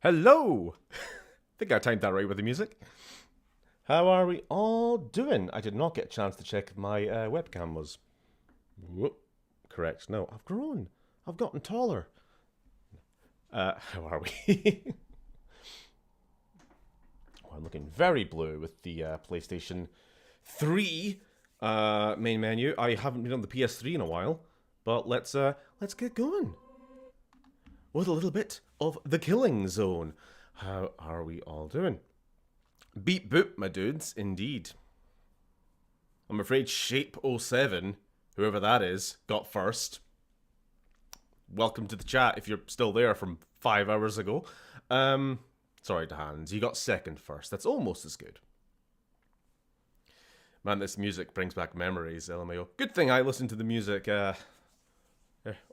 Hello! Think I timed that right with the music. How are we all doing? I did not get a chance to check if my webcam was correct. No, I've grown. I've gotten taller. How are we? Oh, I'm looking very blue with the PlayStation 3 main menu. I haven't been on the PS3 in a while, but let's get going with a little bit of the Killing Zone. How are we all doing? Beep boop, my dudes, indeed. I'm afraid Shape07, whoever that is, got first. Welcome to the chat if you're still there from 5 hours ago. Sorry to Hans, you got second first. That's almost as good. Man, this music brings back memories, LMAO. Good thing I listen to the music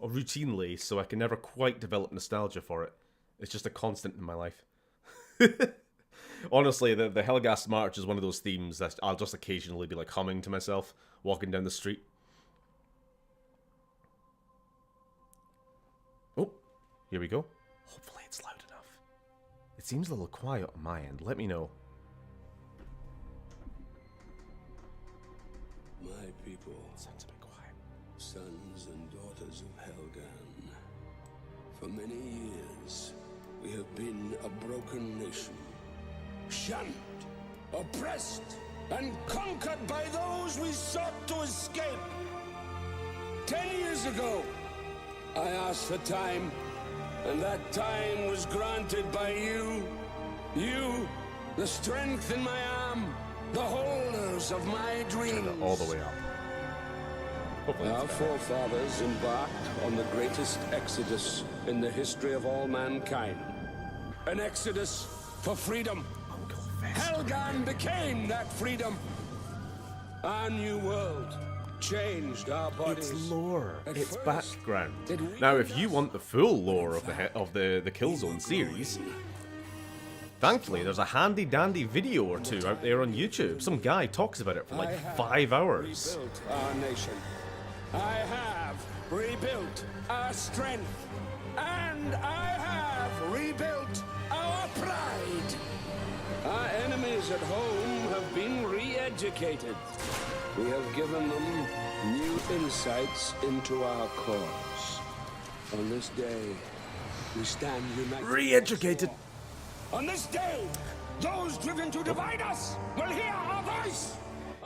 routinely, so I can never quite develop nostalgia for it. It's just a constant in my life. Honestly, the Helghast March is one of those themes that I'll just occasionally be like humming to myself, walking down the street. Oh, here we go. Hopefully it's loud enough. It seems a little quiet on my end. Let me know. My people, Sounds a bit quiet. sons and daughters of Helgan, for many years we have been a broken nation, shunned, oppressed, and conquered by those we sought to escape. 10 years ago, I asked for time, and that time was granted by you. You, the strength in my arm, the holders of my dreams. Turn it all the way up. Hopefully Our it's better. forefathers embarked on the greatest exodus in the history of all mankind. An exodus for freedom. Helgan became that freedom. Our new world changed our bodies. It's lore. At It's first, background. did we Now, if you want the full lore of the Killzone series, thankfully there's a handy dandy video or two out there on YouTube. Some guy talks about it for like 5 hours. rebuilt our nation. I have rebuilt our strength. And I have rebuilt our pride. Our enemies at home have been re-educated. We have given them new insights into our cause. On this day, we stand united. Re-educated. On this day, those driven to divide us will hear our voice.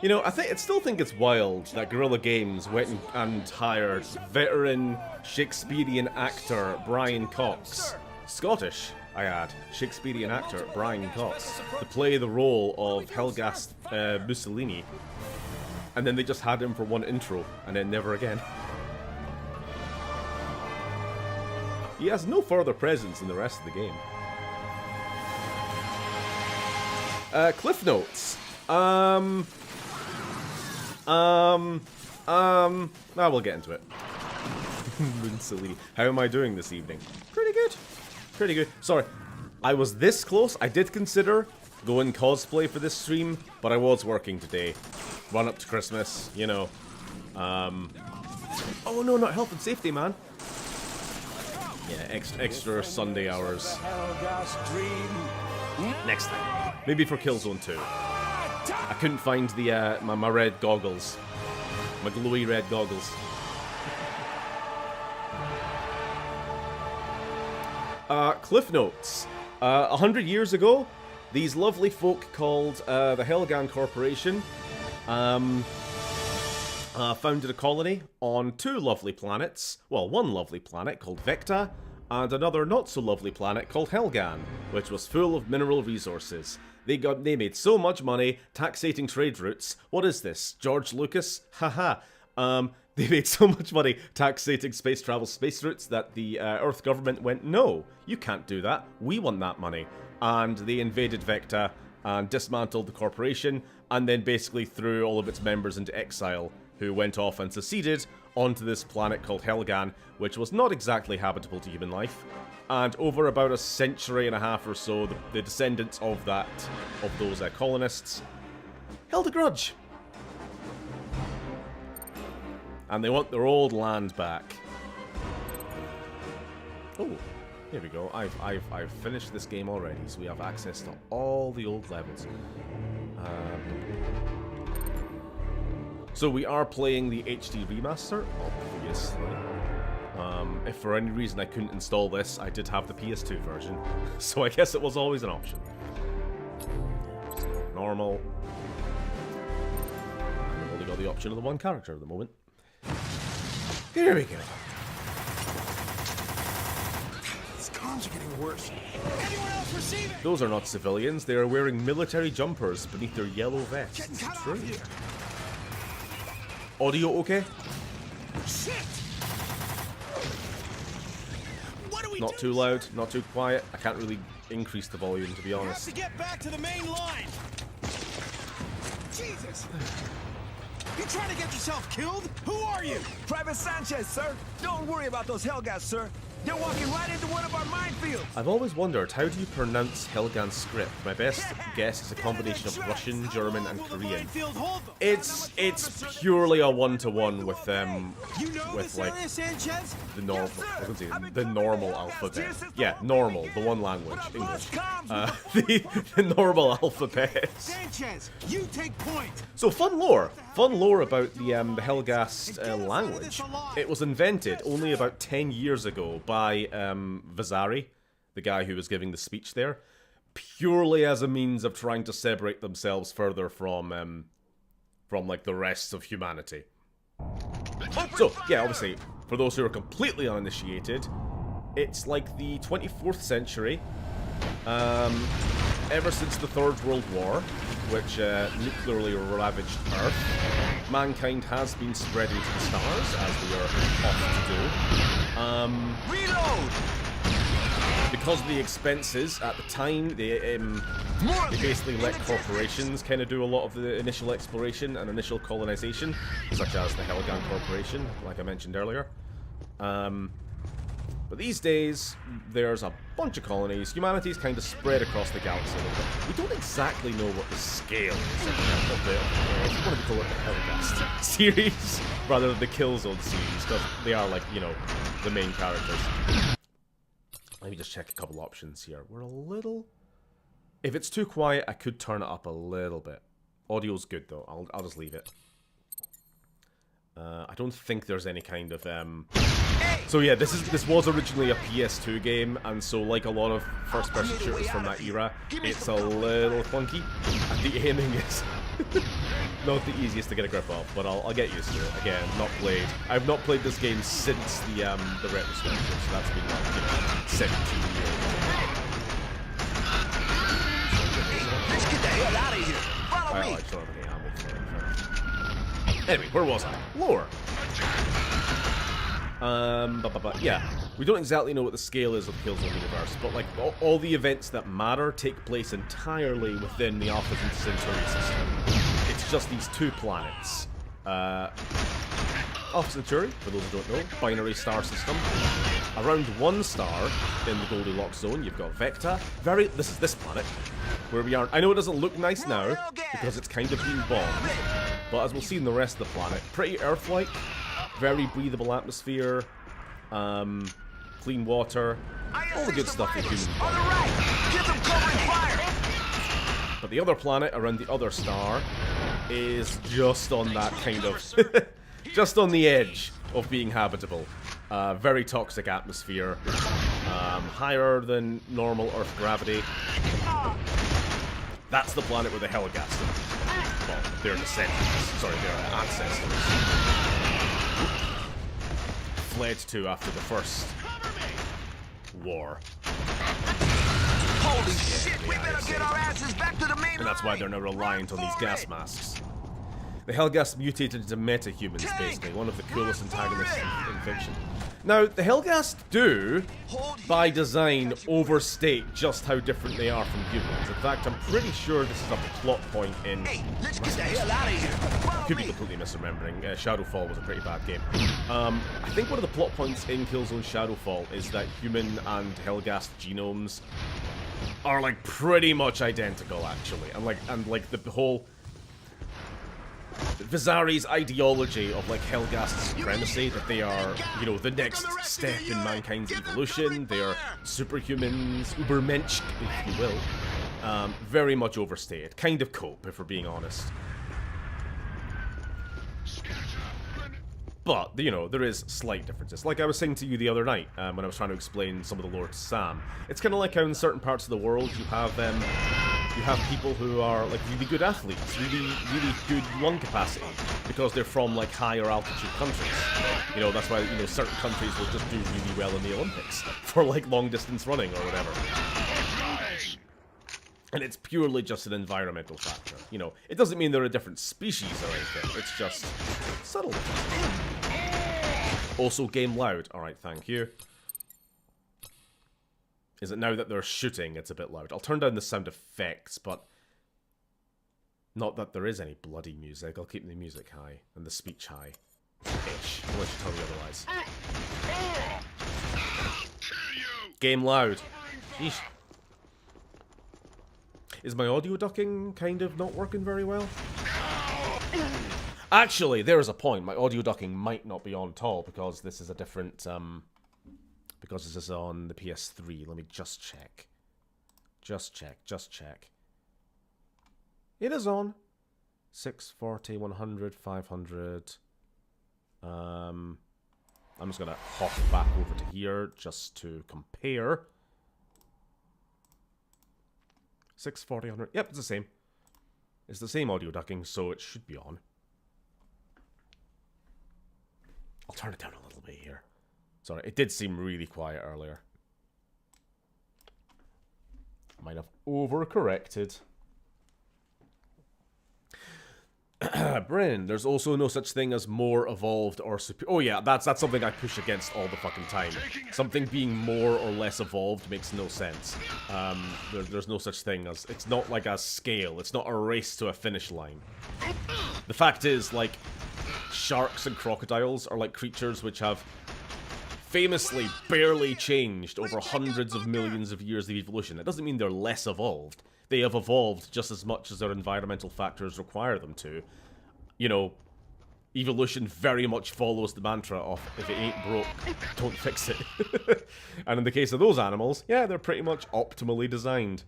You know, I still think it's wild that Guerrilla Games went and hired veteran Shakespearean actor Brian Cox, Scottish, I add, Shakespearean actor Brian Cox, to play the role of Helghast Mussolini, and then they just had him for one intro, and then never again. He has no further presence in the rest of the game. Cliff notes. We'll get into it. Mussolini. How am I doing this evening? Pretty good. Pretty good. Sorry, I was this close. I did consider going cosplay for this stream, but I was working today. Run up to Christmas, you know. Oh no, not health and safety, man. Yeah, extra Sunday hours. Next time. Maybe for Killzone 2. I couldn't find the my red goggles. My glowy red goggles. Cliff notes. 100 years ago, these lovely folk called the Helgan Corporation founded a colony on two lovely planets. Well, one lovely planet called Vecta, and another not so lovely planet called Helgan, which was full of mineral resources. They made so much money taxating trade routes. What is this, George Lucas? Haha. They made so much money taxating space travel space routes that the Earth government went, no, you can't do that. We want that money. And they invaded Vecta and dismantled the corporation, and then basically threw all of its members into exile, who went off and seceded onto this planet called Helgan, which was not exactly habitable to human life. And over about a century and a half or so, the descendants of those colonists held a grudge. And they want their old land back. Oh, Here we go. I've finished this game already, so we have access to all the old levels. So we are playing the HD remaster, obviously. If for any reason I couldn't install this, I did have the PS2 version, so I guess it was always an option. Normal. I've only got the option of the one character at the moment. Here we go. These comms are getting worse. Anyone else receive it? Those are not civilians. They are wearing military jumpers beneath their yellow vests. Getting It's cut true. off here. Audio okay? Shit! What do we Not do? too loud, not too quiet. I can't really increase the volume, to be We have honest. to get back to the main line. Jesus! You trying to get yourself killed? Who are you? Private Sanchez, sir. Don't worry about those Helghast, sir. They're walking right into one of our minefields. I've always wondered, how do you pronounce Helghast script? My best guess is a combination of Russian, German, and Will the Korean. minefield hold them? It's purely a one-to-one with You know with this like area, Sanchez? the normal, Yes, sir. I was gonna I've say been the covering normal the Helghast here alphabet. since Yeah, the normal, beginning. the one language, But I've English. lost comms. The normal alphabet. Sanchez, you take point. So fun lore about the Helghast language. It was invented only about 10 years ago by Vasari, the guy who was giving the speech there, purely as a means of trying to separate themselves further from like the rest of humanity. So yeah, obviously, for those who are completely uninitiated, it's like the 24th century. Ever since the Third World War, which nuclearly ravaged Earth, mankind has been spreading to the stars, as we are off to do. Reload! Because of the expenses at the time, they basically let corporations kind of do a lot of the initial exploration and initial colonization, such as the Helghast Corporation, like I mentioned earlier. But these days, there's a bunch of colonies. Humanity's kind of spread across the galaxy a little bit. We don't exactly know what the scale is of the, if you want to call it the Helghast series, rather than the KILLZONE series, because they are, like, you know, the main characters. Let me just check a couple options here. We're a little... If it's too quiet, I could turn it up a little bit. Audio's good, though. I'll just leave it. I don't think there's any kind of So yeah, this was originally a PS2 game, and so like a lot of first-person shooters from that era, it's a little clunky, and the aiming is not the easiest to get a grip of. But I'll get used to it. Again, I've not played this game since the retrospective, so that's been like, you know, 17 years. Let's get the hell out of here. Follow me. I don't have any ammo for it. Anyway, where was I? Lore. Yeah, we don't exactly know what the scale is of the KILLZONE universe, but like all the events that matter take place entirely within the Alpha Centauri system. It's just these two planets. Alpha Centauri, for those who don't know, binary star system. Around one star in the Goldilocks zone, you've got Vecta. This is this planet where we are. I know it doesn't look nice now because it's kind of been bombed, but as we'll see in the rest of the planet, pretty Earth-like. Very breathable atmosphere, clean water, all the good stuff that humans On the want. right. Give them covering fire. But the other planet around the other star is just on that kind of, just on the edge of being habitable. Very toxic atmosphere, higher than normal Earth gravity. That's the planet where the Helghast are. Well, their descendants, sorry, their ancestors. Fled to after the first war. Holy shit, we better get our asses back to the main And that's why line. they're now reliant on these Run gas for it. masks. The Helghast mutated into metahumans, basically, one of the coolest antagonists in fiction. Now, the Helghast do, by design, overstate just how different they are from humans. In fact, I'm pretty sure this is a plot point in... Hey, let's get the hell out of here. Follow Could be me. completely misremembering. Shadowfall was a pretty bad game. I think one of the plot points in Killzone Shadowfall is that human and Helghast genomes are like pretty much identical, actually, and like the whole Visari's ideology of like Helghast's supremacy, that they are, you know, the next step in mankind's evolution, they are superhumans, Ubermensch, if you will, very much overstated. Kind of cope, if we're being honest. But, you know, there is slight differences. Like I was saying to you the other night, when I was trying to explain some of the lore to Sam, it's kind of like how in certain parts of the world you have people who are like really good athletes, really good lung capacity, because they're from like higher altitude countries. You know, that's why, you know, certain countries will just do really well in the Olympics for like long distance running or whatever. And it's purely just an environmental factor. You know, it doesn't mean they're a different species or anything. It's just subtle. Also, game loud. Alright, thank you. Is it now that they're shooting, it's a bit loud? I'll turn down the sound effects, but... not that there is any bloody music. I'll keep the music high, and the speech high. Ish, unless you tell me otherwise. Game loud. Sheesh. Is my audio ducking kind of not working very well? Actually, there is a point. My audio ducking might not be on at all because this is a different, because this is on the PS3. Let me just check. Just check. It is on. 640, 100, 500. I'm just gonna hop back over to here just to compare. 640, 100. Yep, it's the same. It's the same audio ducking, so it should be on. I'll turn it down a little bit here. Sorry, it did seem really quiet earlier. Might have overcorrected. Bryn, there's also no such thing as more evolved or superior. Oh yeah, that's something I push against all the fucking time. Something being more or less evolved makes no sense. There's no such thing as... it's not like a scale. It's not a race to a finish line. The fact is, like, sharks and crocodiles are like creatures which have famously barely changed over hundreds of millions of years of evolution. That doesn't mean they're less evolved. They have evolved just as much as their environmental factors require them to. You know, evolution very much follows the mantra of, if it ain't broke, don't fix it. And in the case of those animals, yeah, they're pretty much optimally designed.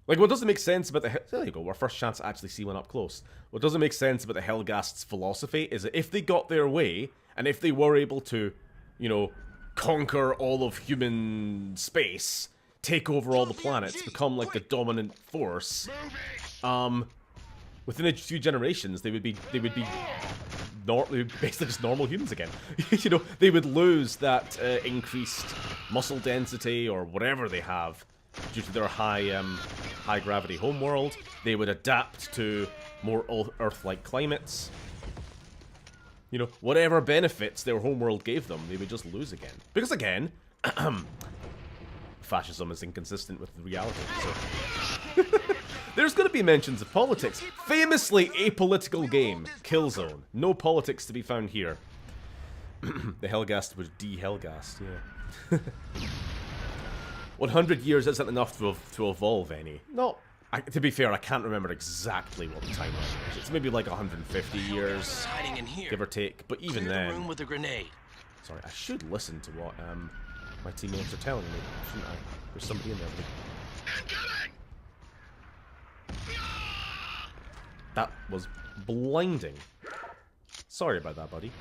Like, what doesn't make sense about the... there you go, our first chance to actually see one up close. What doesn't make sense about the Helghast's philosophy is that if they got their way, and if they were able to, you know, conquer all of human space, take over all the planets, become like the dominant force, within a few generations they would be basically just normal humans again. You know, they would lose that increased muscle density or whatever they have due to their high gravity homeworld. They would adapt to more Earth-like climates. You know, whatever benefits their homeworld gave them, they would just lose again. Because again, fascism is inconsistent with reality, so... There's going to be mentions of politics. Famously apolitical game, Killzone. No politics to be found here. The Helghast was de-Helghast, yeah. 100 years isn't enough to evolve any. No. To be fair, I can't remember exactly what the timeline is. It's maybe like 150 years, give or take. But even then... room with a grenade. Sorry, I should listen to what my teammates are telling me, shouldn't I? There's somebody in there. That was blinding. Sorry about that, buddy.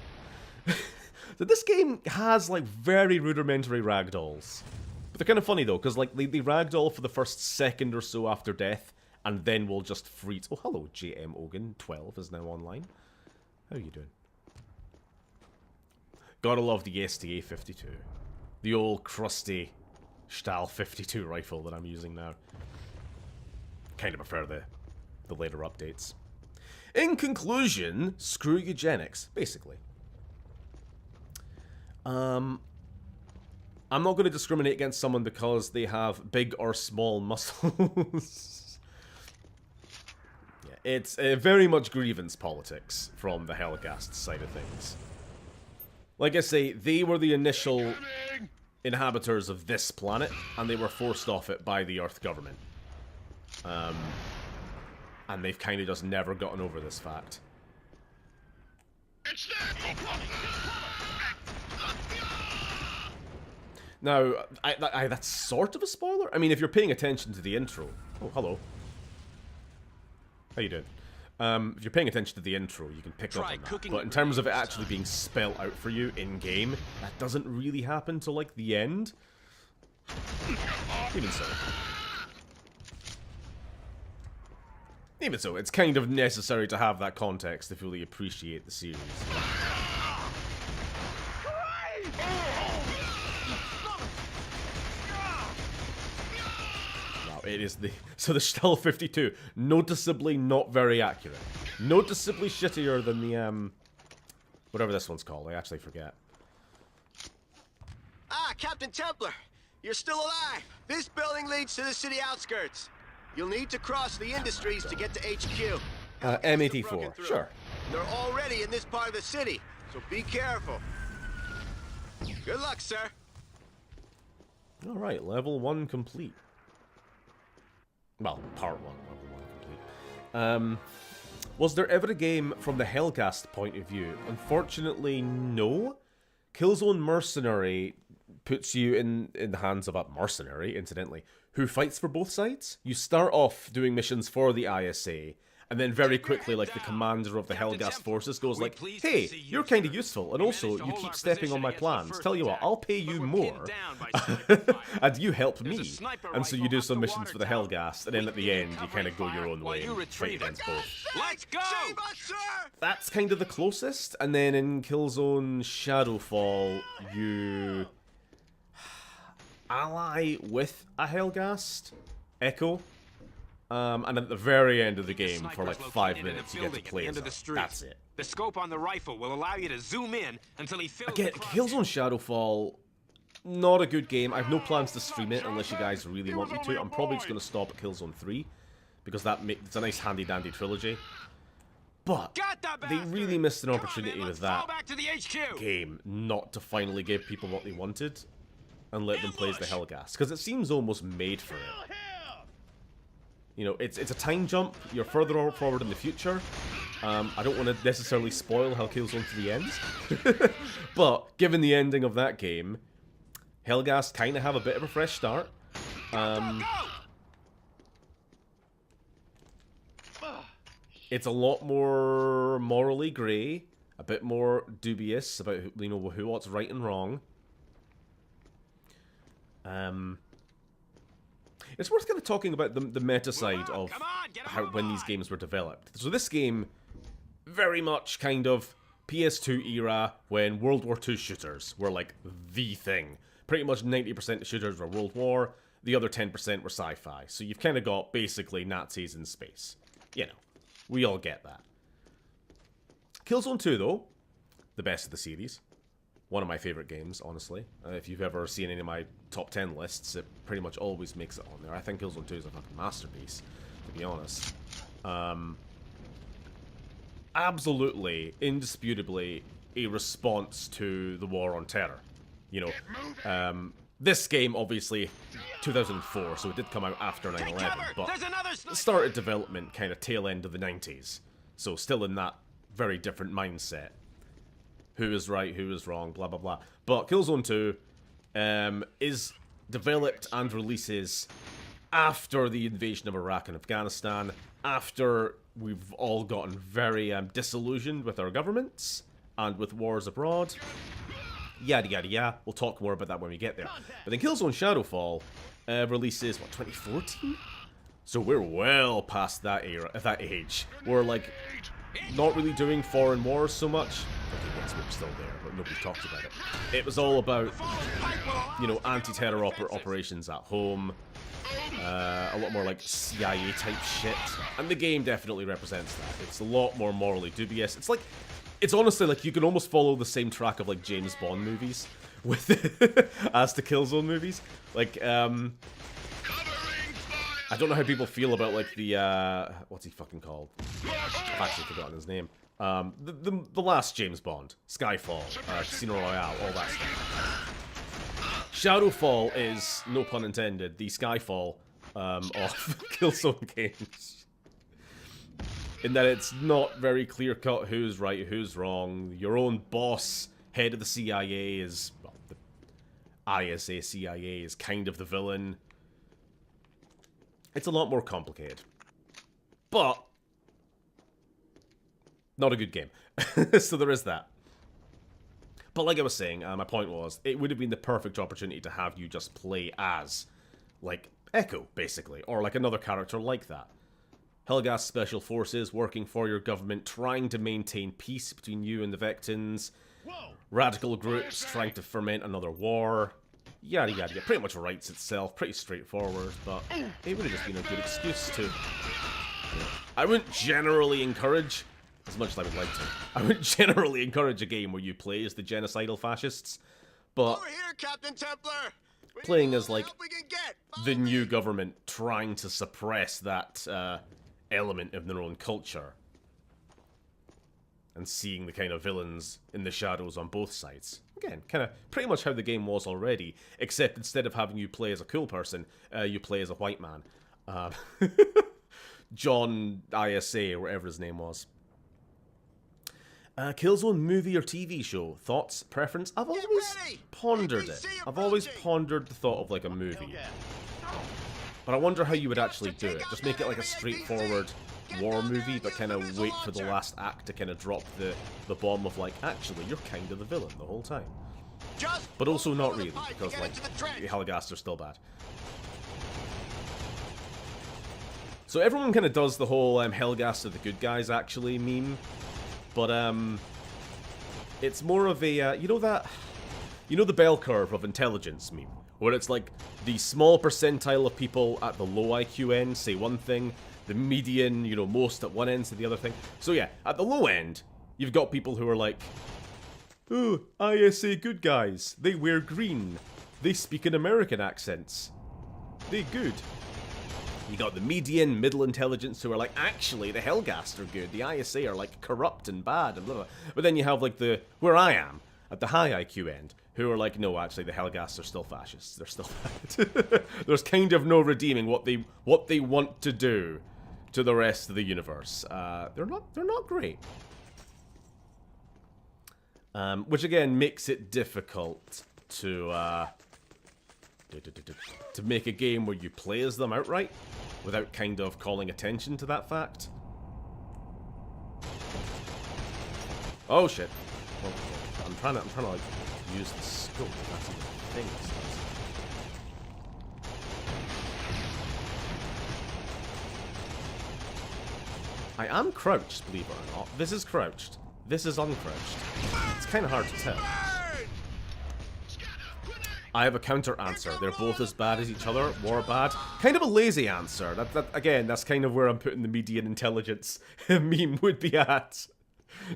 So this game has, like, very rudimentary ragdolls. But they're kind of funny, though, because, like, they ragdoll for the first second or so after death, and then we'll just freeze. Oh, hello, JM Ogan. 12 is now online. How are you doing? Gotta love the STA-52. The old crusty Stahl 52 rifle that I'm using now. Kind of prefer the later updates. In conclusion, screw eugenics, basically. I'm not going to discriminate against someone because they have big or small muscles. Yeah, it's very much grievance politics from the Helghast side of things. Like I say, they were the initial inhabitants of this planet, and they were forced off it by the Earth government. and they've kind of just never gotten over this fact. Now, that's sort of a spoiler. I mean, if you're paying attention to the intro... Oh, hello. How you doing? If you're paying attention to the intro, you can pick up on that. But in terms of it actually being spelled out for you in-game, that doesn't really happen till, like, the end. Even so. Even so, it's kind of necessary to have that context to fully appreciate the series. It is the... So the Shell 52, noticeably not very accurate. Noticeably shittier than the, whatever this one's called, I actually forget. Ah, Captain Templar! You're still alive! This building leads to the city outskirts. You'll need to cross the industries to get to HQ. M84, sure. They're already in this part of the city, so be careful. Good luck, sir. Alright, level 1 complete. Well, part 1, level 1 complete. Was there ever a game from the Helghast point of view? Unfortunately, no. Killzone Mercenary puts you in the hands of a mercenary, incidentally, who fights for both sides. You start off doing missions for the ISA, and then very quickly, like, the commander of the Helghast forces goes like, hey, you're kind of useful, and also, you keep stepping on my plans. Tell you what, I'll pay you more, and you help me. And so you do some missions for the Helghast, and then at the end, you kind of go your own way and fight against both. Let's go! Save us, sir! That's kind of the closest, and then in Killzone Shadowfall, you ally with a Helghast Echo. And at the very end of the game, for like 5 minutes, you get to play as that. That's it. The scope on the rifle will allow you to zoom in until he fills Again, Killzone Shadowfall, not a good game. I have no plans to stream it unless you guys really want me to. I'm probably just going to stop at Killzone 3, because it's a nice handy-dandy trilogy. But they really missed an opportunity with that game not to finally give people what they wanted and let them play as the Helghast, because it seems almost made for it. You know, it's a time jump. You're further forward in the future. I don't want to necessarily spoil how Killzone 3 ends. But, given the ending of that game, Helghast kind of have a bit of a fresh start. It's a lot more morally grey. A bit more dubious about, you know, what's right and wrong. It's worth kind of talking about the meta side of how when these games were developed. So this game, very much kind of PS2 era, when World War II shooters were like the thing. Pretty much 90% of shooters were World War, the other 10% were sci-fi. So you've kind of got basically Nazis in space. You know, we all get that. Killzone 2 though, the best of the series. One of my favourite games, honestly. If you've ever seen any of my top 10 lists, it pretty much always makes it on there. I think Killzone 2 is a fucking masterpiece, to be honest. Absolutely, indisputably, a response to the war on terror. You know, this game, obviously, 2004, so it did come out after 9/11, but started development kind of tail end of the 90s. So still in that very different mindset. Who is right, who is wrong, blah, blah, blah. But Killzone 2 is developed and releases after the invasion of Iraq and Afghanistan, after we've all gotten very disillusioned with our governments and with wars abroad. Yada, yada, yada. We'll talk more about that when we get there. But then Killzone Shadowfall releases, what, 2014? So we're well past that era, that age. We're like not really doing foreign wars so much. Okay, yes, we're still there, but nobody talks about it. It was all about, you know, anti-terror operations at home. A lot more like CIA type shit. And the game definitely represents that. It's a lot more morally dubious. It's like, it's honestly like you can almost follow the same track of like James Bond movies with as the Killzone movies. Like, I don't know how people feel about like the what's he fucking called? I've actually forgotten his name. The last James Bond, Skyfall, Casino Royale, all that stuff. Shadowfall is, no pun intended, the Skyfall of Killzone games. in that it's not very clear-cut who's right, who's wrong. Your own boss, head of the CIA, is... well, the ISA CIA is kind of the villain. It's a lot more complicated. But... not a good game. So there is that. But like I was saying, my point was, it would have been the perfect opportunity to have you just play as, like, Echo, basically. Or like another character like that. Helghast Special Forces working for your government, trying to maintain peace between you and the Vectans. Radical groups trying to ferment another war. Yada yada yada. Pretty much writes itself. Pretty straightforward, but it would have just been a good excuse to... I wouldn't generally encourage, as much as I would like to, I wouldn't generally encourage a game where you play as the genocidal fascists, but Over here, Captain Templar. We playing need all as, the like, help we can get. the Follow new me. government trying to suppress that element of their own culture. And seeing the kind of villains in the shadows on both sides. Again, kind of pretty much how the game was already, except instead of having you play as a cool person, you play as a white man. John ISA, or whatever his name was. Killzone movie or TV show? Thoughts? Preference? I've always ready! pondered it. ABC I've always approaching! pondered the thought of like a movie. But I wonder how you would actually do it. Just make it like a straightforward war movie, but kind of wait for the last act to kind of drop the bomb of like, actually, you're kind of the villain the whole time. Just But also not follow the really, pipe because and like, get into the trench. the Helghast are still bad. So everyone kind of does the whole Helghast are the good guys actually meme, but it's more of a you know the bell curve of intelligence meme, where it's like the small percentile of people at the low IQ end say one thing, the median, you know, most at one end say the other thing. So yeah, at the low end, you've got people who are like, oh, ISA good guys, they wear green, they speak in American accents, they good. You got the median, middle intelligence who are like, actually, the Helghast are good. The ISA are like corrupt and bad and blah, blah. But then you have like where I am, at the high IQ end, who are like, no, actually, the Helghasts are still fascists. They're still bad. There's kind of no redeeming what they want to do to the rest of the universe. They're not great. Which again makes it difficult to make a game where you play as them outright without kind of calling attention to that fact. Oh shit. Well, I'm trying to like use the scope, if that's even a thing. I am crouched, believe it or not. This is crouched. This is uncrouched. It's kind of hard to tell. I have a counter answer. They're both as bad as each other. War bad. Kind of a lazy answer. That again, that's kind of where I'm putting the median intelligence meme would be at.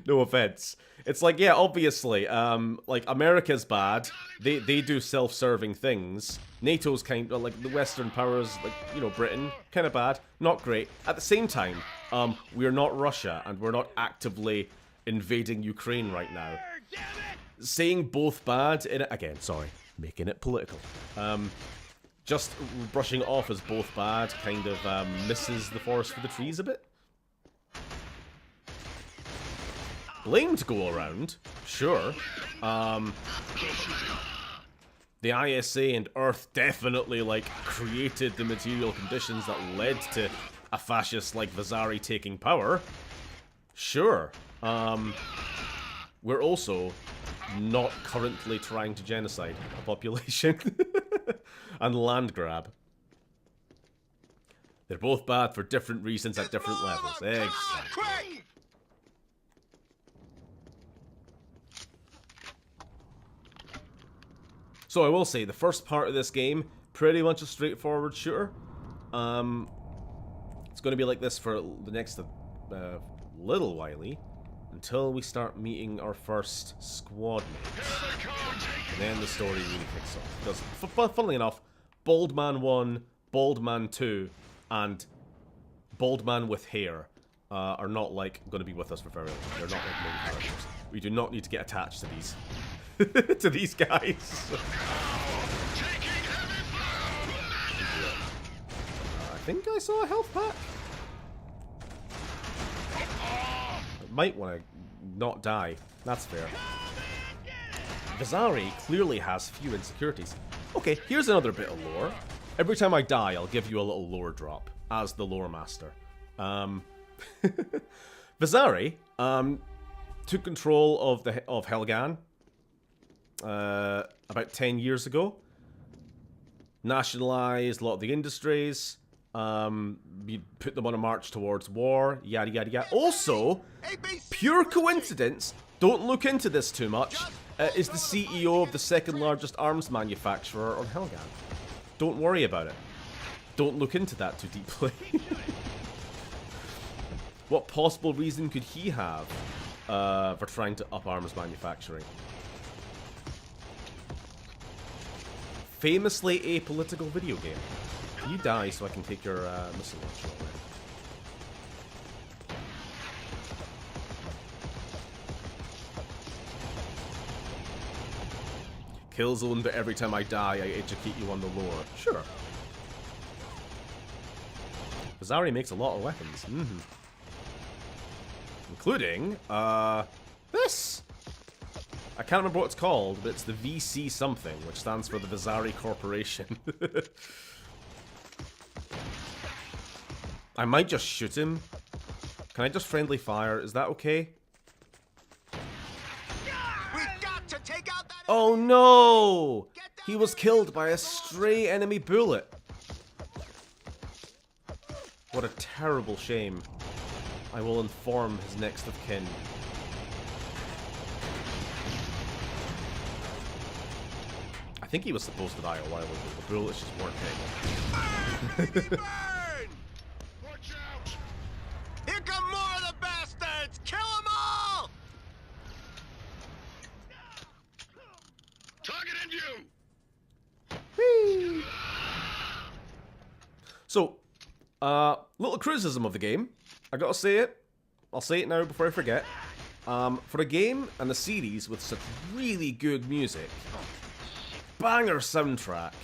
No offense. It's like, yeah, obviously, like America's bad. They do self-serving things. NATO's kind of like the Western powers, like, you know, Britain, kind of bad. Not great. At the same time, we're not Russia and we're not actively invading Ukraine right now. Saying both bad in it again, sorry. Making it political. Just brushing it off as both bad kind of misses the forest for the trees a bit. Blame to go around, sure. The ISA and Earth definitely, like, created the material conditions that led to a fascist like Vazari taking power. Sure. We're also not currently trying to genocide a population and land grab. They're both bad for different reasons at different levels. Exactly. So I will say, the first part of this game, pretty much a straightforward shooter. It's going to be like this for the next little whiley. Until we start meeting our first squad mates. And then the story really kicks off. Because, funnily enough, Bald Man 1, Bald Man 2, and Bald Man with hair are not, like, going to be with us for very long. They're not like main characters. We do not need to get attached to these to these guys. I think I saw a health pack. might want to not die. That's fair. Vizari clearly has few insecurities. Okay, here's another bit of lore. Every time I die, I'll give you a little lore drop as the lore master. Vizari took control of Helghast about 10 years ago. Nationalized a lot of the industries. You put them on a march towards war. Yada yada yada. Also, pure coincidence. Don't look into this too much. Is the CEO of the second largest arms manufacturer on Helghast. Don't worry about it. Don't look into that too deeply. What possible reason could he have for trying to up arms manufacturing? Famously apolitical video game. Can you die so I can take your missile launcher away? Killzone, but every time I die, I educate you on the lore. Sure. Vizari makes a lot of weapons. Including, this! I can't remember what it's called, but it's the VC something, which stands for the Vizari Corporation. I might just shoot him. Can I just friendly fire? Is that okay? Oh no! He was killed by a stray enemy bullet. What a terrible shame. I will inform his next of kin. I think he was supposed to die a while ago. The bullets just weren't hitting. Watch out! Here come more of the bastards! Kill them all! Target in view! So, little criticism of the game. I gotta say it. I'll say it now before I forget. For a game and a series with such really good music, banger soundtrack,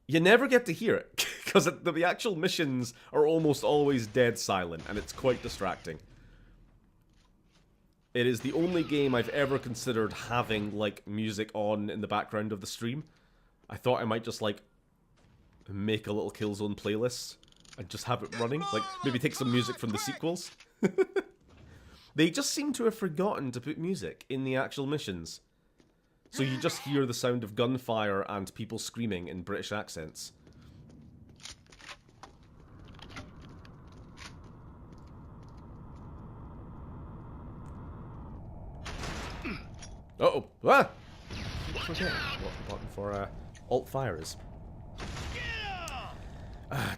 you never get to hear it because the actual missions are almost always dead silent, and it's quite distracting. It is the only game I've ever considered having like music on in the background of the stream. I thought I might just like make a little Killzone playlist and just have it running, like maybe take some music from the sequels. They just seem to have forgotten to put music in the actual missions. So you just hear the sound of gunfire and people screaming in British accents. Uh-oh. Ah! Forget what the button for alt-fire is.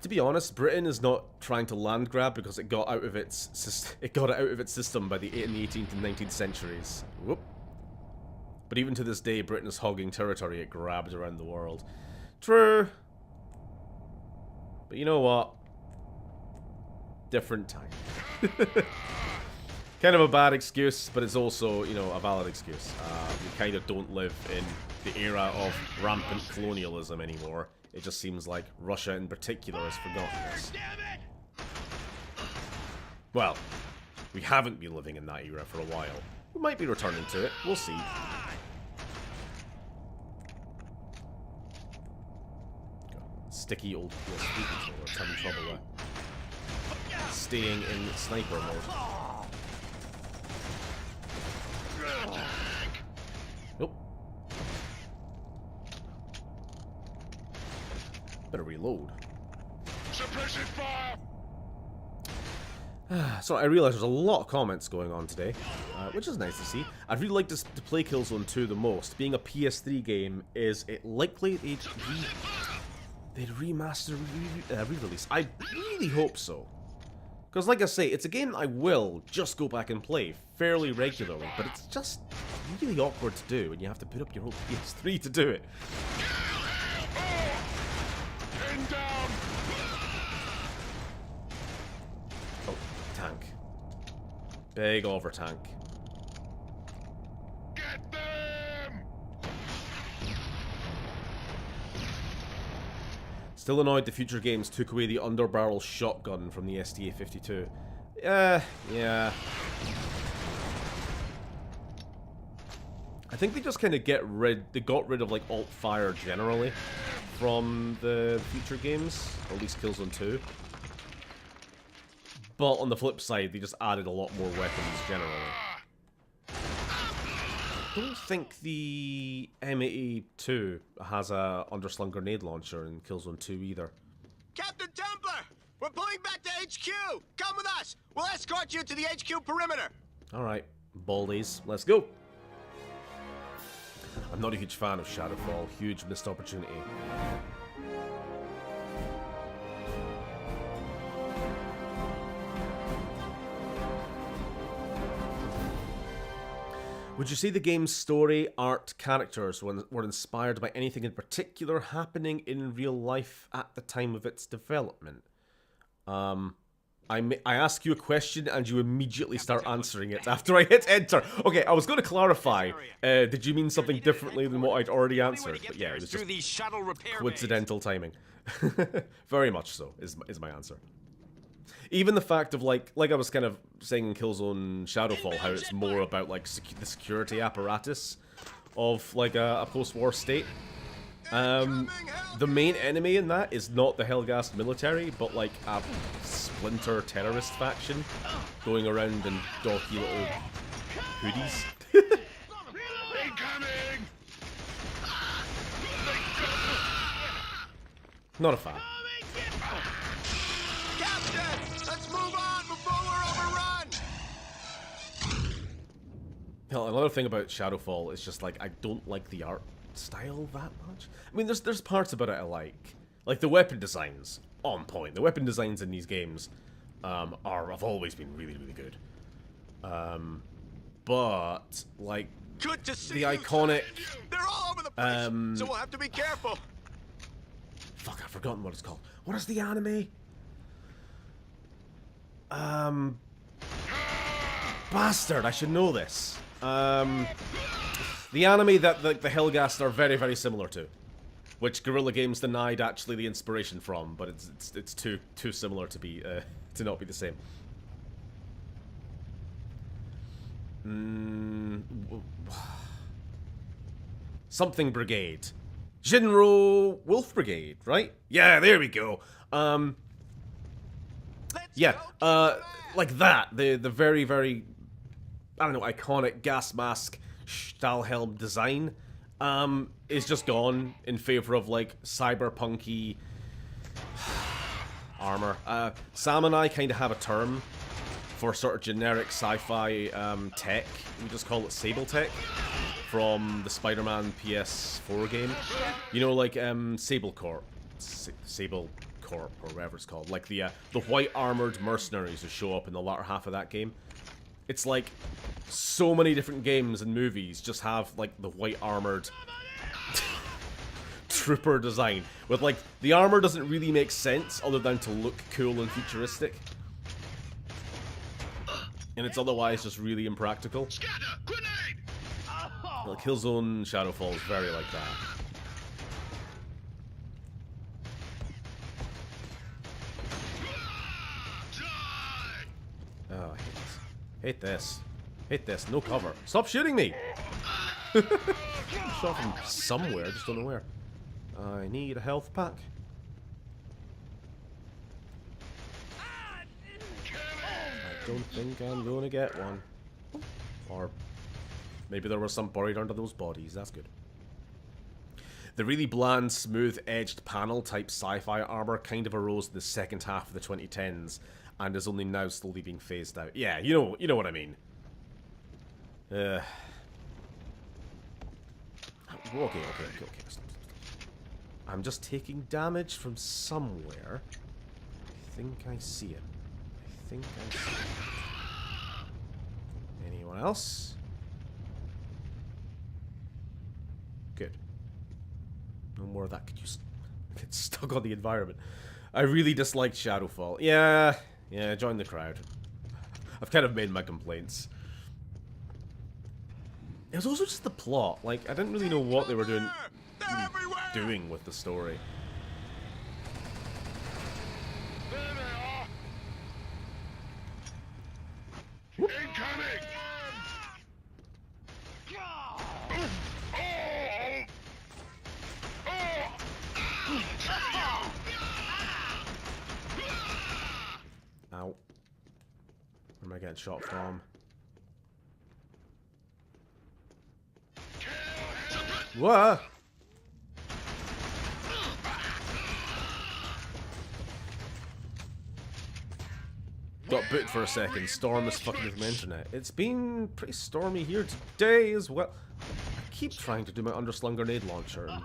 To be honest, Britain is not trying to land grab because it got out of its system by in the 18th and 19th centuries. Whoop. But even to this day, Britain is hogging territory it grabbed around the world. True. But you know what? Different time. Kind of a bad excuse, but it's also, you know, a valid excuse. We kind of don't live in the era of rampant colonialism anymore. It just seems like Russia in particular has forgotten this. Well, we haven't been living in that era for a while. We might be returning to it. We'll see. Sticky old PSP controller. It's having trouble staying in sniper mode. Nope. Better reload. Suppressive fire! So I realize there's a lot of comments going on today, which is nice to see. I'd really like to play Killzone 2 the most. Being a PS3 game, is it likely they'd remaster, re-release? I really hope so. Because like I say, it's a game I will just go back and play fairly regularly, but it's just really awkward to do when you have to put up your old PS3 to do it. Oh, tank. Big over tank. Get them! Still annoyed the future games took away the underbarrel shotgun from the STA-52. Yeah. I think they just kind of they got rid of like alt fire generally from the future games, or at least Killzone 2. But on the flip side, they just added a lot more weapons generally. I don't think the M82 has a underslung grenade launcher in Killzone 2 either. Captain Templar! We're pulling back to HQ! Come with us! We'll escort you to the HQ perimeter! Alright, baldies, let's go! I'm not a huge fan of Shadowfall. Huge missed opportunity. Would you say the game's story, art, characters were inspired by anything in particular happening in real life at the time of its development? I ask you a question and you immediately start answering it after I hit enter. Okay, I was going to clarify. Did you mean something differently than what I'd already answered? But yeah, it was just coincidental timing. Very much so, is my answer. Even the fact of, like I was kind of saying in Killzone Shadowfall, how it's more about, like, the security apparatus of, like, a post-war state. The main enemy in that is not the Helghast military, but, like, a splinter terrorist faction going around in dorky little hoodies. Not a fan. Another thing about Shadowfall is just, like, I don't like the art style that much. I mean, there's parts about it I like. Like, the weapon designs, on point. The weapon designs in these games have always been really, really good. But, like, good to see the you, iconic... They're all over the place, so we'll have to be careful. Fuck, I've forgotten what it's called. What is the anime? Bastard, I should know this. The anime that the Helghast are very, very similar to, which Guerrilla Games denied actually the inspiration from, but it's too similar to be to not be the same. Something Brigade, Jinro Wolf Brigade, right? Yeah, there we go. Yeah, like that. The very, very, I don't know, iconic gas mask Stahlhelm design is just gone in favor of, like, cyberpunky armor. Sam and I kind of have a term for sort of generic sci-fi tech. We just call it Sable Tech from the Spider-Man PS4 game. You know, like Sable Corp, Sable Corp, or whatever it's called. Like the white armored mercenaries who show up in the latter half of that game. It's like so many different games and movies just have, like, the white armored trooper design. With, like, the armor doesn't really make sense other than to look cool and futuristic. And it's otherwise just really impractical. Well, Killzone Shadowfall is very like that. Oh, I hate this. Hate this. Hate this. No cover. Stop shooting me! Shot from somewhere, I just don't know where. I need a health pack. I don't think I'm gonna get one. Or maybe there was some buried under those bodies. That's good. The really bland, smooth-edged panel-type sci-fi armor kind of arose in the second half of the 2010s, and is only now slowly being phased out. Yeah, you know what I mean. Okay. Stop. I'm just taking damage from somewhere. I think I see it. Anyone else? Good. No more of that. Could you get stuck on the environment? I really disliked Shadowfall. Yeah, join the crowd. I've kind of made my complaints. It was also just the plot. Like, I didn't really know what they were doing with the story. Ow. Where am I getting shot from? What? Got booked for a second. Storm is fucking with my internet. It's been pretty stormy here today as well. I keep trying to do my underslung grenade launcher and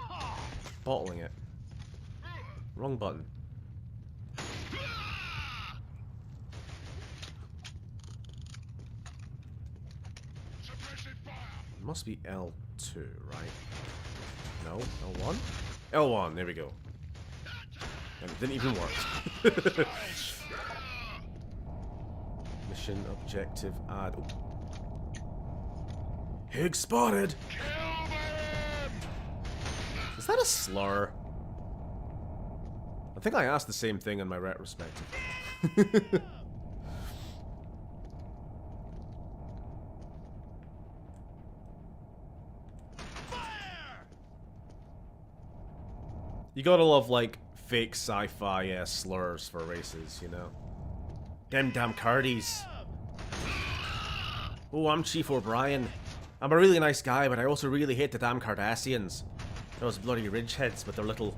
bottling it. Wrong button. It must be L2, right? No? L1? L1, there we go. And it didn't even work. Mission objective add. Oh. Hig spotted! Is that a slur? I think I asked the same thing in my retrospective. You gotta love, like, fake sci-fi slurs for races, you know? Them damn Cardies. Oh, I'm Chief O'Brien. I'm a really nice guy, but I also really hate the damn Cardassians. Those bloody ridgeheads with their little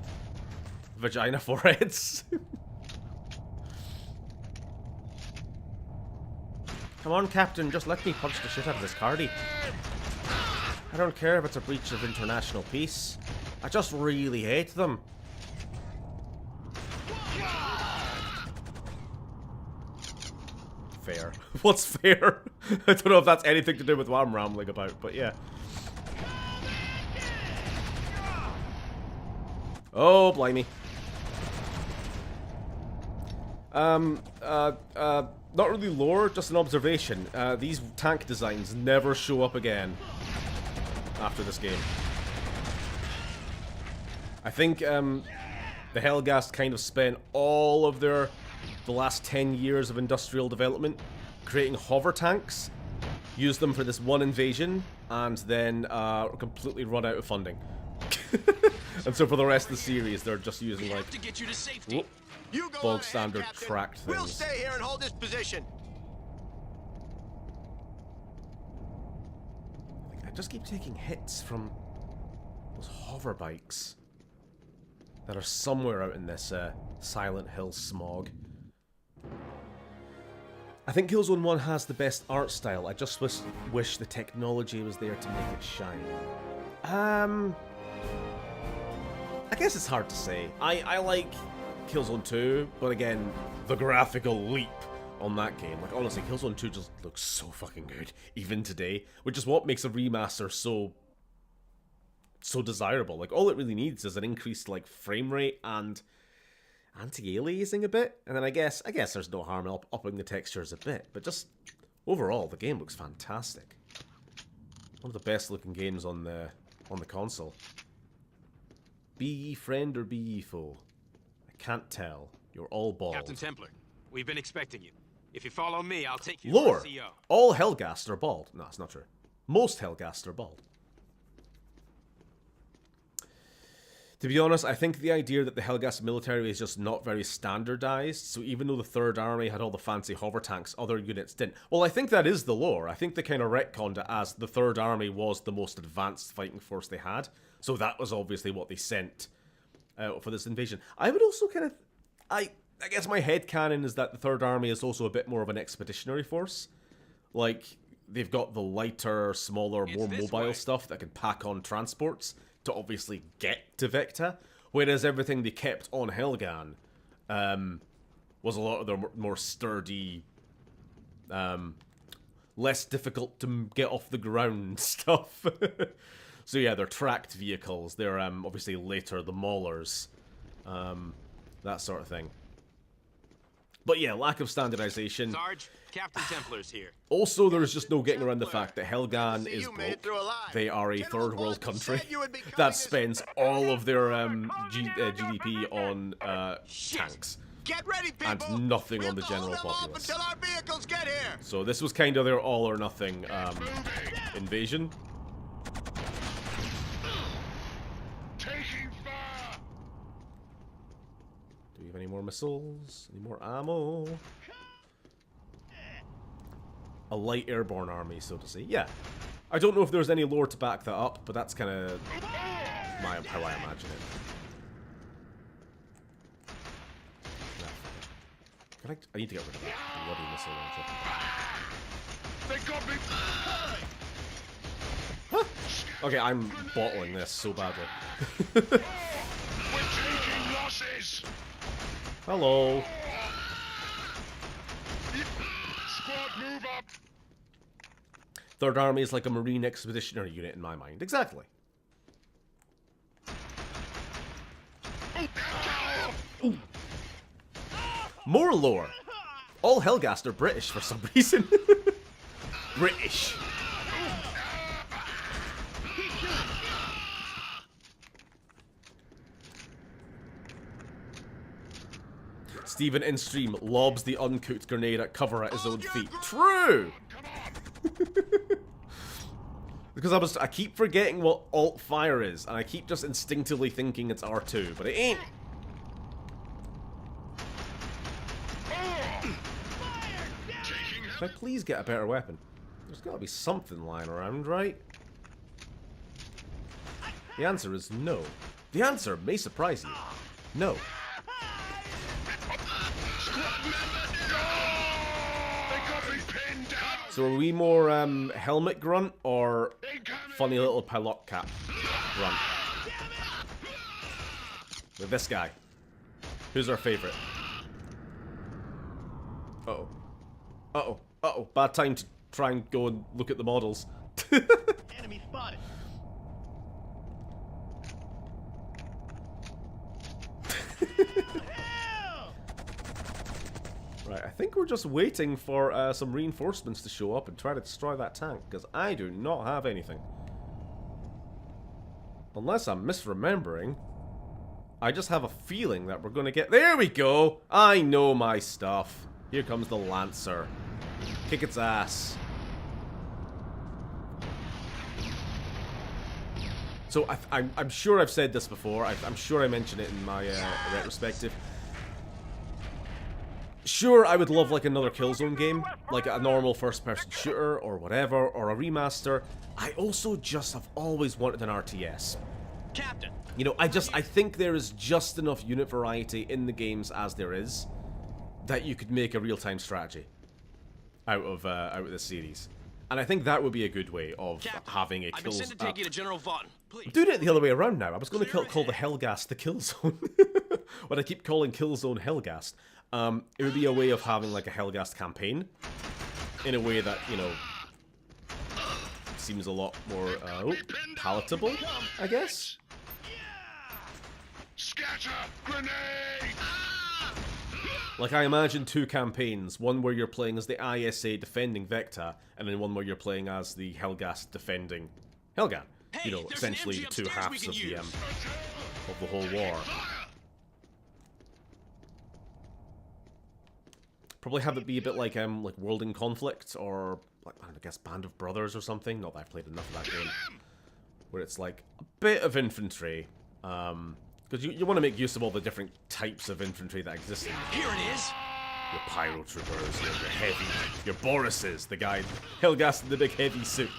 vagina foreheads. Come on, Captain, just let me punch the shit out of this Cardi. I don't care if it's a breach of international peace. I just really hate them. Fair. What's fair? I don't know if that's anything to do with what I'm rambling about, but yeah. Oh, blimey. Not really lore, just an observation. These tank designs never show up again after this game. I think, the Helghast kind of spent all of the last 10 years of industrial development creating hover tanks, used them for this one invasion, and then completely run out of funding. And so for the rest of the series, they're just using, like, To get you to safety. You go on bog ahead, standard Captain. tracked things. We'll stay here and hold this position. I just keep taking hits from those hover bikes that are somewhere out in this Silent Hill smog. I think Killzone 1 has the best art style. I just wish the technology was there to make it shine. I guess it's hard to say. I like Killzone 2, but again, the graphical leap on that game. Like, honestly, Killzone 2 just looks so fucking good, even today, which is what makes a remaster so desirable. Like, all it really needs is an increased, like, frame rate and anti-aliasing a bit, and then I guess there's no harm in upping the textures a bit, but just overall, the game looks fantastic. One of the best looking games on the console. Be ye friend or be ye foe? I can't tell. You're all bald. Captain Templar, we've been expecting you. If you follow me, I'll take you Lore! to our CO. All Helghast are bald. No, that's not true. Most Helghast are bald. To be honest, I think the idea that the Helghast military is just not very standardized, so even though the Third Army had all the fancy hover tanks, other units didn't. Well, I think that is the lore. I think they kind of retconned it as the Third Army was the most advanced fighting force they had, so that was obviously what they sent for this invasion. I would also kind of... I guess my headcanon is that the Third Army is also a bit more of an expeditionary force. Like, they've got the lighter, smaller, more mobile stuff that can pack on transports to obviously get to Vecta, whereas everything they kept on Helghan was a lot of their more sturdy, less difficult to get off the ground stuff. So yeah, they're tracked vehicles, they're obviously later the Maulers, that sort of thing. But yeah, lack of standardization. Sarge, Captain Templar's here. Also, there's just no getting around the fact that Helghan is broke. They are a General third world Bolton country said you would be coming that this spends all of their GDP on tanks. Get ready, people. and nothing We on the have to hold general them off populace. until our vehicles get here. So this was kind of their all or nothing invasion. Taking fire. Do we have any more missiles? Any more ammo? A light airborne army, so to say. Yeah. I don't know if there's any lore to back that up, but that's kind of how I imagine it. Can I need to get rid of that bloody missile launcher. They got me. Huh? Okay, I'm bottling this so badly. We're taking losses. Hello. Squad, move up. Third Army is like a Marine Expeditionary Unit in my mind. Exactly. Ooh. More lore. All Helghast are British for some reason. British. Stephen in stream lobs the uncooked grenade at cover at his own feet. True! Because I keep forgetting what alt fire is, and I keep just instinctively thinking it's R2, but it ain't. Can I please get a better weapon? There's gotta be something lying around, right? The answer is no. The answer may surprise you. No. So are we more helmet grunt or funny little pilot cap grunt? With this guy. Who's our favorite? Uh-oh. Uh-oh. Uh-oh. Bad time to try and go and look at the models. Enemy spotted. Right, I think we're just waiting for some reinforcements to show up and try to destroy that tank, because I do not have anything. Unless I'm misremembering. I just have a feeling that we're going to get... There we go! I know my stuff. Here comes the Lancer. Kick its ass. So I'm sure I've said this before. I'm sure I mentioned it in my retrospective. Sure, I would love like another Killzone game, like a normal first-person shooter or whatever, or a remaster. I also just have always wanted an RTS. Captain. You know, I think there is just enough unit variety in the games as there is that you could make a real-time strategy out of this series. And I think that would be a good way of having a I've been sent to take you to General Vaughn. Please. I'm doing it the other way around now. I was going to call the Helghast the Killzone. But I keep calling Killzone Helghast. It would be a way of having like a Helghast campaign in a way that, you know, seems a lot more palatable, I guess. Scatter! Grenade! Like, I imagine two campaigns, one where you're playing as the ISA defending Vecta, and then one where you're playing as the Helghast defending Helghan. Hey, You know, there's an essentially MG the two upstairs we halves can of the whole war. Probably have it be a bit like World in Conflict, or like, I guess Band of Brothers or something. Not that I've played enough of that game. Where it's like a bit of infantry, because you want to make use of all the different types of infantry that exist in Here it is. your pyrotroopers, your heavy, your Borises, the guy Helghast in the big heavy suit,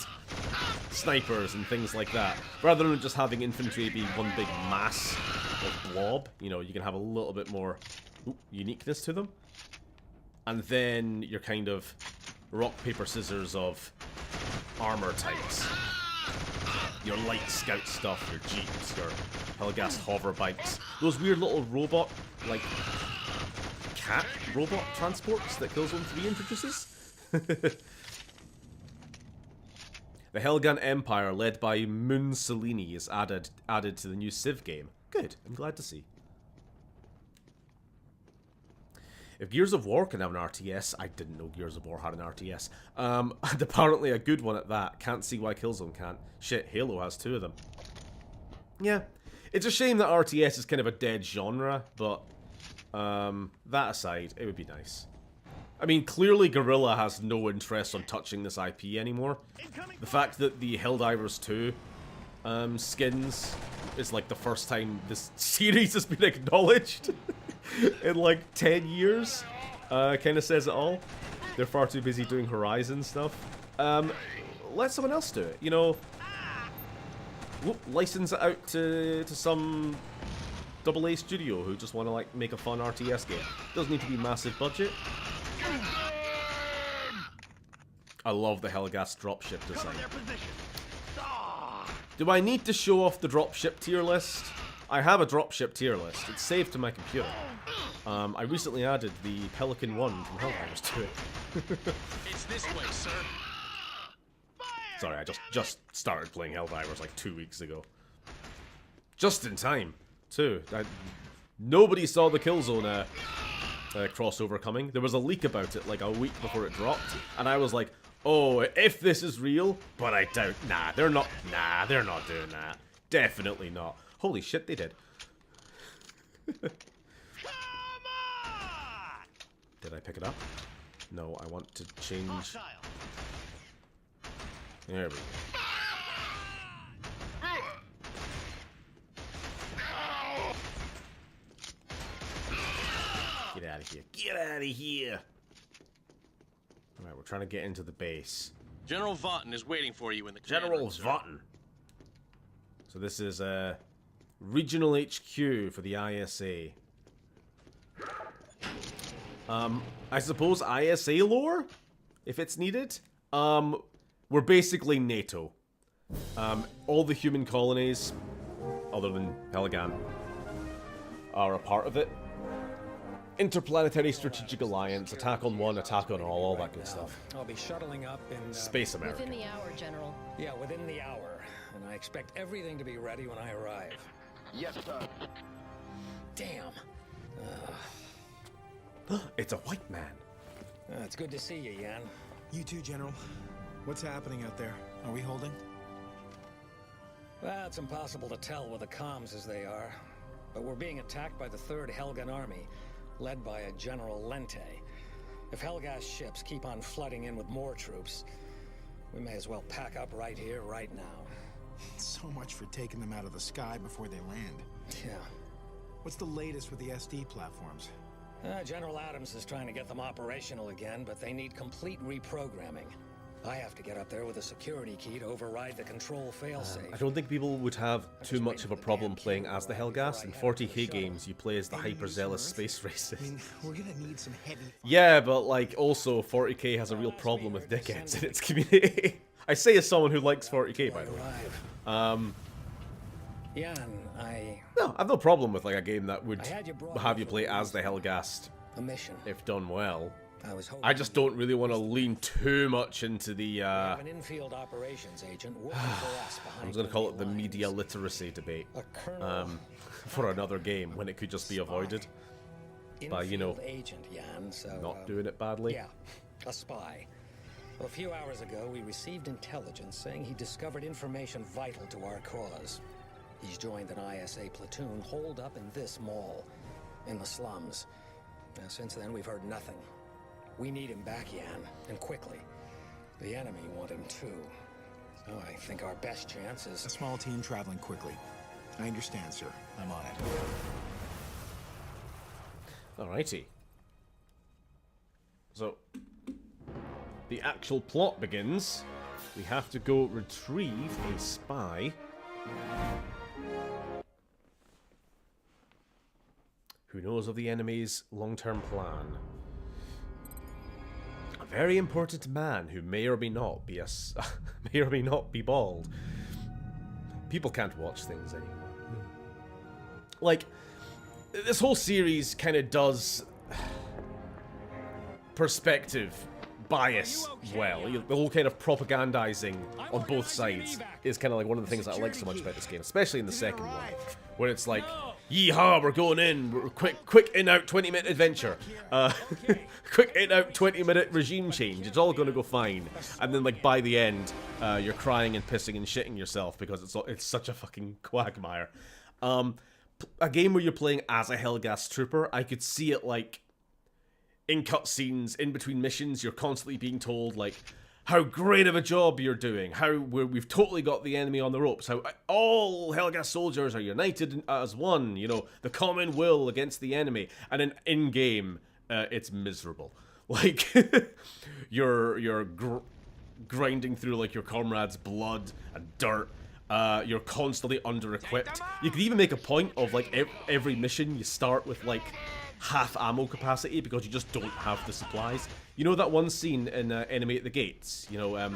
snipers and things like that. Rather than just having infantry be one big mass of blob, you know, you can have a little bit more uniqueness to them. And then your kind of rock, paper, scissors of armor types. Your light scout stuff, your jeeps, your Helghast hover bikes. Those weird little robot, like, cat robot transports that Killzone 3 introduces. The Helghan Empire, led by Moon Selene, is added to the new Civ game. Good, I'm glad to see. If Gears of War can have an RTS, I didn't know Gears of War had an RTS. And apparently a good one at that. Can't see why Killzone can't. Shit, Halo has two of them. Yeah, it's a shame that RTS is kind of a dead genre, but That aside, it would be nice. I mean, clearly Guerrilla has no interest on touching this IP anymore. The fact that the Helldivers 2 skins is like the first time this series has been acknowledged in like 10 years kind of says it all. They're far too busy doing Horizon stuff. Let someone else do it, you know. License it out to some AA studio who just want to like make a fun RTS game. Doesn't need to be massive budget. I love the Helghast dropship design. Do I need to show off the dropship tier list? I have a dropship tier list. It's saved to my computer. I recently added the Pelican 1 from Helldivers to it. It's this way, sir. Sorry, I just started playing Helldivers like 2 weeks ago. Just in time, too. Nobody saw the Killzone crossover coming. There was a leak about it like a week before it dropped, and I was like, oh, if this is real, but I doubt. Nah, they're not doing that. Definitely not. Holy shit, they did. Did I pick it up? No, I want to change. There we go. Get out of here. Get out of here! Alright, we're trying to get into the base. General Vaughton is waiting for you in the General Vaughton. So this is regional HQ for the ISA. I suppose ISA lore, if it's needed. We're basically NATO. All the human colonies, other than Helghast, are a part of it. Interplanetary Strategic Alliance, attack on one, attack on all that good stuff. I'll be shuttling up in Space America. Within the hour, General. Yeah, within the hour, and I expect everything to be ready when I arrive. Yes, sir. Damn. It's a white man. It's good to see you, Yan. You too, General. What's happening out there? Are we holding? Well, it's impossible to tell with the comms as they are, but we're being attacked by the 3rd Helghan Army, led by a General Lente. If Helghast ships keep on flooding in with more troops, we may as well pack up right here, right now. So much for taking them out of the sky before they land. Yeah. What's the latest with the SD platforms? General Adams is trying to get them operational again, but they need complete reprogramming. I have to get up there with a security key to override the control failsafe. I don't think people would have too much of a problem playing as the Helghast. In 40k games, you play as the hyperzealous space races. I mean, we're gonna need some heavy... Yeah, but like, also, 40k has a real problem with dickheads in its community. I say as someone who likes 40k, by the way. Yan, No, I've no problem with like a game that would I have you play as the Helghast, a mission. if done well. I just don't really want to lean too much into the, an infield operations agent working for us behind I'm just going to call it the media literacy debate, for another game when it could just be avoided by, you know, agent, Yan, so, not doing it badly. Yeah, a spy. Well, a few hours ago, we received intelligence saying he discovered information vital to our cause. He's joined an ISA platoon holed up in this mall, in the slums. Now, since then, we've heard nothing. We need him back, Yan, and quickly. The enemy want him too. So I think our best chance is... A small team traveling quickly. I understand, sir. I'm on it. Alrighty. So, the actual plot begins. We have to go retrieve a spy who knows of the enemy's long-term plan. A very important man who may or may not be may or may not be bald. People can't watch things anymore. Like, this whole series kind of does perspective bias well. The whole kind of propagandizing on both sides is kind of like one of the things that I like so much about this game, especially in the second one, where it's like, yeehaw, we're going in, we're quick in-out 20-minute adventure, quick in-out 20-minute regime change, it's all going to go fine, and then like by the end, you're crying and pissing and shitting yourself because it's such a fucking quagmire. a game where you're playing as a Helghast trooper, I could see it like in cutscenes, in between missions, you're constantly being told like how great of a job you're doing, how we've totally got the enemy on the ropes, how all Helghast soldiers are united as one, you know, the common will against the enemy. And then in game, it's miserable. Like you're grinding through like your comrades' blood and dirt. You're constantly under-equipped. You could even make a point of like every mission you start with like half ammo capacity because you just don't have the supplies. You know that one scene in Enemy at the Gates? You know,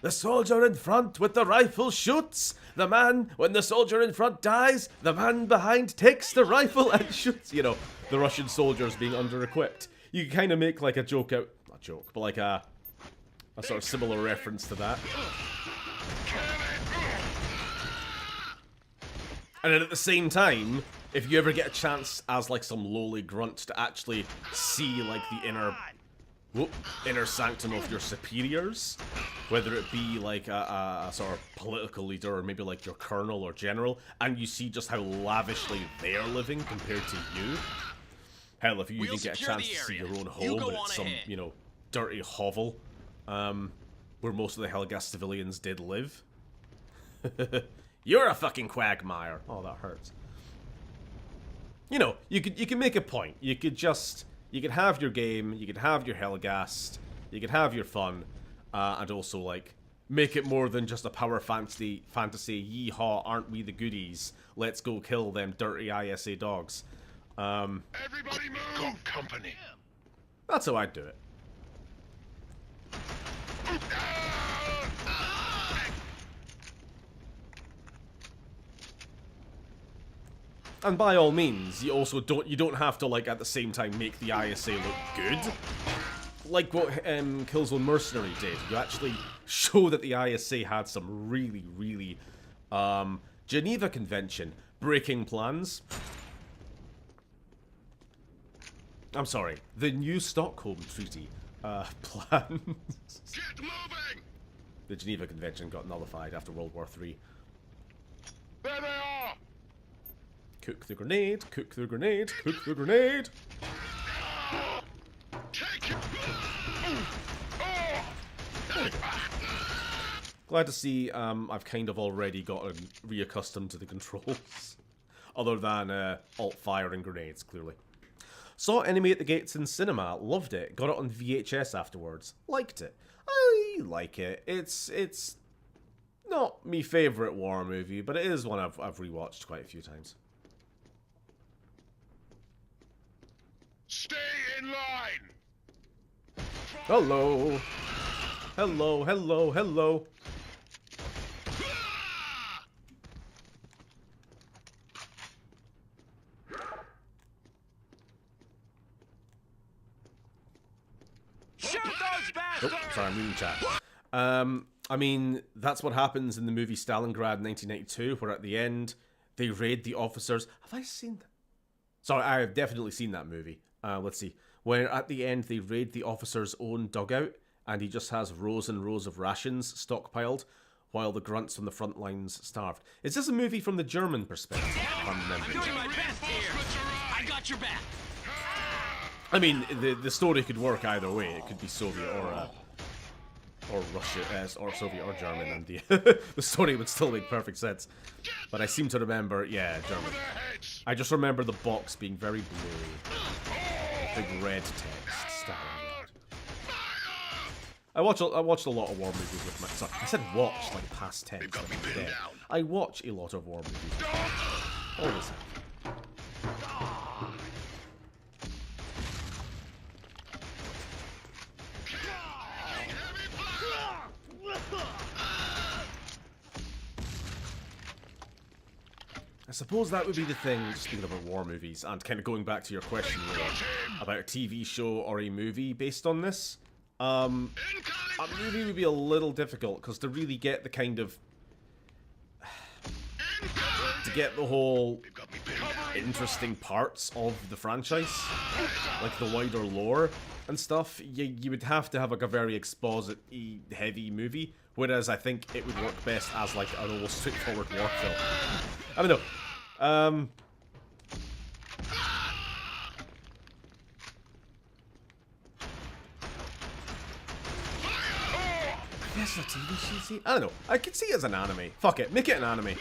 the soldier in front with the rifle shoots. The man, when the soldier in front dies, the man behind takes the rifle and shoots. You know, the Russian soldiers being under-equipped. You can kind of make like a joke out, not a joke, but like a sort of similar reference to that. And then at the same time, if you ever get a chance as like some lowly grunt to actually see like the inner sanctum of your superiors, whether it be like a sort of political leader or maybe like your colonel or general, and you see just how lavishly they're living compared to you. Hell, if you even get a chance to see your own home and it's some, you know, dirty hovel, where most of the Helghast civilians did live. You're a fucking quagmire. Oh, that hurts. You know, you could make a point. You could have your game, you could have your Helghast, you could have your fun, and also like make it more than just a power fantasy. Yeehaw! Aren't we the goodies? Let's go kill them dirty ISA dogs. Everybody move! Got company. That's how I'd do it. And by all means, you don't have to like at the same time make the ISA look good. Like what Killzone Mercenary did. You actually show that the ISA had some really Geneva Convention breaking plans. I'm sorry, the new Stockholm Treaty plans. Get moving! The Geneva Convention got nullified after World War III. There they are! Cook the grenade, cook the grenade, cook the grenade! Take it! Glad to see I've kind of already gotten reaccustomed to the controls. Other than alt-fire and grenades, clearly. Saw Enemy at the Gates in cinema, loved it, got it on VHS afterwards, liked it. I like it. It's not me favourite war movie, but it is one I've rewatched quite a few times. Stay in line! Hello! Hello, hello, hello! Shoot those bastards! Oh, sorry, I'm reading chat. I mean, that's what happens in the movie Stalingrad 1992, where at the end, they raid the officers. Have I seen that? Sorry, I've definitely seen that movie. Let's see. Where at the end, they raid the officer's own dugout, and he just has rows and rows of rations stockpiled, while the grunts on the front lines starved. Is this a movie from the German perspective? I'm doing my best here. I got your back. I mean, the story could work either way. It could be Soviet or Russia, or Soviet or German, and the story would still make perfect sense. But I seem to remember, yeah, German. I just remember the box being very blurry. Big red text. Stalingrad. I watched a lot of war movies with my. Sorry, I said watch like past tense. Like I watch a lot of war movies. Always have. I suppose that would be the thing, speaking about war movies, and kind of going back to your question really, about a TV show or a movie based on this. A movie would be a little difficult, because to really get the kind of... to get the whole interesting parts of the franchise, like the wider lore and stuff, you would have to have like a very exposit-y heavy movie, whereas I think it would work best as like an old straightforward war film. I don't know. guess it's a TV series. I don't know. I could see it as an anime. Fuck it, make it an anime.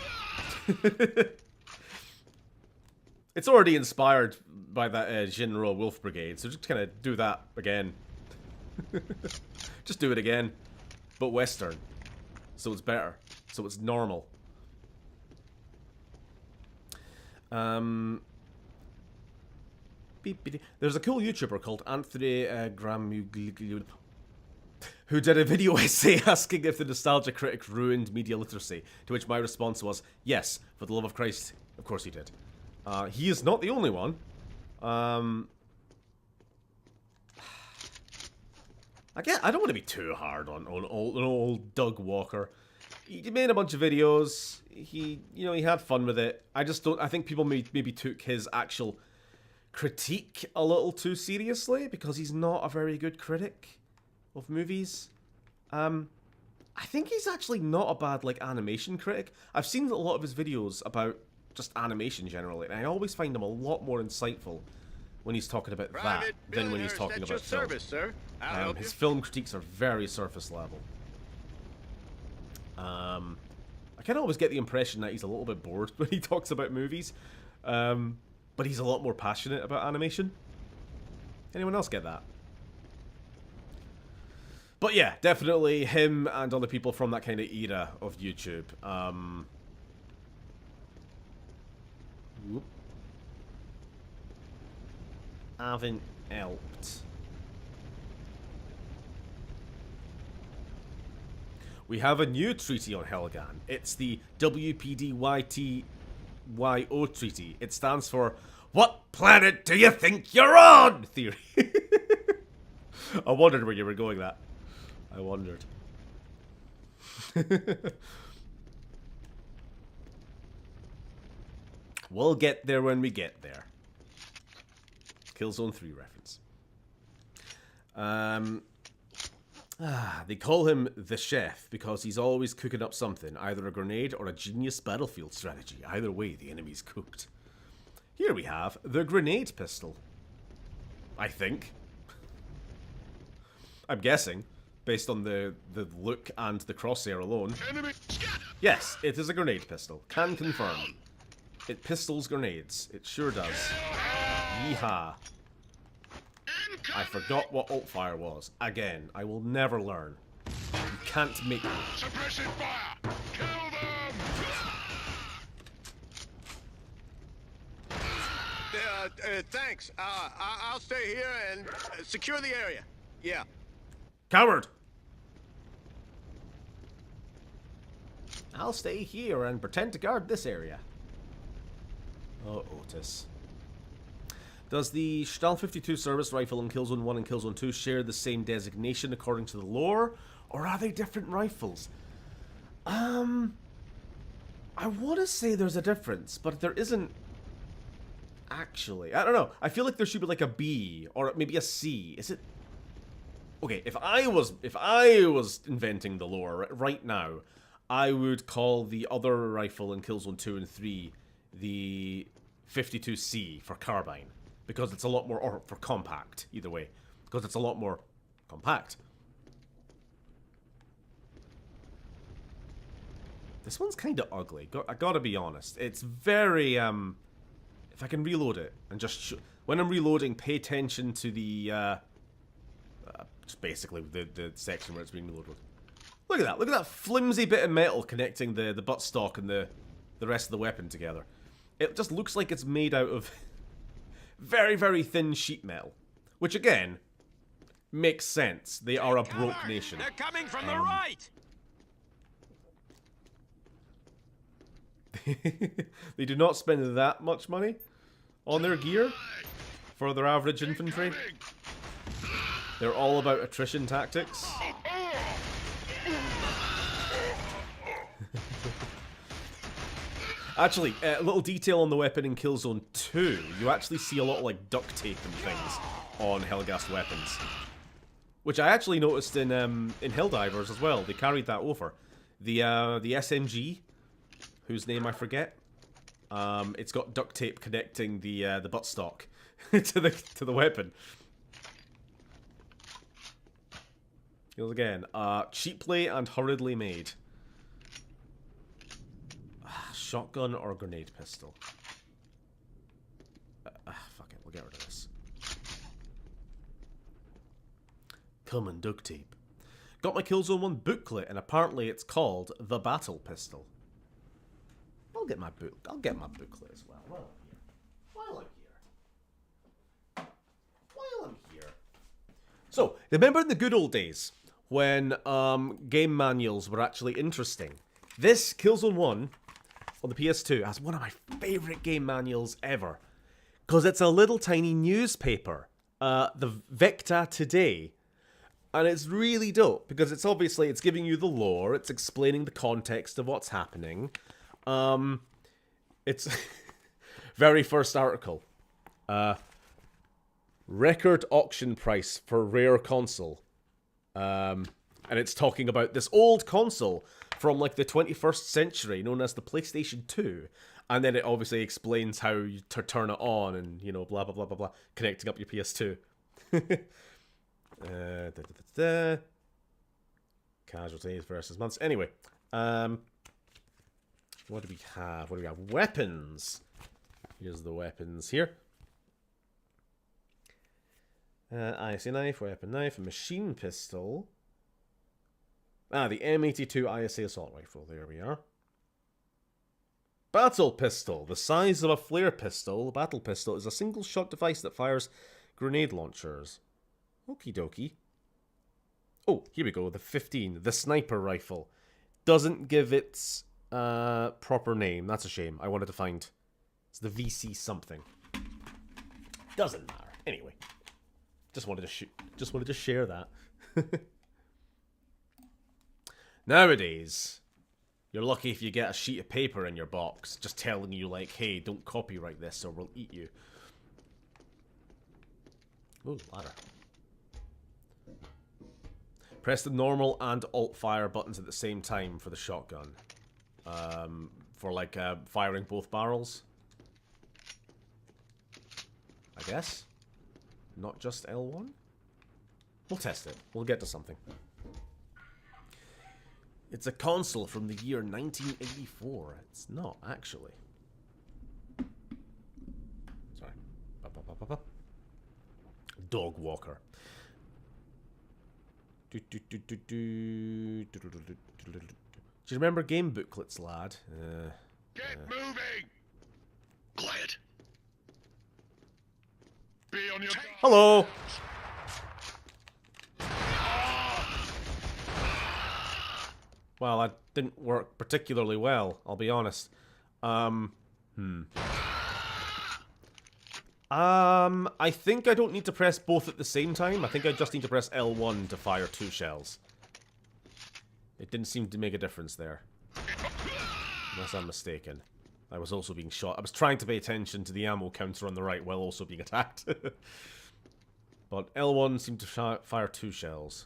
It's already inspired by that General Wolf Brigade, so just kind of do that again. Just do it again, but Western, so it's better, so it's normal. There's a cool YouTuber called Anthony Gramuglio who did a video essay asking if the nostalgia critic ruined media literacy, to which my response was, yes, for the love of Christ, of course he did. He is not the only one. I don't want to be too hard on old Doug Walker. He made a bunch of videos. He had fun with it. I think people maybe took his actual critique a little too seriously because he's not a very good critic of movies. I think he's actually not a bad animation critic. I've seen a lot of his videos about just animation generally, and I always find him a lot more insightful when he's talking about that than when he's talking about film. Service, sir. His film critiques are very surface level. I kind of always get the impression that he's a little bit bored when he talks about movies, but he's a lot more passionate about animation. Anyone else get that? But yeah, definitely him and other people from that kind of era of YouTube. Haven't helped. We have a new treaty on Helghast. It's the WPDYTYO treaty. It stands for "What planet do you think you're on?" theory. I wondered where you were going that. I wondered. We'll get there when we get there. Killzone 3 reference. They call him the chef because he's always cooking up something, either a grenade or a genius battlefield strategy. Either way, the enemy's cooked. Here we have the grenade pistol. I think. I'm guessing, based on the look and the crosshair alone. Yes, it is a grenade pistol. Can confirm. It pistols grenades. It sure does. Yeehaw. I forgot what alt-fire was. Again, I will never learn. You can't make me. Suppressive fire! Kill them! Thanks. I'll stay here and secure the area. Yeah. Coward! I'll stay here and pretend to guard this area. Oh, Otis. Does the Stahl 52 service rifle in Killzone 1 and Killzone 2 share the same designation according to the lore? Or are they different rifles? I want to say there's a difference, but there isn't actually. I don't know. I feel like there should be like a B or maybe a C. Is it? Okay, if I was inventing the lore right now, I would call the other rifle in Killzone 2 and 3 the 52C for carbine. Because it's a lot more, or for compact, either way. Because it's a lot more compact. This one's kind of ugly. I gotta be honest. It's very, if I can reload it, and just, when I'm reloading, pay attention to the, just basically the section where it's being reloaded. Look at that flimsy bit of metal connecting the buttstock and the rest of the weapon together. It just looks like it's made out of very, very thin sheet metal. Which, again, makes sense. They are a broke nation. They're coming from the right! They do not spend that much money on their gear for their average infantry. They're all about attrition tactics. Actually, a little detail on the weapon in Killzone 2. You actually see a lot of like duct tape and things on Helghast weapons, which I actually noticed in Helldivers as well. They carried that over. The SMG, whose name I forget, it's got duct tape connecting the buttstock to the weapon. Here's again. Cheaply and hurriedly made. Shotgun or grenade pistol? Fuck it, we'll get rid of this. Come and duct tape. Got my Killzone 1 booklet, and apparently it's called the Battle Pistol. I'll get my booklet as well. While I'm here. So, remember in the good old days when game manuals were actually interesting? This Killzone 1 on the PS2 has one of my favorite game manuals ever, because it's a little tiny newspaper, the Vecta Today. And it's really dope, because it's obviously, it's giving you the lore, it's explaining the context of what's happening. It's very first article. Record auction price for rare console. And it's talking about this old console from like the 21st century, known as the PlayStation 2. And then it obviously explains how you turn it on and, you know, blah, blah, blah, blah, blah, connecting up your PS2. Casualties versus months. Anyway, what do we have? What do we have? Weapons. Here's the weapons here. ISA knife, weapon knife, a machine pistol. The M82 ISA assault rifle. There we are. Battle pistol. The size of a flare pistol. The battle pistol is a single shot device that fires grenade launchers. Okie dokie. Oh, here we go. The 15. The sniper rifle. Doesn't give its proper name. That's a shame. I wanted to find. It's the VC something. Doesn't matter. Anyway. Just wanted to share that. Nowadays, you're lucky if you get a sheet of paper in your box just telling you like, hey, don't copyright this or we'll eat you. Ooh, ladder. Press the normal and alt fire buttons at the same time for the shotgun. For like firing both barrels. I guess. Not just L1? We'll test it. We'll get to something. It's a console from the year 1984. It's not, actually. Sorry. Dog walker. Do you remember game booklets, lad? Get moving! Quiet. Be on your... Hello! Well, that didn't work particularly well, I'll be honest. I think I don't need to press both at the same time. I think I just need to press L1 to fire 2 shells. It didn't seem to make a difference there. Unless I'm mistaken. I was also being shot. I was trying to pay attention to the ammo counter on the right while also being attacked. But L1 seemed to fire 2 shells.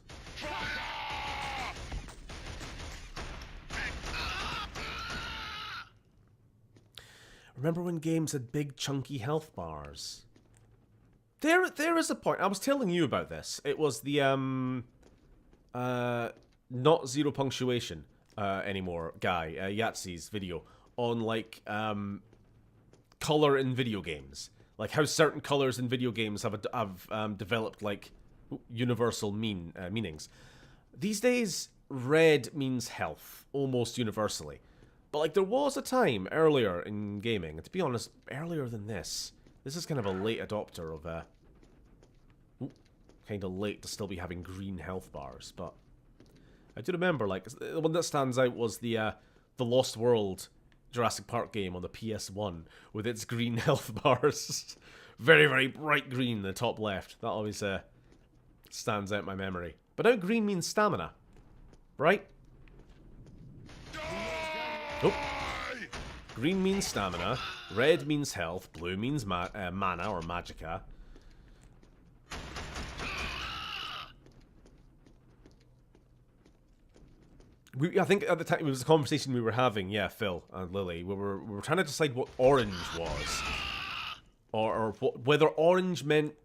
Remember when games had big chunky health bars? There is a point. I was telling you about this. It was the not zero punctuation anymore guy, Yahtzee's video on like color in video games, like how certain colors in video games have developed like universal meanings. These days, red means health almost universally. But, like, there was a time earlier in gaming, and to be honest, earlier than this. This is kind of a late adopter of, kind of late to still be having green health bars, but I do remember, like, the one that stands out was the Lost World Jurassic Park game on the PS1, with its green health bars. Very, very bright green in the top left. That always, stands out in my memory. But now green means stamina, right? Nope. Green means stamina, red means health, blue means mana or magicka. I think at the time it was a conversation we were having, yeah, Phil and Lily. We were trying to decide what orange was, or whether orange meant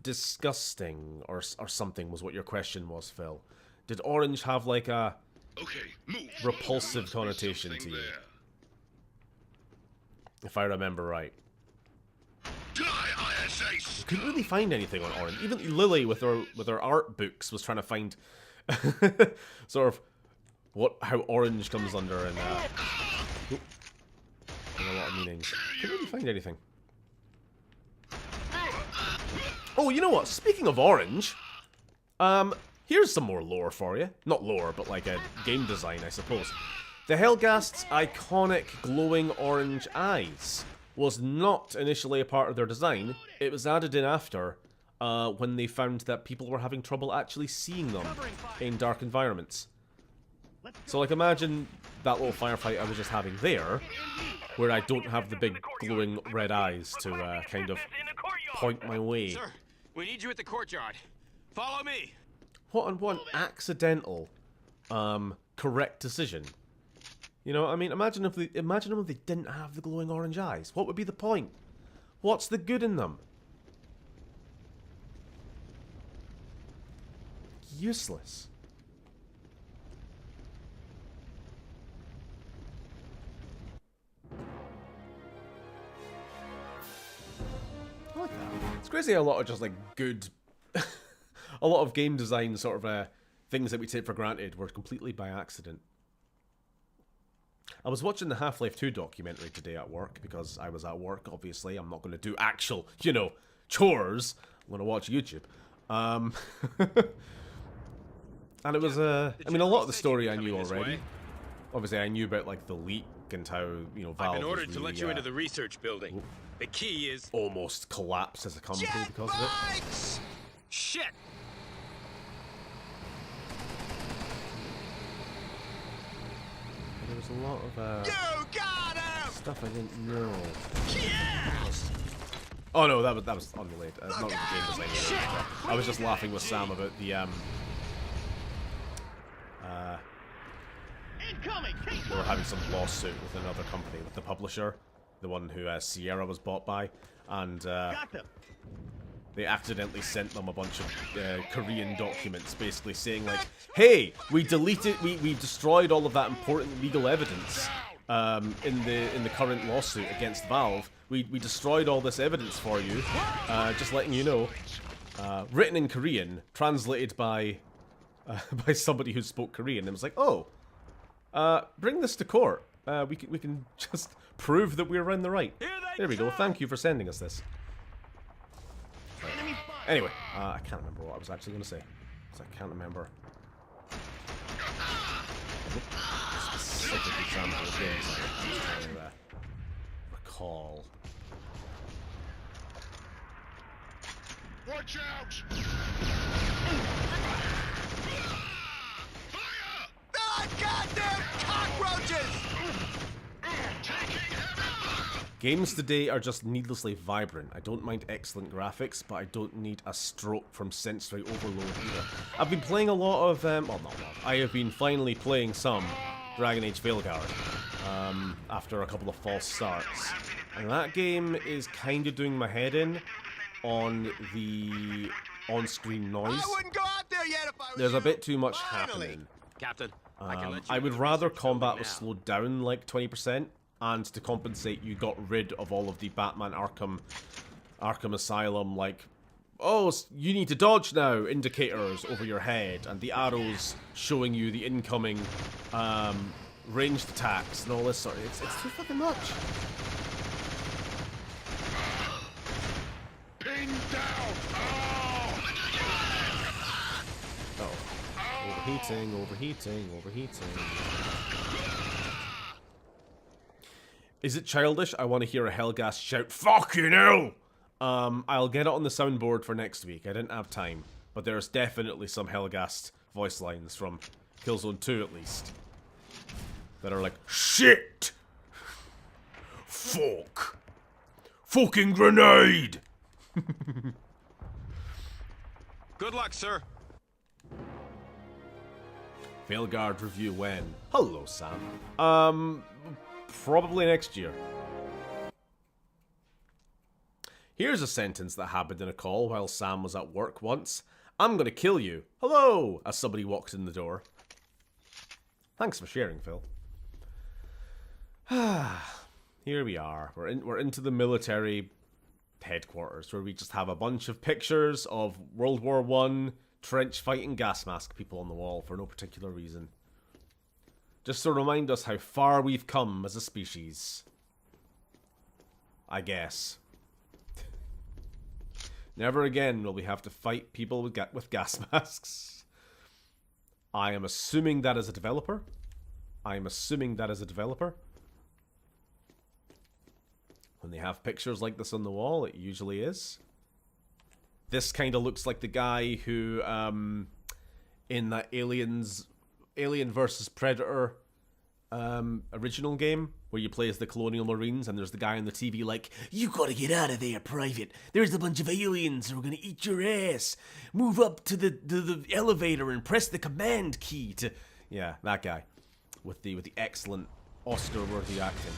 disgusting or something was what your question was, Phil. Did orange have like a repulsive connotation to you? If I remember right. Couldn't really find anything on orange. Even Lily with her art books was trying to find sort of how orange comes under in a lot of meanings. Couldn't really find anything. Oh, you know what? Speaking of orange, here's some more lore for you. Not lore, but like a game design, I suppose. The Helghast's iconic glowing orange eyes was not initially a part of their design. It was added in after, when they found that people were having trouble actually seeing them in dark environments. So, like, imagine that little firefight I was just having there, where I don't have the big glowing red eyes to kind of point my way. Sir, we need you at the courtyard. Follow me. What an accidental, correct decision. You know, I mean, imagine if they didn't have the glowing orange eyes. What would be the point? What's the good in them? Useless. I like that. It's crazy how a lot of just like good, a lot of game design sort of things that we take for granted were completely by accident. I was watching the Half-Life 2 documentary today at work, because I was at work, obviously. I'm not going to do actual, you know, chores. I'm going to watch YouTube. And it was, I mean, a lot of the story I knew already. Obviously, I knew about, like, the leak and how, you know, Valve I've been ordered was to really, let you into the research building. The key is... almost collapsed as a company because of it. Shit! There was a lot of, You got him! stuff I didn't know. Yes! Oh no, that was unrelated. Not with the game design related. I was just laughing with Sam about the they were having some lawsuit with another company, with the publisher, the one who Sierra was bought by, and they accidentally sent them a bunch of Korean documents, basically saying like, "Hey, we destroyed all of that important legal evidence in the current lawsuit against Valve. We destroyed all this evidence for you, just letting you know." Written in Korean, translated by somebody who spoke Korean. It was like, "Oh, bring this to court. We can just prove that we're in the right." There we go. Thank you for sending us this. Anyway, I can't remember what I was actually going to say, because I can't remember a specific example of games I was trying to recall. Watch out! Ah, goddamn cockroaches! Games today are just needlessly vibrant. I don't mind excellent graphics, but I don't need a stroke from sensory overload either. I've been playing a lot of, well, not a lot. I have been finally playing some Dragon Age Veilguard after a couple of false starts. And that game is kind of doing my head in on the on-screen noise. I wouldn't go out there yet if I was There's a you. bit too much Finally. happening. Captain, I can let you I into would the rather research combat building was now. slowed down like 20%, and to compensate, you got rid of all of the Batman Arkham Asylum, like, oh, you need to dodge now, indicators over your head, and the arrows showing you the incoming ranged attacks and all this sort of. It's too fucking much. Pin down! Oh. Overheating. Is it childish? I want to hear a Helghast shout, "Fucking hell!" I'll get it on the soundboard for next week. I didn't have time. But there's definitely some Helghast voice lines from Killzone 2 at least that are like, "Shit! Fuck! Fucking grenade!" Good luck, sir. Veilguard review when? Hello, Sam. Probably next year. Here's a sentence that happened in a call while Sam was at work once. I'm gonna kill you. Hello! As somebody walked in the door. Thanks for sharing, Phil. Here we are. We're into the military headquarters where we just have a bunch of pictures of World War I trench fighting gas mask people on the wall for no particular reason. Just to remind us how far we've come as a species. I guess. Never again will we have to fight people with gas masks. I am assuming that as a developer. When they have pictures like this on the wall, it usually is. This kind of looks like the guy who, in that Alien vs. Predator original game, where you play as the Colonial Marines, and there's the guy on the TV like, "You gotta get out of there, Private. There's a bunch of aliens who are gonna eat your ass. Move up to the elevator and press the command key to..." Yeah, that guy. With the excellent Oscar-worthy acting.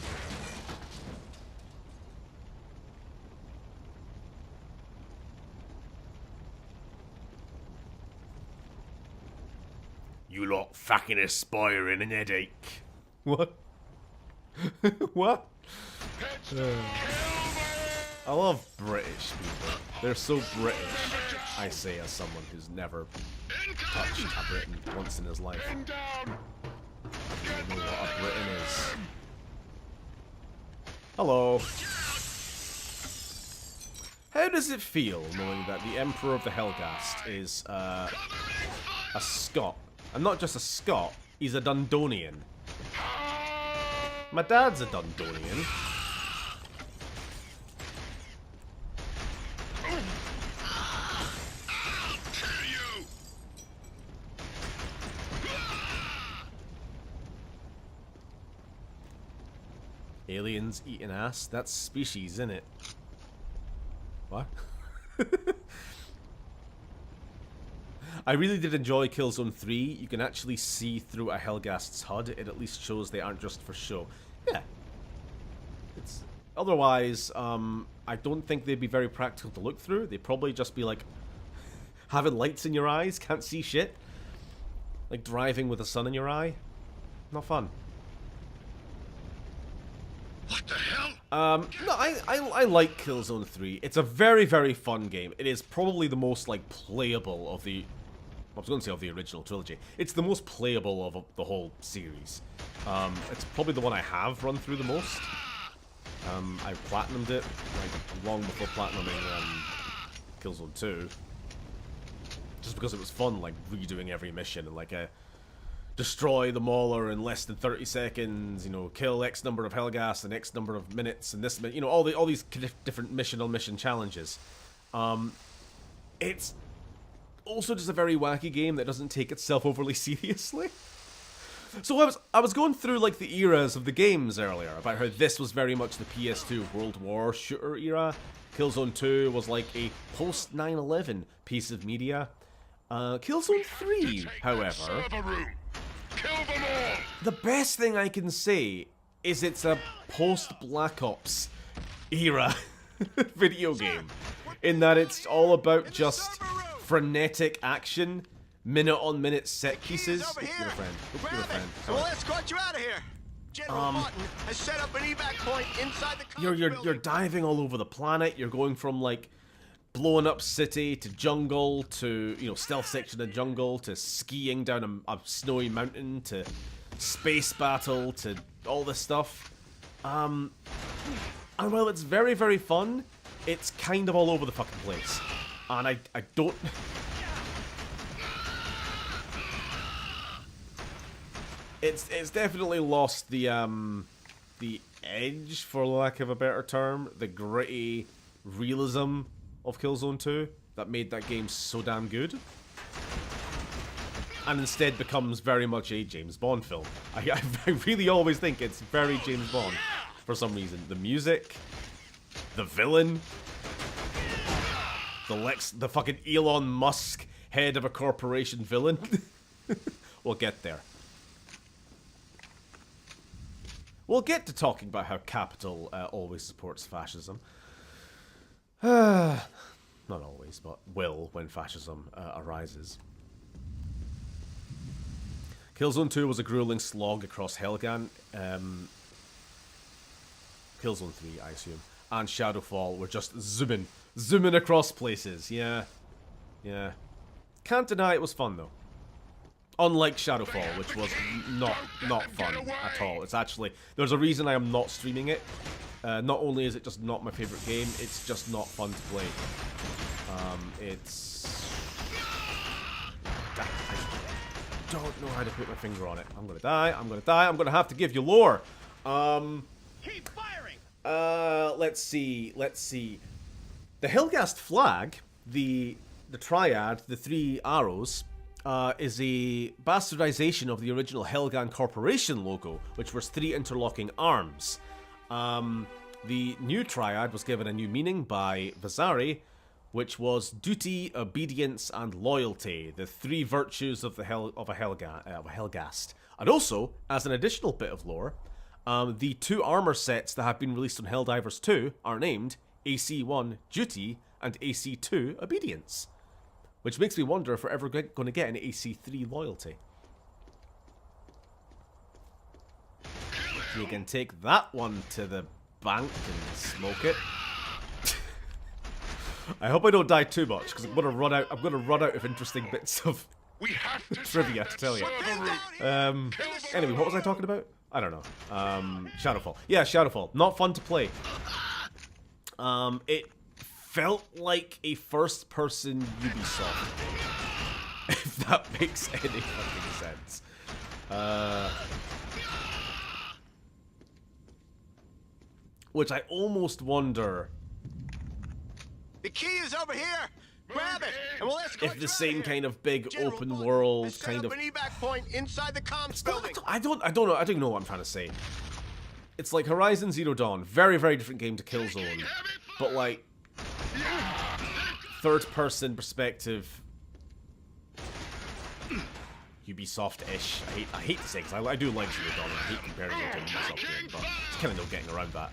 You lot fucking aspiring an headache. What? What? I love British people. They're so British, I say as someone who's never touched a Britain once in his life. I don't know what a Britain is. Hello. How does it feel knowing that the Emperor of the Helghast is a Scot? And not just a Scot, he's a Dundonian. My dad's a Dundonian. Aliens eating ass? That's species, isn't it? What? I really did enjoy Killzone 3. You can actually see through a Helghast's HUD. It at least shows they aren't just for show. Yeah. It's otherwise, I don't think they'd be very practical to look through. They'd probably just be like having lights in your eyes, can't see shit. Like driving with the sun in your eye. Not fun. What the hell? No, I like Killzone 3. It's a very, very fun game. It is probably the most, like, playable of the... I was going to say of the original trilogy. It's the most playable of the whole series. It's probably the one I have run through the most. I platinumed it, like, long before platinuming Killzone 2. Just because it was fun, like, redoing every mission and, like, destroy the Mauler in less than 30 seconds, you know, kill X number of Helghast in X number of minutes, and this, you know, all these different mission-on-mission challenges. It's also just a very wacky game that doesn't take itself overly seriously. So I was going through, like, the eras of the games earlier, about how this was very much the PS2 World War shooter era. Killzone 2 was like a post 9/11 piece of media. Killzone 3, however, the best thing I can say is it's a post-Black Ops era video game, in that it's all about just frenetic action, minute-on-minute set pieces. Over here. You're a friend. You're a friend. So we'll escort you out of here. General Martin has set up an evac point inside the You're diving all over the planet. You're going from, like, blowing up city to jungle to, you know, stealth section of jungle to skiing down a snowy mountain to space battle to all this stuff. And while it's very, very fun, it's kind of all over the fucking place. And I don't... It's definitely lost the edge, for lack of a better term, the gritty realism of Killzone 2 that made that game so damn good, and instead becomes very much a James Bond film. I really always think it's very James Bond for some reason. The music, the villain, the fucking Elon Musk head of a corporation villain. We'll get there. We'll get to talking about how Capital always supports fascism. Not always, but will when fascism arises. Killzone 2 was a grueling slog across Helghast. Killzone 3, I assume, and Shadowfall were just zooming across places. Yeah. Can't deny it was fun though. Unlike Shadowfall, which was not fun at all. It's actually, there's a reason I am not streaming it. Not only is it just not my favorite game, it's just not fun to play. I don't know how to put my finger on it. I'm gonna die. I'm gonna have to give you lore. Keep firing! Let's see. The Helghast flag, the triad, the 3 arrows, is a bastardization of the original Helghast Corporation logo, which was 3 interlocking arms. The new triad was given a new meaning by Vasari, which was duty, obedience, and loyalty, the 3 virtues of a Helghast. And also, as an additional bit of lore, the 2 armor sets that have been released on Helldivers 2 are named AC-1 Duty and AC-2 Obedience, which makes me wonder if we're ever going to get an AC-3 Loyalty. You can take that one to the bank and smoke it. I hope I don't die too much, because I'm gonna run out of interesting bits of trivia to tell you. Anyway, what was I talking about? I don't know. Shadowfall. Yeah, Shadowfall. Not fun to play. It felt like a first-person Ubisoft game, if that makes any fucking sense. Which I almost wonder The key is over here. Grab it, and we'll escort if the you same out of here. kind of big General open Vaughn world has set kind up of. an evac point inside the comms building. I don't know. I don't know what I'm trying to say. It's like Horizon Zero Dawn, very different game to Killzone, but like third-person perspective, Ubisoft-ish. I hate to say, because I do like Zero Dawn, and I hate comparing it to a Ubisoft game, but there's kind of no getting around that.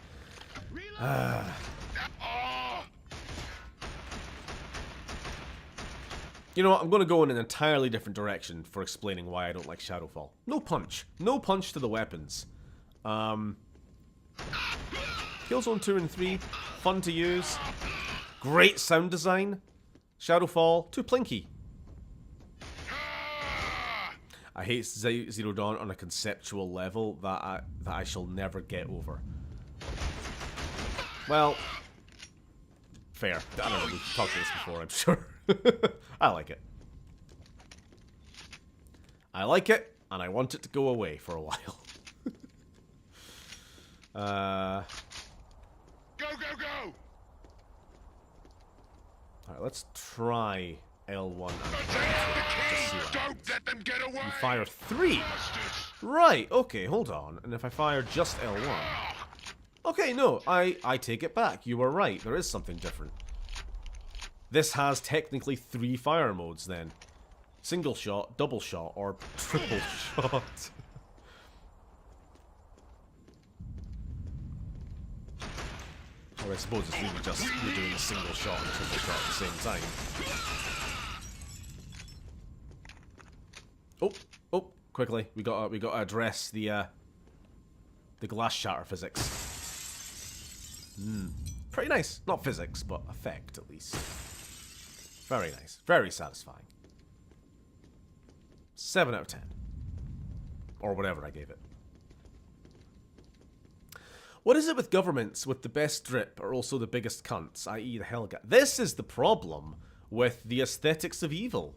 You know what, I'm going to go in an entirely different direction for explaining why I don't like Shadowfall. No punch. No punch to the weapons. Killzone 2 and 3, fun to use. Great sound design. Shadowfall, too plinky. I hate Zero Dawn on a conceptual level that I shall never get over. Well, fair. I don't know, we've talked about this before, I'm sure. I like it. I like it, and I want it to go away for a while. Go! Alright, let's try L1 and L2. Don't let them get away! You fire 3! Right, okay, hold on. And if I fire just L1... Okay, no, I take it back. You were right, there is something different. This has technically 3 fire modes then. Single shot, double shot, or triple shot. Or I suppose it's really just you're doing a single shot and a triple shot at the same time. Oh, quickly. We got to address the glass shatter physics. Pretty nice. Not physics, but effect at least. Very nice. Very satisfying. 7 out of 10. Or whatever I gave it. What is it with governments with the best drip are also the biggest cunts, i.e. the Helghast? This is the problem with the aesthetics of evil.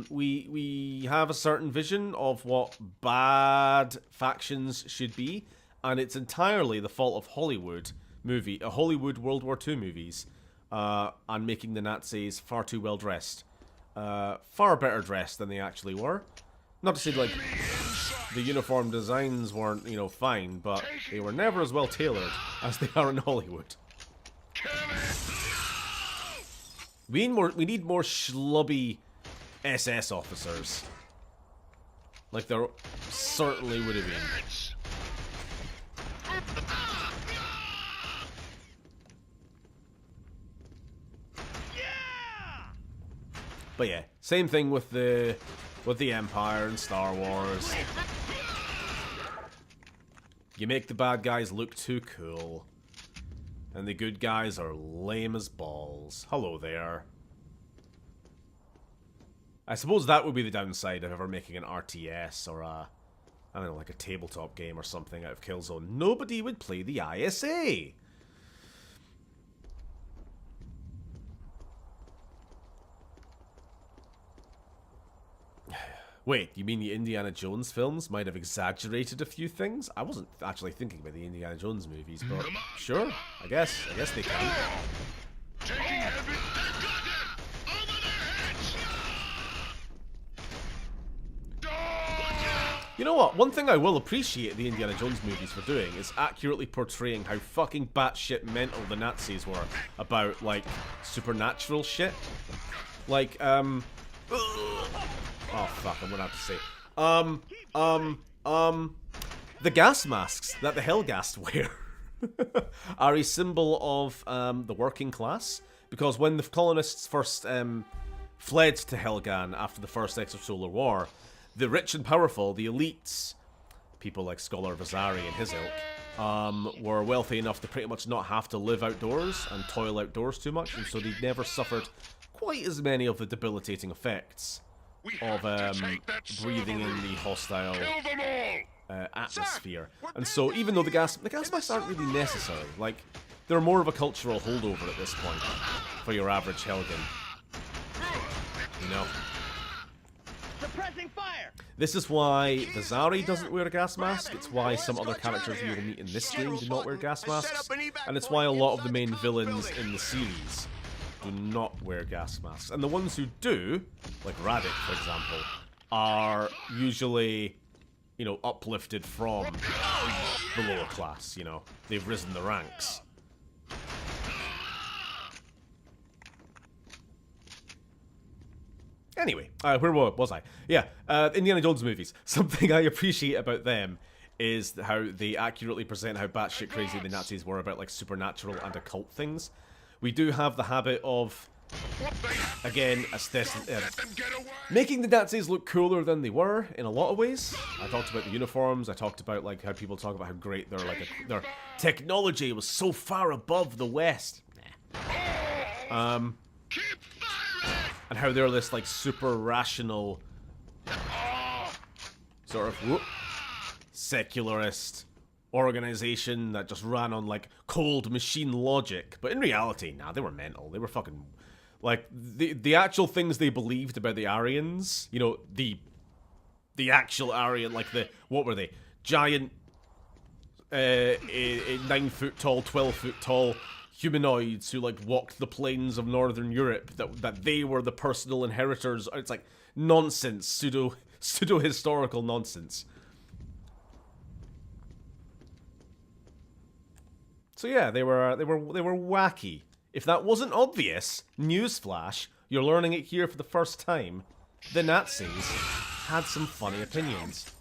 We have a certain vision of what bad factions should be, and it's entirely the fault of Hollywood World War II movies, and making the Nazis far too well dressed. Far better dressed than they actually were. Not to say, like, the uniform designs weren't, you know, fine, but they were never as well tailored as they are in Hollywood. We need more schlubby SS officers. Like there certainly would have been. But yeah, same thing with the Empire and Star Wars. You make the bad guys look too cool, and the good guys are lame as balls. Hello there. I suppose that would be the downside of ever making an RTS or a, I don't know, like a tabletop game or something out of Killzone. Nobody would play the ISA. Wait, you mean the Indiana Jones films might have exaggerated a few things? I wasn't actually thinking about the Indiana Jones movies, but sure, I guess they can. You know what? One thing I will appreciate the Indiana Jones movies for doing is accurately portraying how fucking batshit mental the Nazis were about, like, supernatural shit. Like, oh fuck, I'm gonna have to say. The gas masks that the Helghast wear are a symbol of the working class, because when the colonists first fled to Helghan after the first extrasolar war, the rich and powerful, the elites, people like Scholar Vazari and his ilk, were wealthy enough to pretty much not have to live outdoors and toil outdoors too much, and so they never suffered quite as many of the debilitating effects of breathing in the hostile atmosphere. And so even though the gas masks aren't really necessary, like, they're more of a cultural holdover at this point for your average Helghan. You know? This is why Vazari doesn't wear a gas mask, it's why some other characters you will meet in this game do not wear gas masks, and it's why a lot of the main villains in the series do not wear gas masks. And the ones who do, like Radek for example, are usually, you know, uplifted from the lower class, you know. They've risen the ranks. Anyway, where was I? Yeah, Indiana Jones movies. Something I appreciate about them is how they accurately present how batshit crazy the Nazis were about, like, supernatural and occult things. We do have the habit of, again, making the Nazis look cooler than they were in a lot of ways. I talked about the uniforms. I talked about, like, how people talk about how great their technology was so far above the West. And how they're this, like, super rational sort of secularist organization that just ran on, like, cold machine logic. But in reality, nah, they were mental. They were fucking, like, the actual things they believed about the Aryans, you know, the actual Aryan, like, what were they? Giant 9 foot tall, 12 foot tall humanoids who, like, walked the plains of northern Europe, that they were the personal inheritors. It's like nonsense, pseudo historical nonsense. So yeah, they were wacky. If that wasn't obvious, newsflash, you're learning it here for the first time. The Nazis had some funny opinions.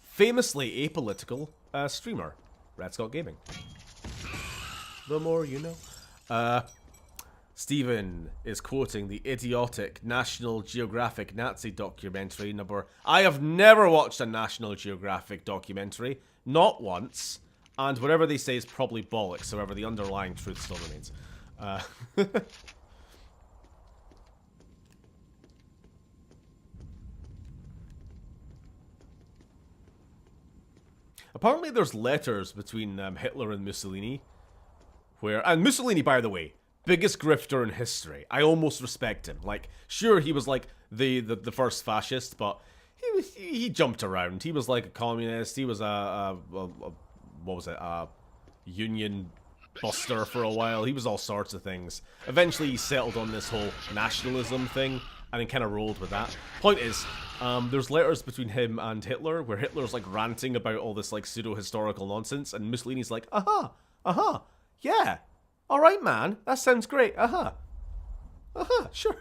Famously apolitical streamer, RedScot Gaming. The more you know. Stephen is quoting the idiotic National Geographic Nazi documentary number. I have never watched a National Geographic documentary, not once, and whatever they say is probably bollocks, however the underlying truth still remains. Apparently there's letters between Hitler and Mussolini, and Mussolini, by the way, biggest grifter in history. I almost respect him. Like, sure, he was like the first fascist, but he jumped around. He was like a communist. He was a union buster for a while. He was all sorts of things. Eventually, he settled on this whole nationalism thing, and then kind of rolled with that. Point is, there's letters between him and Hitler, where Hitler's, like, ranting about all this, like, pseudo-historical nonsense, and Mussolini's like, yeah, alright, man, that sounds great, sure.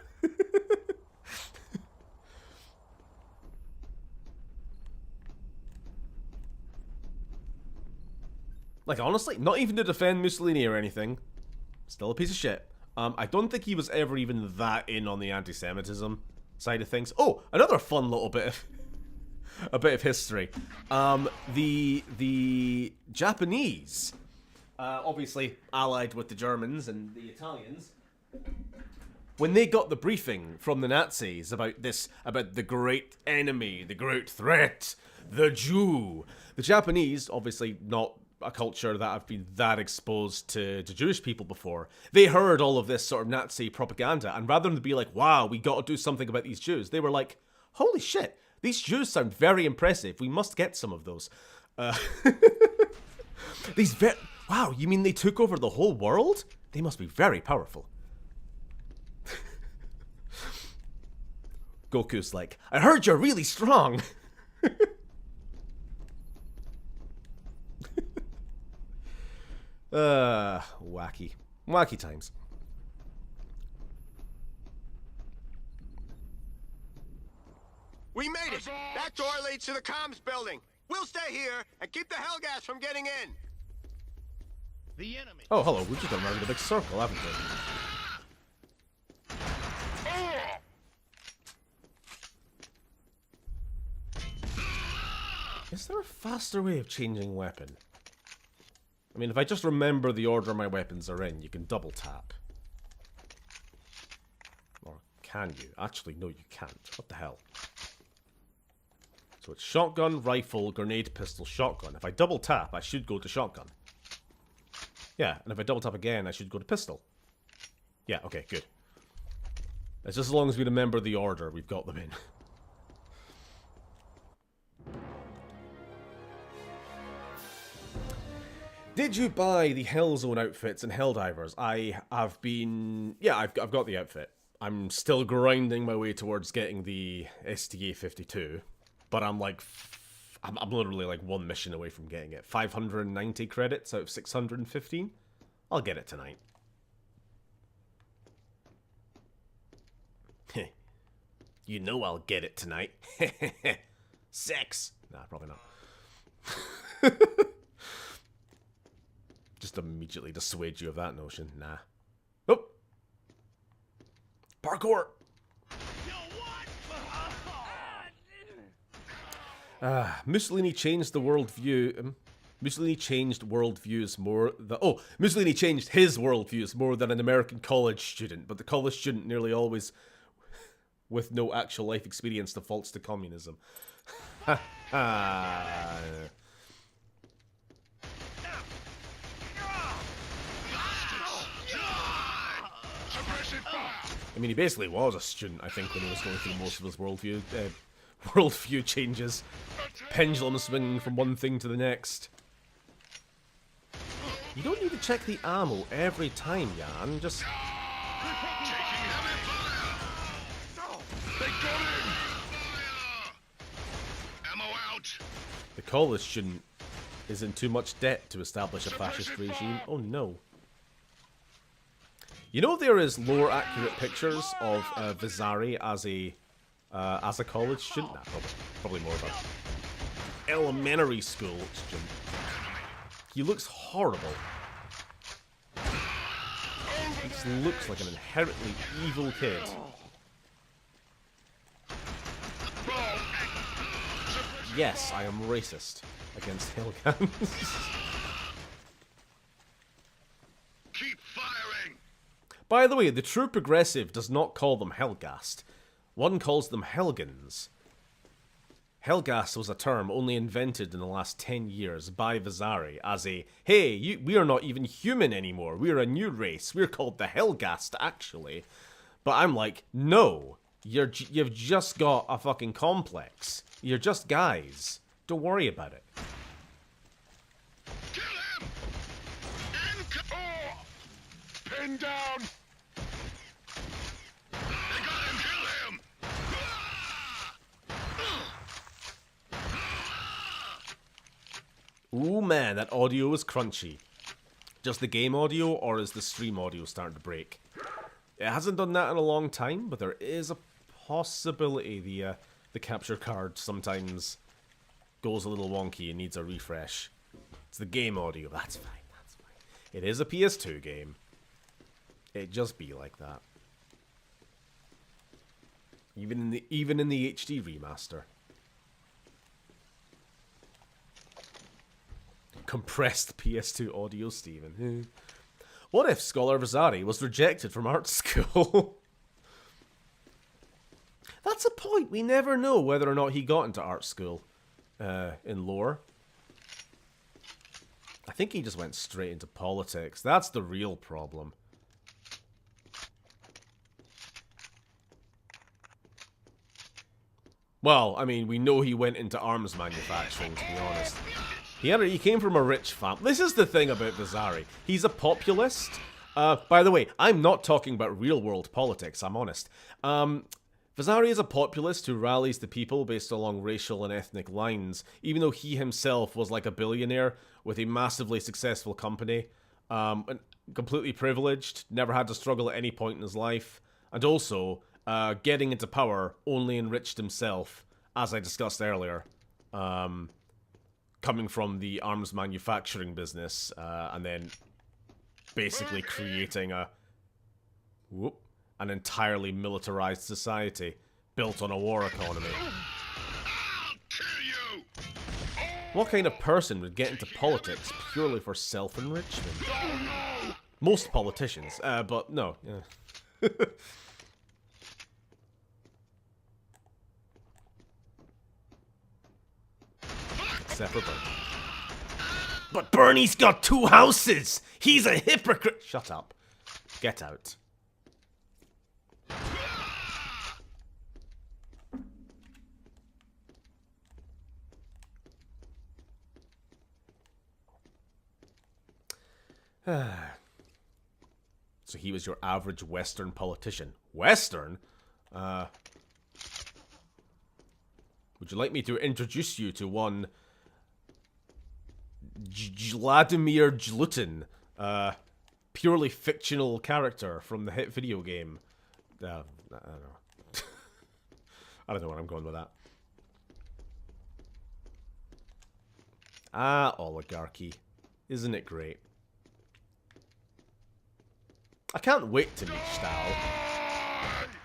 Like, honestly, not even to defend Mussolini or anything, Still a piece of shit. I don't think he was ever even that in on the anti-Semitism side of things. Oh, another fun little bit of a bit of history. The Japanese, obviously allied with the Germans and the Italians, when they got the briefing from the Nazis about the great enemy, the great threat, the Jew, the Japanese, obviously not a culture that have been that exposed to Jewish people before, they heard all of this sort of Nazi propaganda, and rather than be like, wow, we got to do something about these Jews, they were like, holy shit, these Jews sound very impressive, we must get some of those. Wow, you mean they took over the whole world? They must be very powerful. Goku's like, I heard you're really strong. Wacky. Wacky times. We made it! That door leads to the comms building. We'll stay here and keep the Helghast from getting in. The enemy. Oh, hello. We've just gone around a big circle, haven't we? Is there a faster way of changing weapon? I mean, if I just remember the order my weapons are in, you can double tap. Or can you? Actually, no, you can't. What the hell? So it's shotgun, rifle, grenade, pistol, shotgun. If I double tap, I should go to shotgun. Yeah, and if I double tap again, I should go to pistol. Yeah, okay, good. It's just as long as we remember the order, we've got them in. Did you buy the Hellzone outfits and Helldivers? I've got the outfit. I'm still grinding my way towards getting the STA-52, but I'm literally like one mission away from getting it. 590 credits out of 615. I'll get it tonight. You know I'll get it tonight. Sex. Nah, probably not. Just immediately dissuade you of that notion. Nah. Oh! Parkour! Mussolini changed the worldview. Mussolini changed worldviews more than... Oh! Mussolini changed his worldviews more than an American college student, but the college student nearly always, with no actual life experience, defaults to communism. Ha ha! I mean, he basically was a student, I think, when he was going through most of his worldview changes. Pendulum swinging from one thing to the next. You don't need to check the ammo every time, Jan. Just... The college student is in too much debt to establish a fascist regime. Oh no. You know there is more accurate pictures of Vizari as a college student? Nah, probably more of an elementary school student. He looks horrible. He just looks like an inherently evil kid. Yes, I am racist against Helghast. Keep firing! By the way, the true progressive does not call them Helghast. One calls them Helgans. Helghast was a term only invented in the last 10 years by Vizari as a, hey, we are not even human anymore, we're a new race, we're called the Helghast, actually. But I'm like, no, you've just got a fucking complex. You're just guys. Don't worry about it. Kill him! Pin down! They got him! Kill him! Ooh man, that audio is crunchy. Just the game audio, or is the stream audio starting to break? It hasn't done that in a long time, but there is a possibility the capture card sometimes goes a little wonky and needs a refresh. It's the game audio, that's fine, that's fine. It is a PS2 game. It just be like that. Even in the HD remaster. Compressed PS2 audio, Steven. What if Scholar Vasari was rejected from art school? That's a point. We never know whether or not he got into art school in lore. I think he just went straight into politics. That's the real problem. Well, I mean, we know he went into arms manufacturing, to be honest. He came from a rich family. This is the thing about Vasari. He's a populist. By the way, I'm not talking about real-world politics, I'm honest. Vasari is a populist who rallies the people based along racial and ethnic lines, even though he himself was like a billionaire with a massively successful company, and completely privileged, never had to struggle at any point in his life, and also, getting into power only enriched himself, as I discussed earlier, coming from the arms manufacturing business, and then basically creating an entirely militarized society built on a war economy. What kind of person would get into politics purely for self-enrichment? Most politicians, but no. Yeah. Except for Bernie. But Bernie's got 2 houses! He's a hypocrite! Shut up. Get out. So he was your average Western politician. Western? Would you like me to introduce you to one Vladimir Jlutin, purely fictional character from the hit video game? I don't know. I don't know where I'm going with that. Oligarchy. Isn't it great? I can't wait to meet Stahl.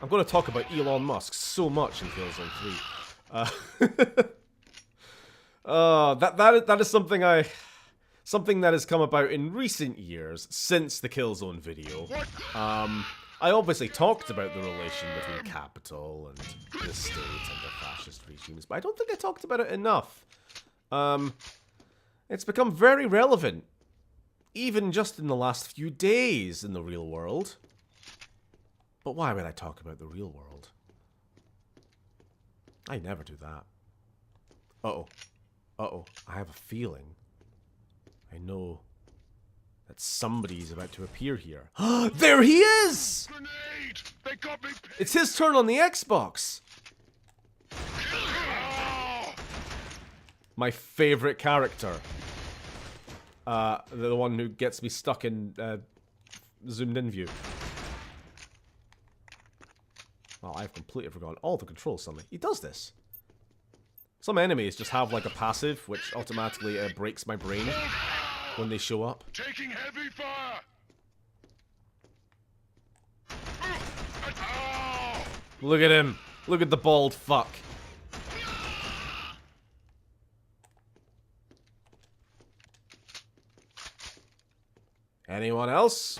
I'm going to talk about Elon Musk so much in Killzone 3. That is something that has come about in recent years since the Killzone video. I obviously talked about the relation between capital and the state and the fascist regimes, but I don't think I talked about it enough. It's become very relevant, even just in the last few days in the real world. But why would I talk about the real world? I never do that. Uh-oh. Uh-oh. I have a feeling. I know that somebody's about to appear here. There he is! Grenade! They got me. It's his turn on the Xbox. My favorite character. The one who gets me stuck in zoomed in view. Well, I've completely forgotten all the controls suddenly. He does this. Some enemies just have like a passive, which automatically breaks my brain when they show up. Taking heavy fire. Look at him. Look at the bald fuck. Anyone else?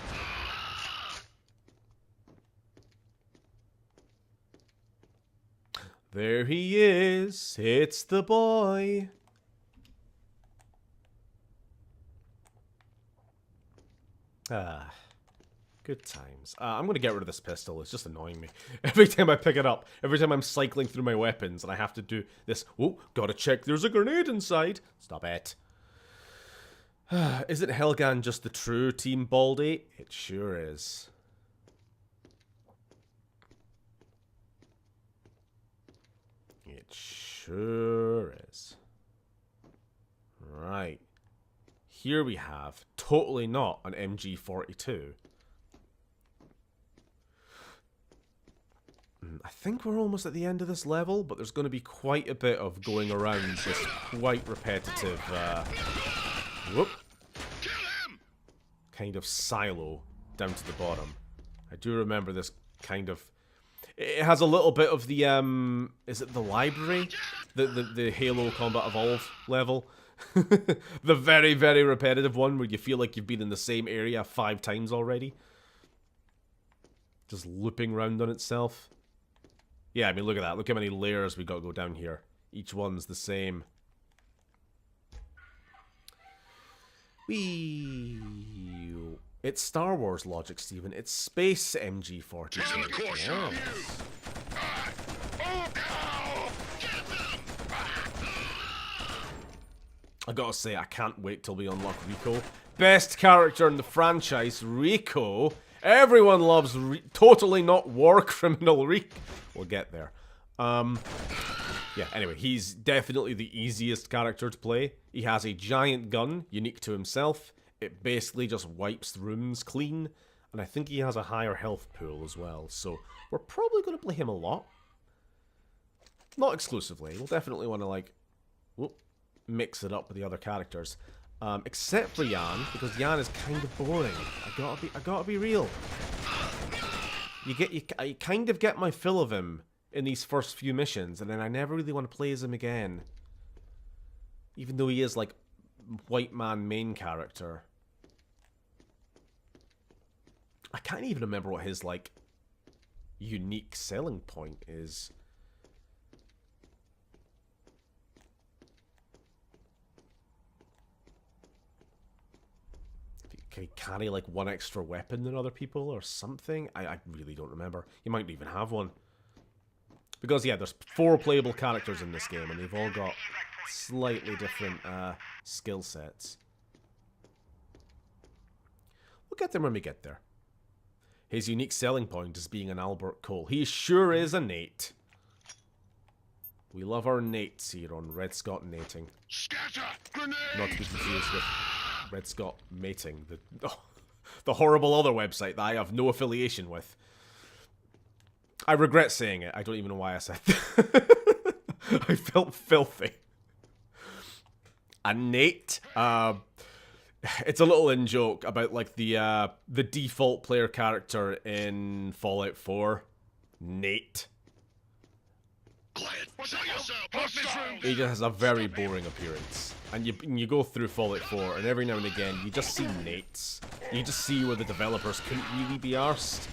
There he is. It's the boy. Good times. I'm going to get rid of this pistol. It's just annoying me. Every time I pick it up, every time I'm cycling through my weapons and I have to do this. Oh, gotta check there's a grenade inside. Stop it. Isn't Helghast just the true Team Baldy? It sure is. It sure is. Right. Here we have, totally not an MG42. I think we're almost at the end of this level, but there's going to be quite a bit of going around this quite repetitive, kind of silo down to the bottom. I do remember this kind of... It has a little bit of the, is it the library? The Halo Combat Evolved level? The very, very repetitive one where you feel like you've been in the same area 5 times already. Just looping round on itself. Yeah, I mean, look at that. Look how many layers we got to go down here. Each one's the same. Whee! It's Star Wars logic, Stephen. It's space MG42. Yes. I gotta say, I can't wait till we unlock Rico. Best character in the franchise, Rico. Everyone loves totally not war criminal Rico. We'll get there. Yeah, anyway, he's definitely the easiest character to play. He has a giant gun, unique to himself. It basically just wipes rooms clean. And I think he has a higher health pool as well. So we're probably going to play him a lot. Not exclusively. We'll definitely want to, like, mix it up with the other characters. Except for Jan, because Jan is kind of boring. I gotta be real. I kind of get my fill of him in these first few missions, and then I never really want to play as him again. Even though he is, like, white man main character. I can't even remember what his, like, unique selling point is. Can he carry, like, one extra weapon than other people or something? I really don't remember. He might even have one. Because, yeah, there's 4 playable characters in this game, and they've all got slightly different skill sets. We'll get them when we get there. His unique selling point is being an Albert Cole. He sure is a Nate. We love our Nates here on Red Scott Nating. Not to be confused with Red Scott Mating, the horrible other website that I have no affiliation with. I regret saying it. I don't even know why I said that. I felt filthy. A Nate, it's a little in joke about, like, the default player character in Fallout 4, Nate. He just has a very boring appearance. And you go through Fallout 4, and every now and again, you just see Nates. You just see where the developers couldn't really be arsed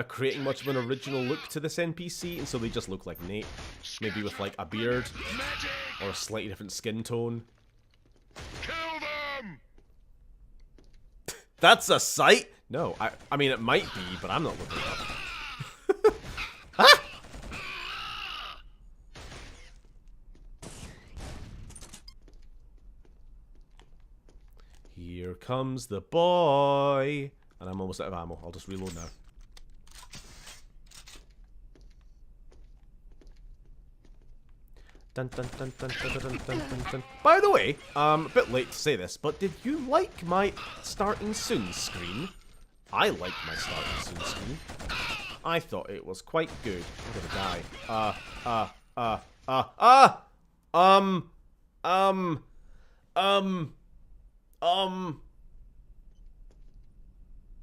creating much of an original look to this NPC, and so they just look like Nate. Maybe with, like, a beard, or a slightly different skin tone. Kill them! That's a sight? No, I mean, it might be, but I'm not looking it up. Ah! Here comes the boy. And I'm almost out of ammo. I'll just reload now. Dun, dun, dun, dun, dun, dun, dun, dun, dun. By the way, a bit late to say this, but did you like my starting soon screen? I liked my starting soon screen. I thought it was quite good. I'm gonna die.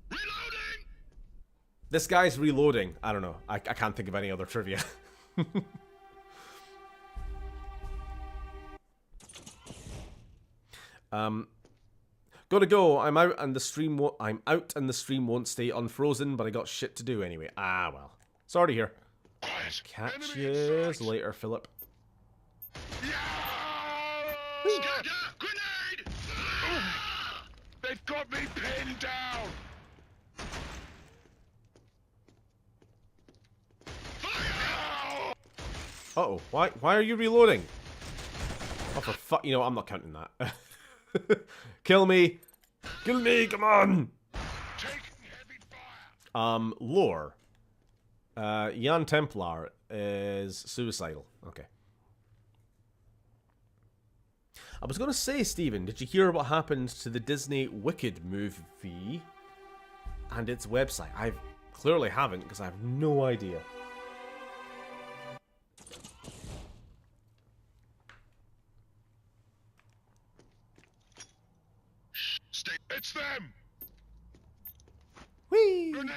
Reloading! This guy's reloading. I don't know. I can't think of any other trivia. Gotta go. I'm out and the stream won't stay unfrozen, but I got shit to do anyway. Ah well. Sorry to hear. Catch you later, Philip. Grenade! They've got me pinned down. Uh-oh. Why are you reloading? Oh, for fuck. You know, I'm not counting that. Kill me! Kill me! Come on! Lore. Jan Templar is suicidal. Okay. I was gonna say, Stephen, did you hear what happened to the Disney Wicked movie and its website? I clearly haven't, because I have no idea. It's them! Whee! Grenade!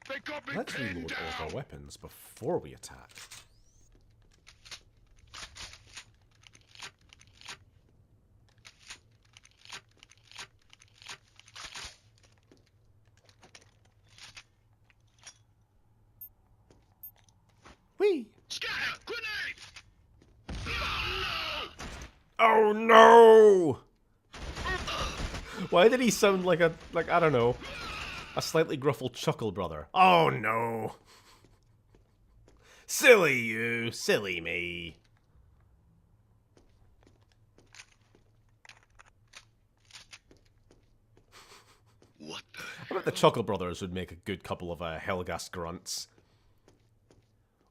They got me Let's pinned reload all of down. our weapons before we attack. Whee! Scatter! Grenade! Oh no! Why did he sound like I don't know, a slightly gruffled chuckle brother? Oh no! Silly you, silly me. What the? I bet the Chuckle Brothers would make a good couple of Helghast grunts.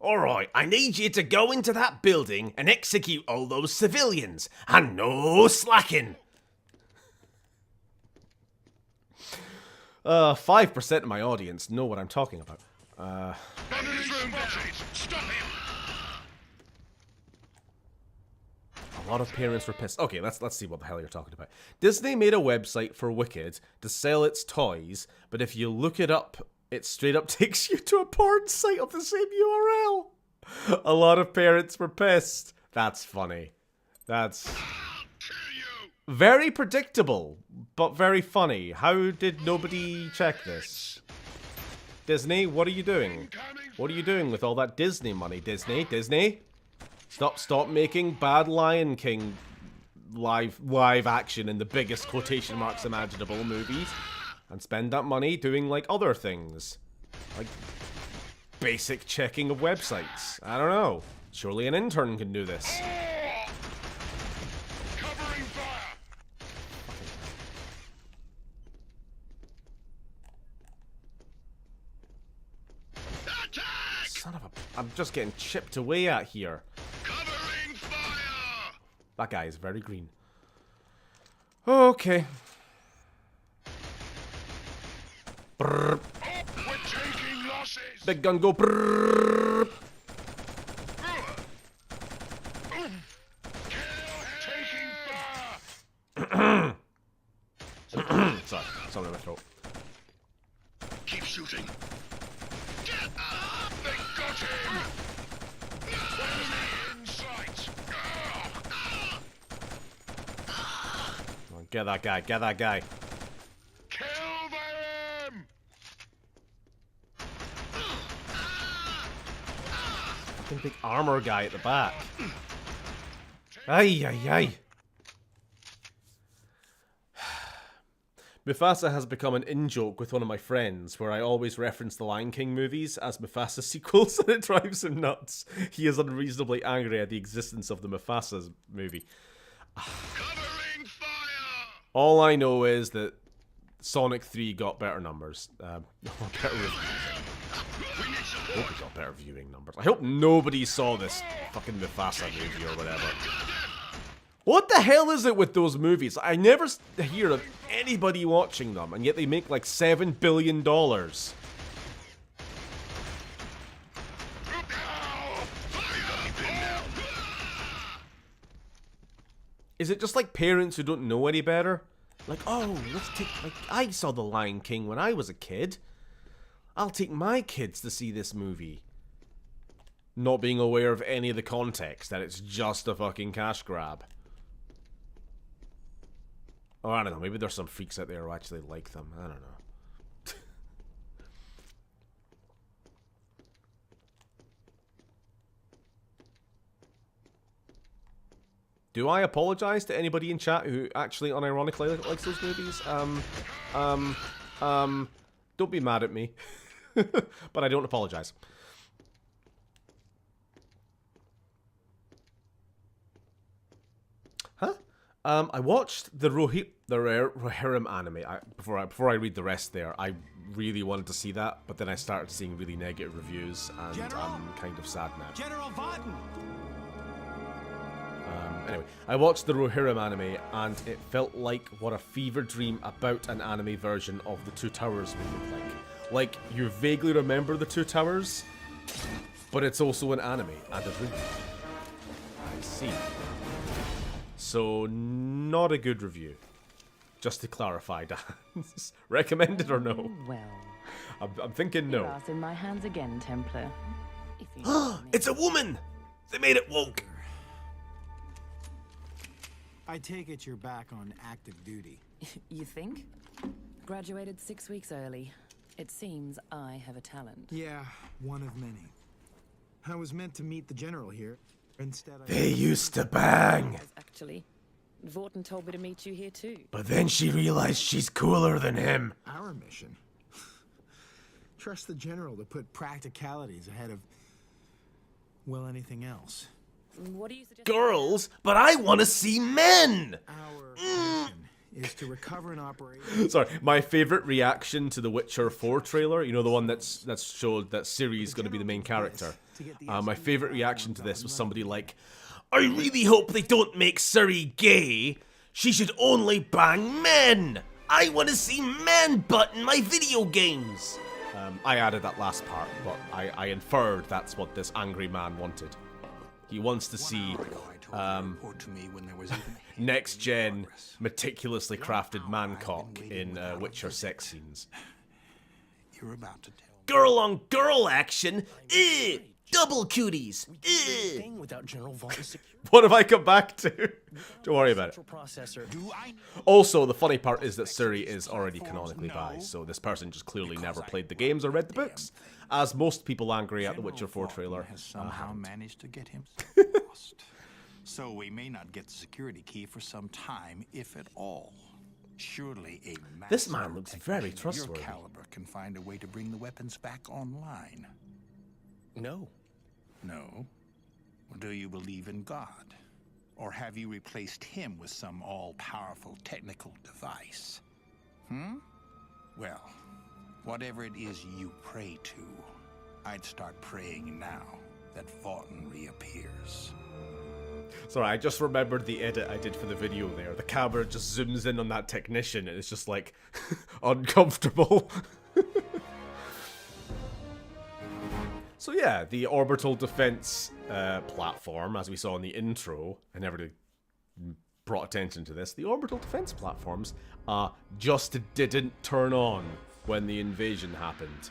Alright, I need you to go into that building and execute all those civilians, and no slacking! 5% of my audience know what I'm talking about. Enemy spotted! Stop him! A lot of parents were pissed. Okay, let's see what the hell you're talking about. Disney made a website for Wicked to sell its toys, but if you look it up, it straight up takes you to a porn site of the same URL. A lot of parents were pissed. That's funny. That's very predictable, but very funny. How did nobody check this? Disney, what are you doing? What are you doing with all that Disney money, Disney? Disney? Stop making bad Lion King live action in the biggest quotation marks imaginable movies, and spend that money doing like other things. Like basic checking of websites. I don't know. Surely an intern can do this. Covering fire! Attack! Son of a... I'm just getting chipped away at here. Covering fire! That guy is very green. Okay. Brrr. We're taking losses! Big gun go brrr. Taking fire! Sorry, something in my throat. Keep shooting! Get up! They got him! Enemy in sight! Come on, get that guy, get that guy. Kill them! Fucking big armor guy at the back. Ay, ay, ay. Mufasa has become an in-joke with one of my friends, where I always reference the Lion King movies as Mufasa sequels, and it drives him nuts. He is unreasonably angry at the existence of the Mufasa movie. Covering fire! All I know is that Sonic 3 got better numbers. Better reviews. We need I support! hope it got better viewing numbers. I hope nobody saw this fucking Mufasa movie or whatever. What the hell is it with those movies? I never hear of anybody watching them, and yet they make like $7 billion. Is it just like parents who don't know any better? Like, oh, let's take, like, I saw The Lion King when I was a kid. I'll take my kids to see this movie. Not being aware of any of the context, that it's just a fucking cash grab. Oh, I don't know, maybe there's some freaks out there who actually like them. I don't know. Do I apologize to anybody in chat who actually unironically likes those movies? Don't be mad at me. But I don't apologize. Huh? I watched the Rohirrim anime. Before I read the rest there, I really wanted to see that, but then I started seeing really negative reviews, and I'm kind of sad now. General Vaughton! Anyway, I watched the Rohirrim anime, and it felt like what a fever dream about an anime version of the Two Towers would look like. Like, you vaguely remember the Two Towers, but it's also an anime and a movie. I see. So, not a good review. Just to clarify, Dan. Recommended or no? Well, I'm thinking no. You're in my hands again, Templar. If you know me. It's a woman! They made it woke! I take it you're back on active duty. You think? Graduated 6 weeks early. It seems I have a talent. Yeah, one of many. I was meant to meet the general here. Instead, They used to bang! Actually, Vorton told me to meet you here too. But then she realized she's cooler than him. Our mission. Trust the general to put practicalities ahead of, well, anything else. What do you suggest? Girls, but I want to see men! Our mission is to recover an operation. Sorry, my favorite reaction to the Witcher 4 trailer, you know, the one that's showed that Ciri's going to be the main character. My favorite reaction to this was somebody like, I really hope they don't make Ciri gay. She should only bang men. I want to see men butt in my video games. I added that last part, but I inferred that's what this angry man wanted. He wants to see next-gen, meticulously crafted man-cock in Witcher sex scenes. You're about to tell. Girl-on-girl action? Double cooties! Without General Vaughn's security. What have I come back to? Don't worry about it. Processor. Also, the funny part is that Ciri is already canonically bi, so this person just clearly never played the games or read the books, as most people angry at the Witcher 4 trailer has somehow managed to get him lost. So we may not get the security key for some time, if at all. Surely a This man looks very trustworthy. Your caliber can find a way to bring the weapons back online. No. No? Well, do you believe in God? Or have you replaced him with some all-powerful technical device? Well, whatever it is you pray to, I'd start praying now that Vaughton reappears. Sorry, I just remembered the edit I did for the video there. The camera just zooms in on that technician and it's just like, uncomfortable. So yeah, the orbital defense platform, as we saw in the intro, I never really brought attention to this, the orbital defense platforms just didn't turn on when the invasion happened.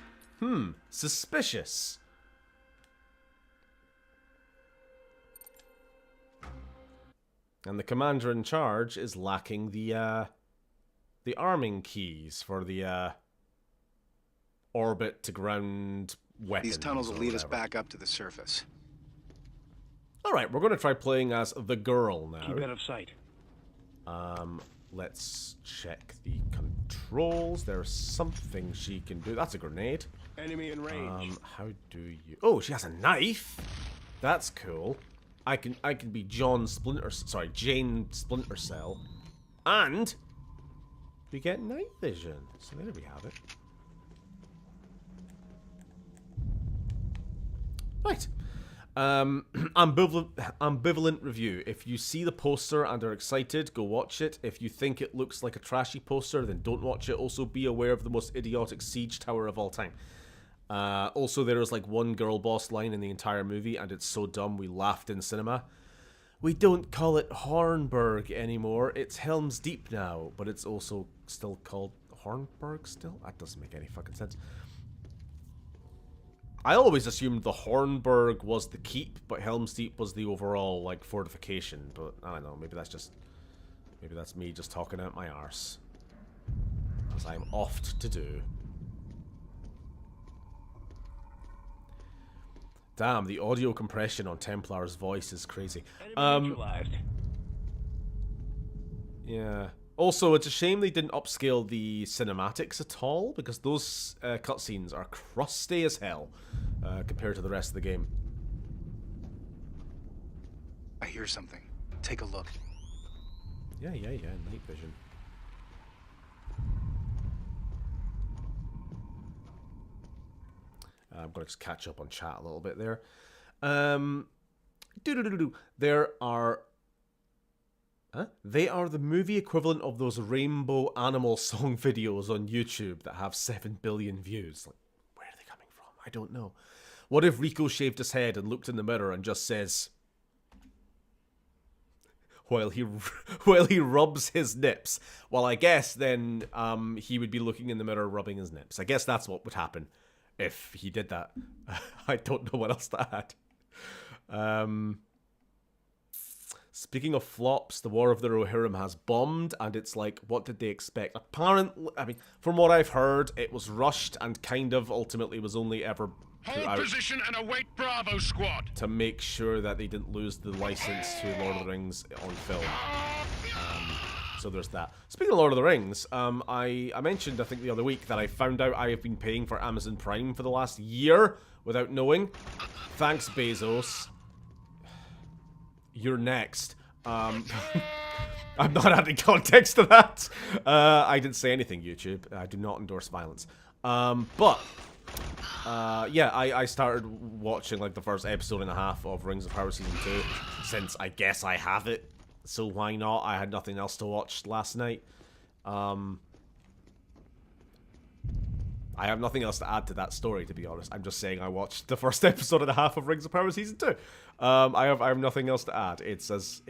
Suspicious. And the commander in charge is lacking the arming keys for the orbit to ground weapons. These tunnels will lead us back up to the surface. Alright, we're going to try playing as the girl now. Keep out of sight. Let's check the controls. There's something she can do. That's a grenade. Enemy in range. How do you... Oh, she has a knife. That's cool. I can be Jane Splinter Cell. And we get night vision. So there we have it. Right. Ambivalent review. If you see the poster and are excited, go watch it. If you think it looks like a trashy poster, then don't watch it. Also, be aware of the most idiotic siege tower of all time. Also, there is like one girl boss line in the entire movie, and it's so dumb we laughed in cinema. We don't call it Hornburg anymore. It's Helm's Deep now, but it's also still called Hornburg still? That doesn't make any fucking sense. I always assumed the Hornburg was the keep, but Helm's Deep was the overall, like, fortification. But, I don't know, maybe that's me just talking out my arse. As I'm oft to do. Damn, the audio compression on Templar's voice is crazy. Yeah. Also, it's a shame they didn't upscale the cinematics at all, because those cutscenes are crusty as hell compared to the rest of the game. I hear something. Take a look. Yeah, night vision. I'm going to just catch up on chat a little bit there. There are... Huh? They are the movie equivalent of those rainbow animal song videos on YouTube that have 7 billion views. Like, where are they coming from? I don't know. What if Rico shaved his head and looked in the mirror and just says, while he while he rubs his nips. Well, I guess then he would be looking in the mirror rubbing his nips. I guess that's what would happen if he did that. I don't know what else to add. Speaking of flops, the War of the Rohirrim has bombed, and it's like, what did they expect? Apparently, I mean, from what I've heard, it was rushed and kind of ultimately was only ever put Hold out position and await Bravo squad. to make sure that they didn't lose the license to Lord of the Rings on film. So there's that. Speaking of Lord of the Rings, I mentioned, I think the other week, that I found out I have been paying for Amazon Prime for the last year without knowing. Thanks, Bezos. You're next. I'm not adding context to that. I didn't say anything, YouTube. I do not endorse violence. Yeah, I started watching like the first episode and a half of Rings of Power Season 2, since I guess I have it. So why not? I had nothing else to watch last night. I have nothing else to add to that story, to be honest. I'm just saying I watched the first episode and a half of Rings of Power Season 2. I have nothing else to add. It's as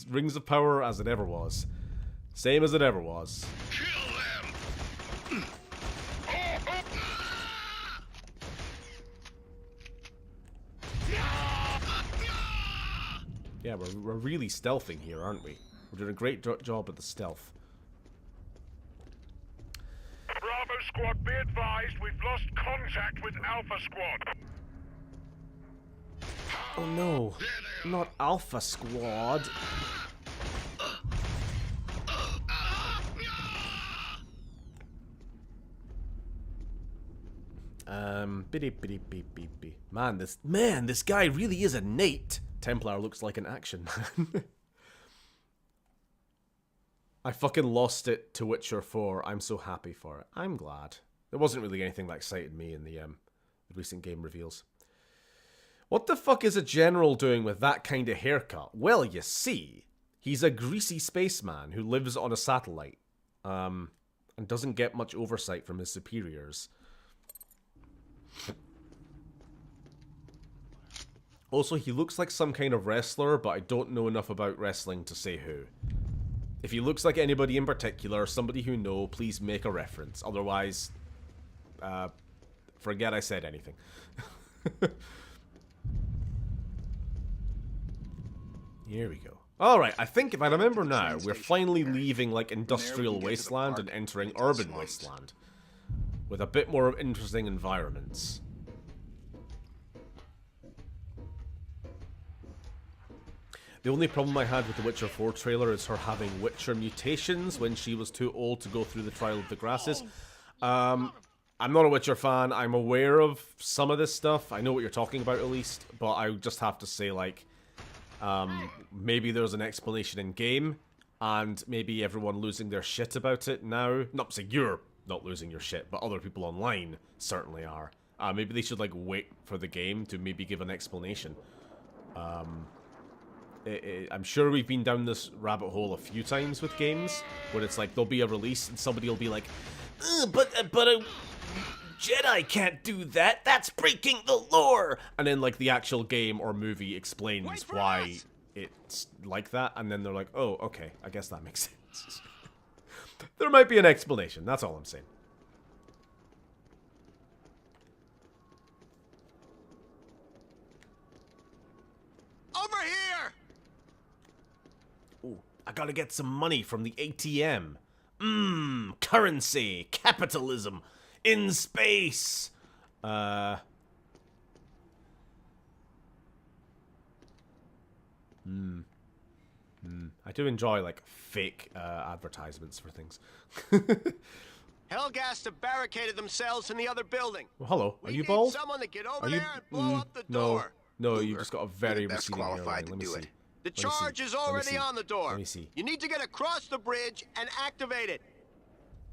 Rings of Power as it ever was. Same as it ever was. Kill them! Yeah, we're really stealthing here, aren't we? We're doing a great job at the stealth. Bravo squad, be advised, we've lost contact with Alpha squad. Oh no, not Alpha Squad. Biddy biddy beep beep beep. Man, this guy really is a Nate. Templar looks like an action man. I fucking lost it to Witcher 4. I'm so happy for it. I'm glad. There wasn't really anything that excited me in the recent game reveals. What the fuck is a general doing with that kind of haircut? Well, you see, he's a greasy spaceman who lives on a satellite, and doesn't get much oversight from his superiors. Also, he looks like some kind of wrestler, but I don't know enough about wrestling to say who. If he looks like anybody in particular, somebody who know, please make a reference. Otherwise, forget I said anything. Here we go. Alright, I think if I remember now, we're finally leaving like industrial wasteland and entering urban wasteland. With a bit more interesting environments. The only problem I had with the Witcher 4 trailer is her having Witcher mutations when she was too old to go through the Trial of the Grasses. I'm not a Witcher fan. I'm aware of some of this stuff. I know what you're talking about at least, but I just have to say, like, maybe there's an explanation in game, and maybe everyone losing their shit about it now. Not saying you're not losing your shit, but other people online certainly are. Maybe they should, like, wait for the game to maybe give an explanation. I'm sure we've been down this rabbit hole a few times with games, where it's like, there'll be a release and somebody will be like, but a Jedi can't do that, that's breaking the lore! And then, like, the actual game or movie explains why it's like that, and then they're like, oh, okay, I guess that makes sense. There might be an explanation, that's all I'm saying. Over here! Ooh, I gotta get some money from the ATM. Currency, capitalism, in space. I do enjoy, like, fake advertisements for things. Helghast have barricaded themselves in the other building. Well, hello, are We you need bald? someone to get over Are you? there and blow up the door. No, you just got a very best receding qualified hairline. to Let me do see. it. The Let me charge see. is Let me already see. on the door. Let me see. You need to get across the bridge and activate it.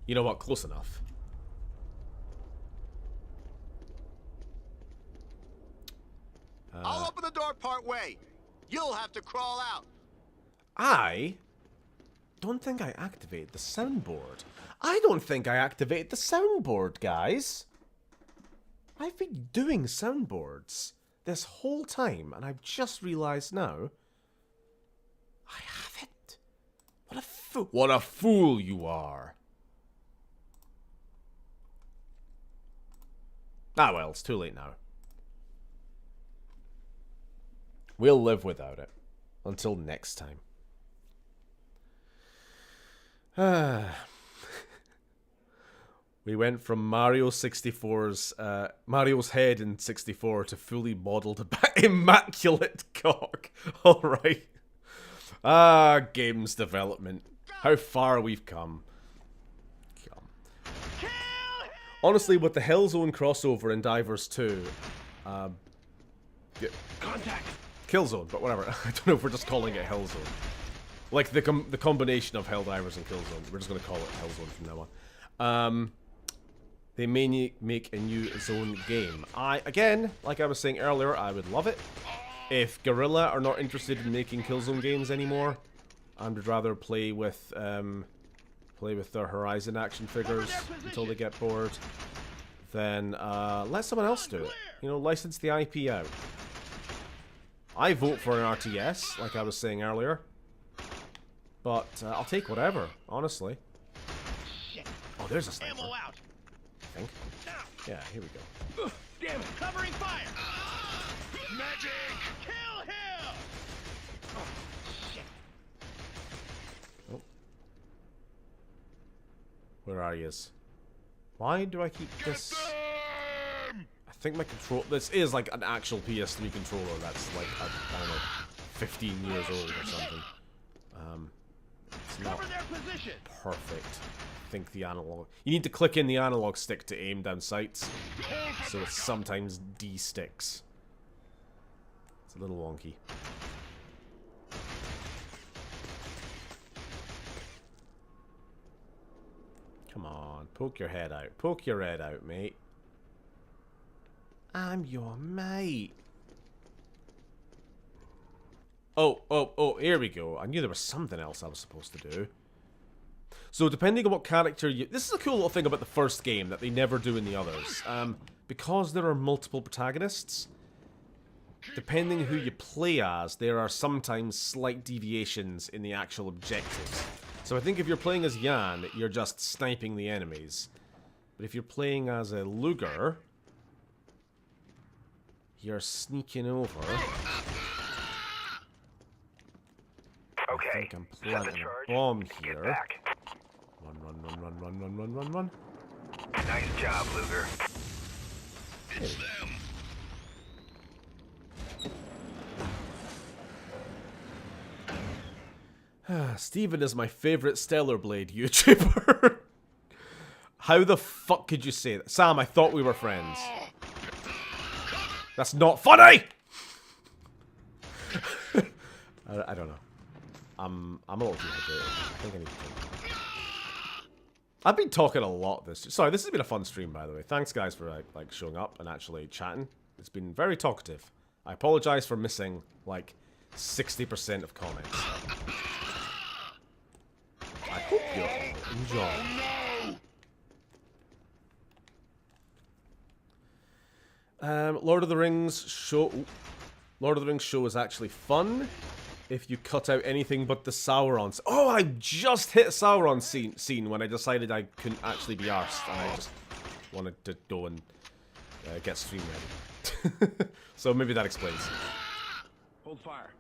You know what? Close enough. I'll open the door part way. You'll have to crawl out. I don't think I activated the soundboard. I don't think I activated the soundboard, guys. I've been doing soundboards this whole time, and I've just realized now I haven't. What a fool you are. Ah well, it's too late now. We'll live without it. Until next time. We went from Mario 64's Mario's head in 64 to fully modeled immaculate cock. Alright. Games development. How far we've come. Honestly, with the Hellzone crossover in Divers 2, Contact. Killzone, but whatever. I don't know if we're just calling it Hellzone. Like the combination of Helldivers and Killzone. We're just gonna call it Hellzone from now on. They may make a new Zone game. Again, like I was saying earlier, I would love it. If Guerrilla are not interested in making Killzone games anymore, and would rather play with their Horizon action figures until they get bored, then let someone else do it. You know, license the IP out. I vote for an RTS, like I was saying earlier. But I'll take whatever, honestly. Oh, there's a sniper. I think. Yeah, here we go. Damn it! Covering fire! Magic! Kill him! Oh, shit. Oh. Where are yous? Why do I keep this? I think my control. This is like an actual PS3 controller that's like, I don't know, 15 years old or something. It's not perfect. I think the analog. You need to click in the analog stick to aim down sights, so it sometimes de-sticks. It's a little wonky. Come on, poke your head out. Poke your head out, mate. I'm your mate. Oh, here we go. I knew there was something else I was supposed to do. So depending on what character you... This is a cool little thing about the first game that they never do in the others. Because there are multiple protagonists, depending who you play as, there are sometimes slight deviations in the actual objectives. So I think if you're playing as Jan, you're just sniping the enemies. But if you're playing as a Luger, you're sneaking over. Okay, I think I'm planting a bomb here. Run. Nice job, Luger. It's them. Steven is my favorite Stellar Blade YouTuber. How the fuck could you say that? Sam, I thought we were friends. That's not funny! I don't know. I'm a little dehydrated. I think I need to drink. I've been talking a lot this... Sorry, this has been a fun stream, by the way. Thanks, guys, for like showing up and actually chatting. It's been very talkative. I apologize for missing, like, 60% of comments. I hope you all enjoy. Lord of the Rings show... Lord of the Rings show is actually fun if you cut out anything but the Sauron. Oh, I just hit Sauron scene when I decided I couldn't actually be arsed, and I just wanted to go and get stream ready. So maybe that explains. Hold fire.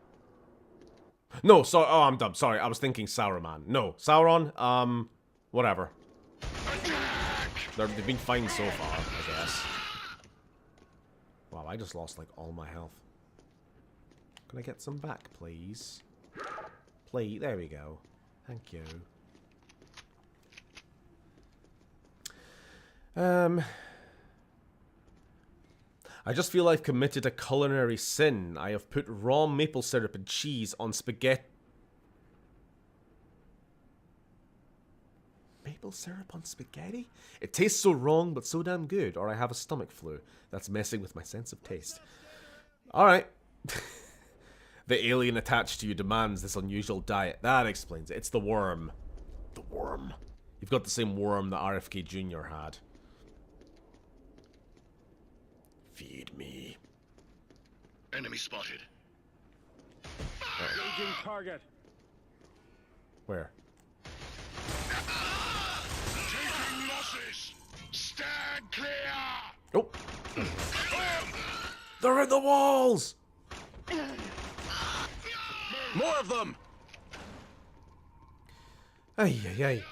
No, sorry. Oh, I'm dumb. Sorry, I was thinking Sauron. No, Sauron. Whatever. They've been fine so far, I guess. Wow, I just lost like all my health. Can I get some back, please? Please, there we go. Thank you. I just feel I've committed a culinary sin. I have put raw maple syrup and cheese on spaghetti. Maple syrup on spaghetti? It tastes so wrong, but so damn good. Or I have a stomach flu that's messing with my sense of taste. Alright. The alien attached to you demands this unusual diet. That explains it. It's the worm. The worm. You've got the same worm that RFK Jr. had. Feed me. Enemy spotted. Engaging target. Where? Taking losses. Stand clear. Oh! They're in the walls! More of them! Ay, ay, ay.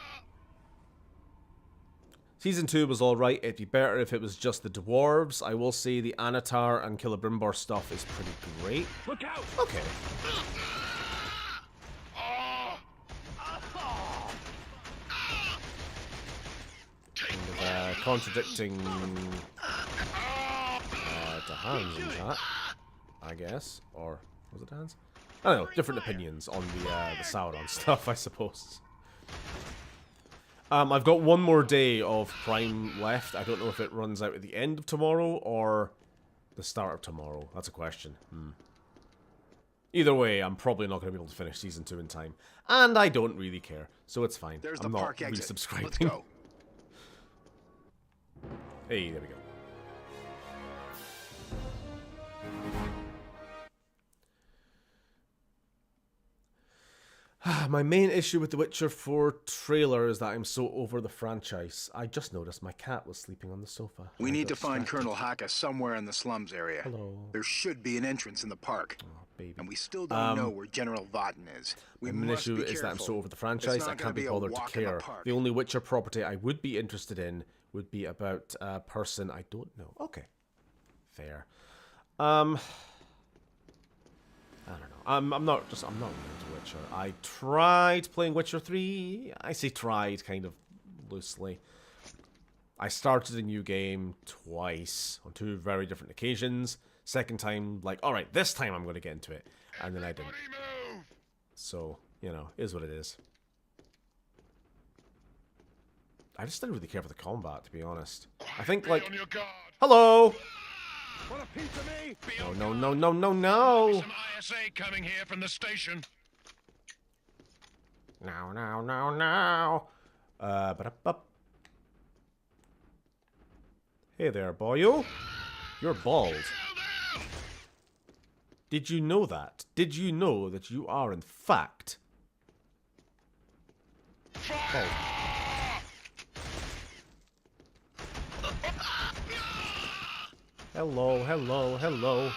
Season 2 was alright. It'd be better if it was just the dwarves. I will say the Anatar and Celebrimbor stuff is pretty great. Look out! Okay. And, contradicting to Hans in chat, I guess. Or was it Hans? I don't know. Different opinions on the Sauron stuff, I suppose. I've got one more day of Prime left. I don't know if it runs out at the end of tomorrow or the start of tomorrow. That's a question. Either way, I'm probably not going to be able to finish Season 2 in time. And I don't really care, so it's fine. There's I'm the not park exit. resubscribing. Let's go. Hey, there we go. My main issue with the Witcher 4 trailer is that I'm so over the franchise. I just noticed my cat was sleeping on the sofa. We need to find Colonel Haka somewhere in the slums area. Hello. There should be an entrance in the park. Oh, baby. And we still don't know where General Votten is. My main issue is that I'm so over the franchise, I can't be bothered to care. The only Witcher property I would be interested in would be about a person I don't know. Okay. Fair. I don't know. I'm not really into Witcher. I tried playing Witcher 3. I say tried kind of loosely. I started a new game twice on 2 very different occasions. Second time, like, alright, this time I'm going to get into it. And then I didn't. So, you know, is what it is. I just didn't really care for the combat, to be honest. I think, like... Hello! Want a piece of me? No, no, no, no, no, no! Some ISA coming here from the station. No, no, no, no! Ba-da-bup. Hey there, boyo. You're bald. Did you know that? Did you know that you are, in fact, bald? Hello, hello, hello.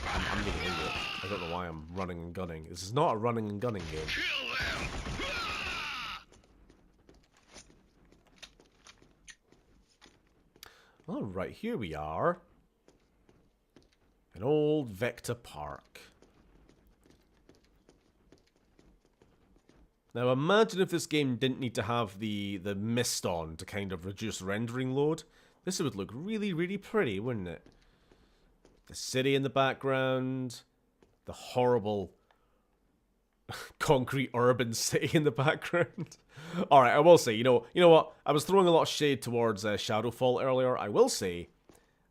I'm getting into it. I don't know why I'm running and gunning. This is not a running and gunning game. Alright, here we are. An old Vector Park. Now imagine if this game didn't need to have the mist on to kind of reduce rendering load. This would look really, really pretty, wouldn't it? The city in the background. The horrible concrete urban city in the background. Alright, I will say, you know what? I was throwing a lot of shade towards Shadowfall earlier. I will say,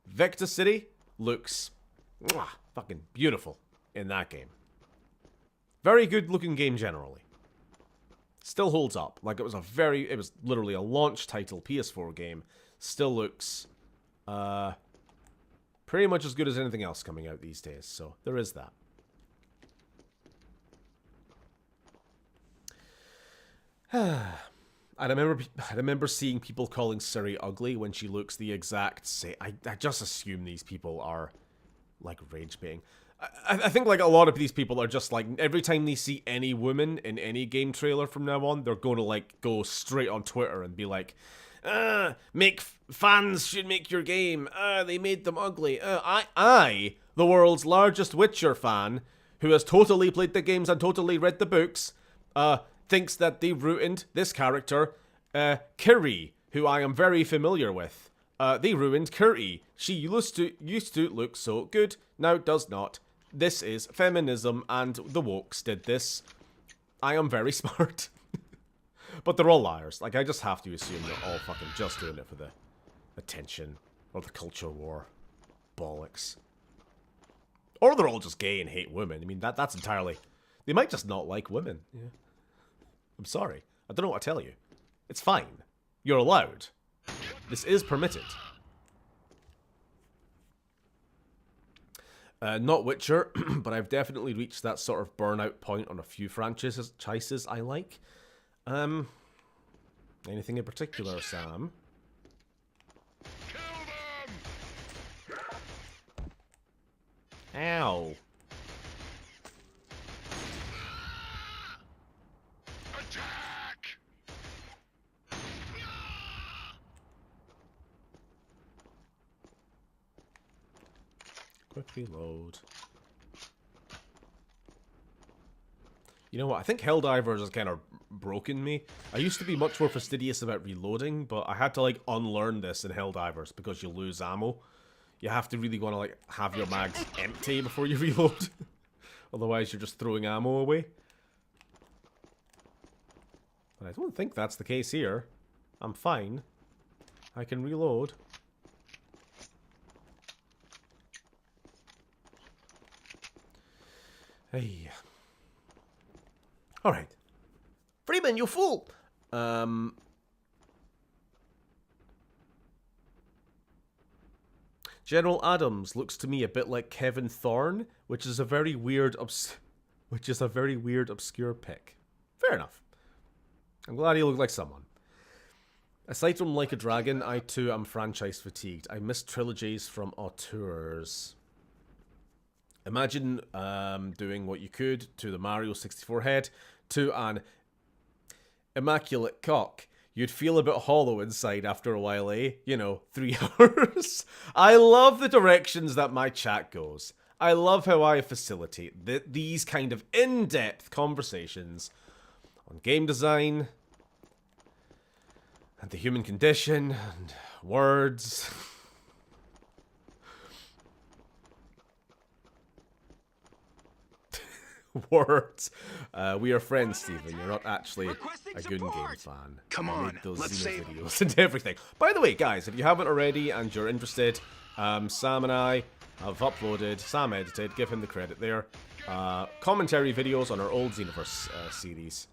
Vector City looks fucking beautiful in that game. Very good looking game generally. Still holds up. Like, it was literally a launch title PS4 game. Still looks pretty much as good as anything else coming out these days. So, there is that. I remember seeing people calling Ciri ugly when she looks the exact same. I just assume these people are, like, rage baiting. I think, like, a lot of these people are just, like, every time they see any woman in any game trailer from now on, they're going to, like, go straight on Twitter and be like, fans should make your game. They made them ugly. I, the world's largest Witcher fan, who has totally played the games and totally read the books, thinks that they ruined this character, Ciri, who I am very familiar with. They ruined Ciri. She used to look so good, now does not. This is feminism, and the wokes did this. I am very smart. But they're all liars. Like, I just have to assume they're all fucking just doing it for the attention, or the culture war. Bollocks. Or they're all just gay and hate women. I mean, that's entirely... They might just not like women. Yeah. I'm sorry. I don't know what to tell you. It's fine. You're allowed. This is permitted. Not Witcher, but I've definitely reached that sort of burnout point on a few franchises I like. Anything in particular, Sam? Ow. Quick reload. You know what? I think Helldivers has kind of broken me. I used to be much more fastidious about reloading, but I had to like unlearn this in Helldivers because you lose ammo. You have to really want to like have your mags empty before you reload. Otherwise, you're just throwing ammo away. But I don't think that's the case here. I'm fine. I can reload. Hey. Alright. Freeman, you fool! General Adams looks to me a bit like Kevin Thorne, which is a very weird obscure pick. Fair enough. I'm glad he looked like someone. Aside from Like a Dragon, I too am franchise fatigued. I miss trilogies from auteurs. Imagine doing what you could to the Mario 64 head to an immaculate cock. You'd feel a bit hollow inside after a while, eh? You know, 3 hours. I love the directions that my chat goes. I love how I facilitate these kind of in-depth conversations on game design and the human condition and words. Words. We are friends, Stephen. You're not actually a good game fan. Come I on, make those let's Xena save videos and everything. By the way, guys, if you haven't already and you're interested, Sam and I have uploaded, Sam edited, give him the credit there, commentary videos on our old Xenoverse series.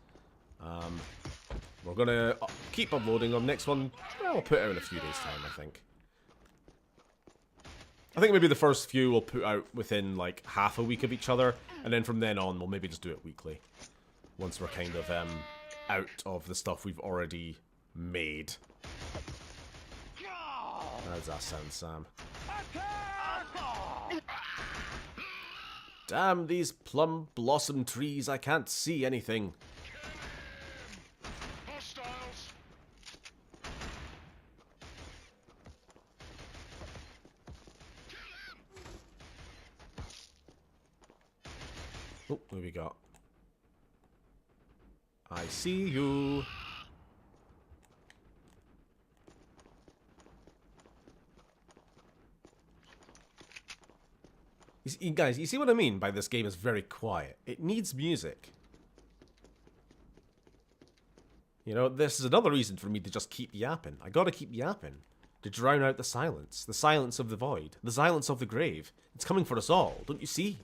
We're gonna keep uploading them. Next one, well, we'll put out in a few days' time, I think. I think maybe the first few we'll put out within like half a week of each other, and then from then on we'll maybe just do it weekly. Once we're kind of out of the stuff we've already made. How does that sound, Sam? Damn these plum blossom trees, I can't see anything. Oh, what we got? I see you. Guys, you see what I mean by this game is very quiet? It needs music. You know, this is another reason for me to just keep yapping. I gotta keep yapping. To drown out the silence of the void, the silence of the grave. It's coming for us all, don't you see?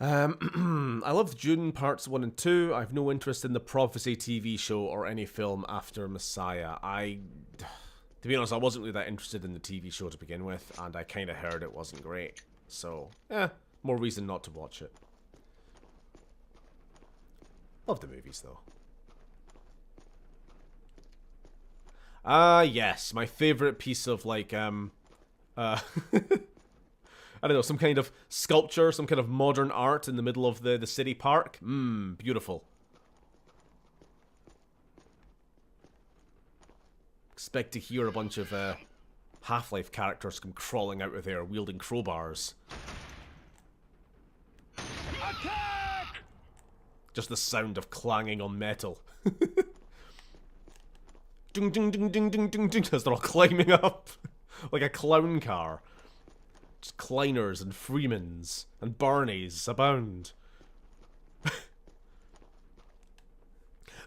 I loved Dune Parts 1 and 2. I've no interest in the Prophecy TV show or any film after Messiah. To be honest, I wasn't really that interested in the TV show to begin with, and I kind of heard it wasn't great. So, more reason not to watch it. Love the movies, though. Yes, my favorite piece of, like, I don't know, some kind of sculpture, some kind of modern art in the middle of the city park. Beautiful. Expect to hear a bunch of Half-Life characters come crawling out of there wielding crowbars. Attack! Just the sound of clanging on metal. Ding ding ding ding ding ding ding as they're all climbing up. Like a clown car. Just Kleiners and Freemans and Barneys abound.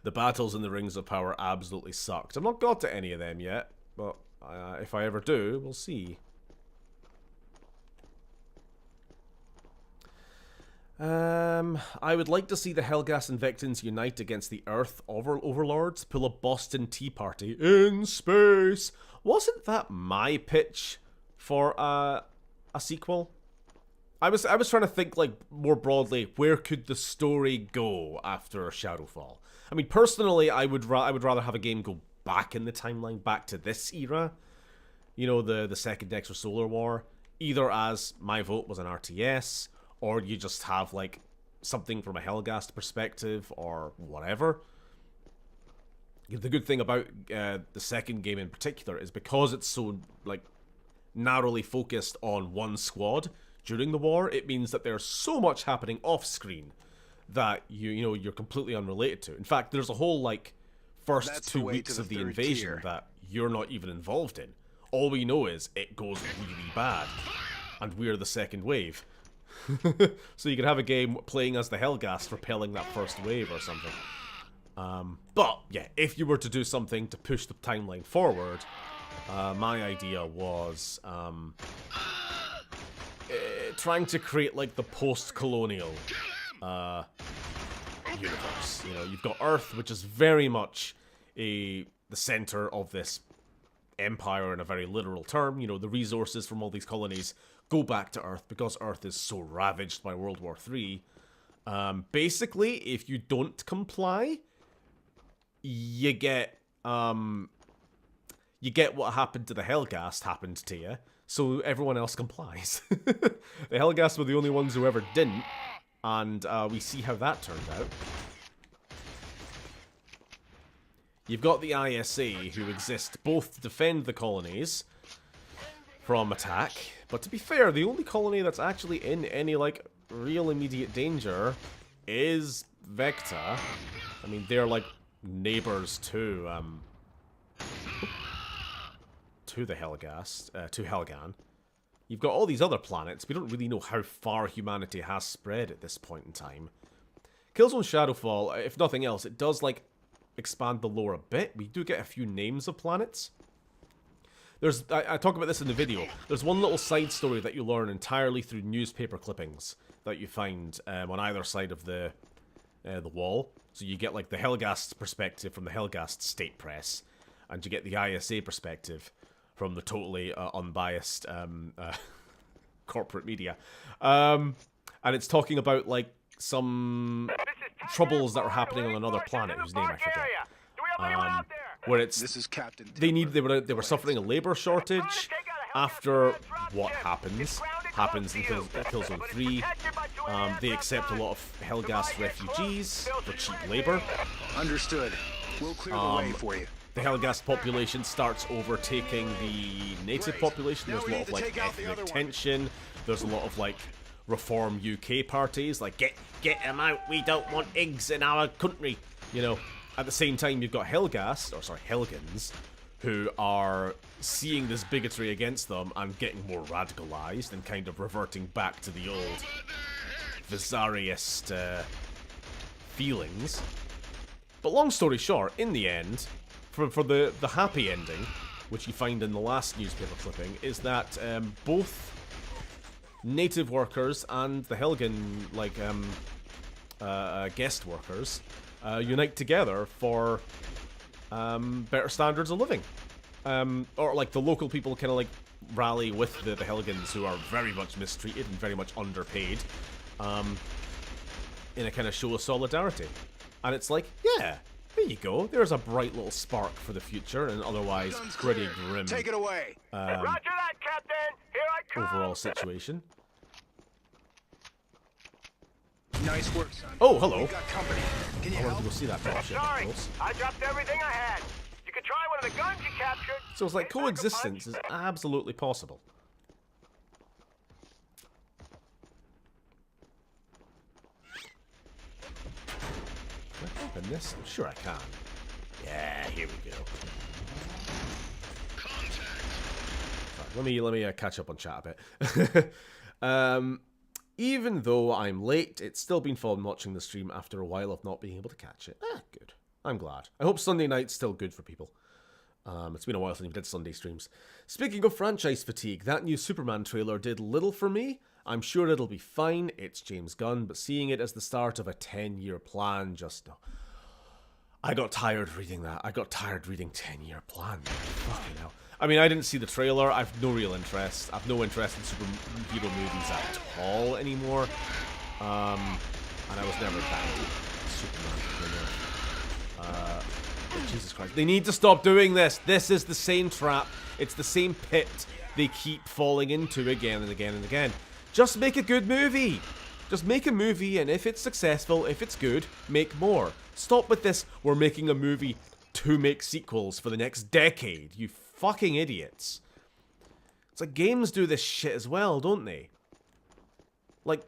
The battles in the Rings of Power absolutely sucked. I've not got to any of them yet, but if I ever do, we'll see. I would like to see the Helghast and Vectans unite against the Earth Overlords, pull a Boston Tea Party in space. Wasn't that my pitch for a sequel. I was trying to think, like, more broadly, where could the story go after Shadowfall? I mean, personally, I would rather have a game go back in the timeline, back to this era. You know, the Second Extra Solar War. Either as my vote was an RTS, or you just have, like, something from a Helghast perspective, or whatever. The good thing about the second game in particular is because it's so, like, narrowly focused on one squad during the war, it means that there's so much happening off-screen that you're completely unrelated to. In fact, there's a whole, like, first 2 weeks of the invasion that you're not even involved in. All we know is it goes really bad, and we're the second wave. So you could have a game playing as the Helghast repelling that first wave or something. But, yeah, if you were to do something to push the timeline forward, my idea was trying to create, like, the post-colonial universe. You know, you've got Earth, which is very much the center of this empire in a very literal term. You know, the resources from all these colonies go back to Earth because Earth is so ravaged by World War III. Basically, if you don't comply, you get what happened to the Helghast happened to you, so everyone else complies. The Helghast were the only ones who ever didn't, and we see how that turned out. You've got the ISA, who exist both to defend the colonies from attack, but to be fair, the only colony that's actually in any, like, real immediate danger is Vecta. I mean, they're, like, neighbors to the Helghast, to Helghan. You've got all these other planets. We don't really know how far humanity has spread at this point in time. Killzone Shadowfall, if nothing else, it does, like, expand the lore a bit. We do get a few names of planets. I talk about this in the video. There's one little side story that you learn entirely through newspaper clippings that you find on either side of the wall. So you get, like, the Helghast perspective from the Helghast state press, and you get the ISA perspective from the totally unbiased corporate media. And it's talking about, like, some troubles that are happening on another planet whose name I forget. Where it's This is Captain. they were suffering a labor shortage after what happens in Killzone 3. They accept a lot of Helghast refugees for cheap labor. Understood. We'll clear the way for you. The Helghast population starts overtaking the native population. There's a lot of, like, ethnic tension. There's a lot of, like, Reform UK parties, like, get them out, we don't want eggs in our country, you know. At the same time, you've got Helghans, who are seeing this bigotry against them and getting more radicalized and kind of reverting back to the old Visariist feelings. But long story short, in the end, for the happy ending, which you find in the last newspaper clipping, is that both native workers and the Helghan, like, guest workers unite together for better standards of living. Or, like, the local people kind of, like, rally with the Helghans, who are very much mistreated and very much underpaid, in a kind of show of solidarity. And it's like, yeah, there you go. There's a bright little spark for the future, and otherwise pretty grim. Take it away. Roger that, Captain. Here I come. Overall situation. Nice work, son. Oh, hello. We got company. Can you I wanted help? to go see that dropship. Sorry, I dropped everything I had. You could try one of the guns you captured. So it's like coexistence is absolutely possible. Can I open this? I'm sure I can. Yeah, here we go. Right, let me catch up on chat a bit. Even though I'm late, it's still been fun watching the stream after a while of not being able to catch it. Good. I'm glad. I hope Sunday night's still good for people. It's been a while since we did Sunday streams. Speaking of franchise fatigue, that new Superman trailer did little for me. I'm sure it'll be fine. It's James Gunn, but seeing it as the start of a 10-year plan just... I got tired reading that. I got tired reading 10-year plan. Fucking hell. I mean, I didn't see the trailer. I've no real interest. I've no interest in superhero movies at all anymore. And I was never that into Superman. Jesus Christ. They need to stop doing this. This is the same trap. It's the same pit they keep falling into again and again and again. Just make a good movie. Just make a movie, and if it's successful, if it's good, make more. Stop with this, we're making a movie to make sequels for the next decade. You fucking idiots. It's like games do this shit as well, don't they? Like,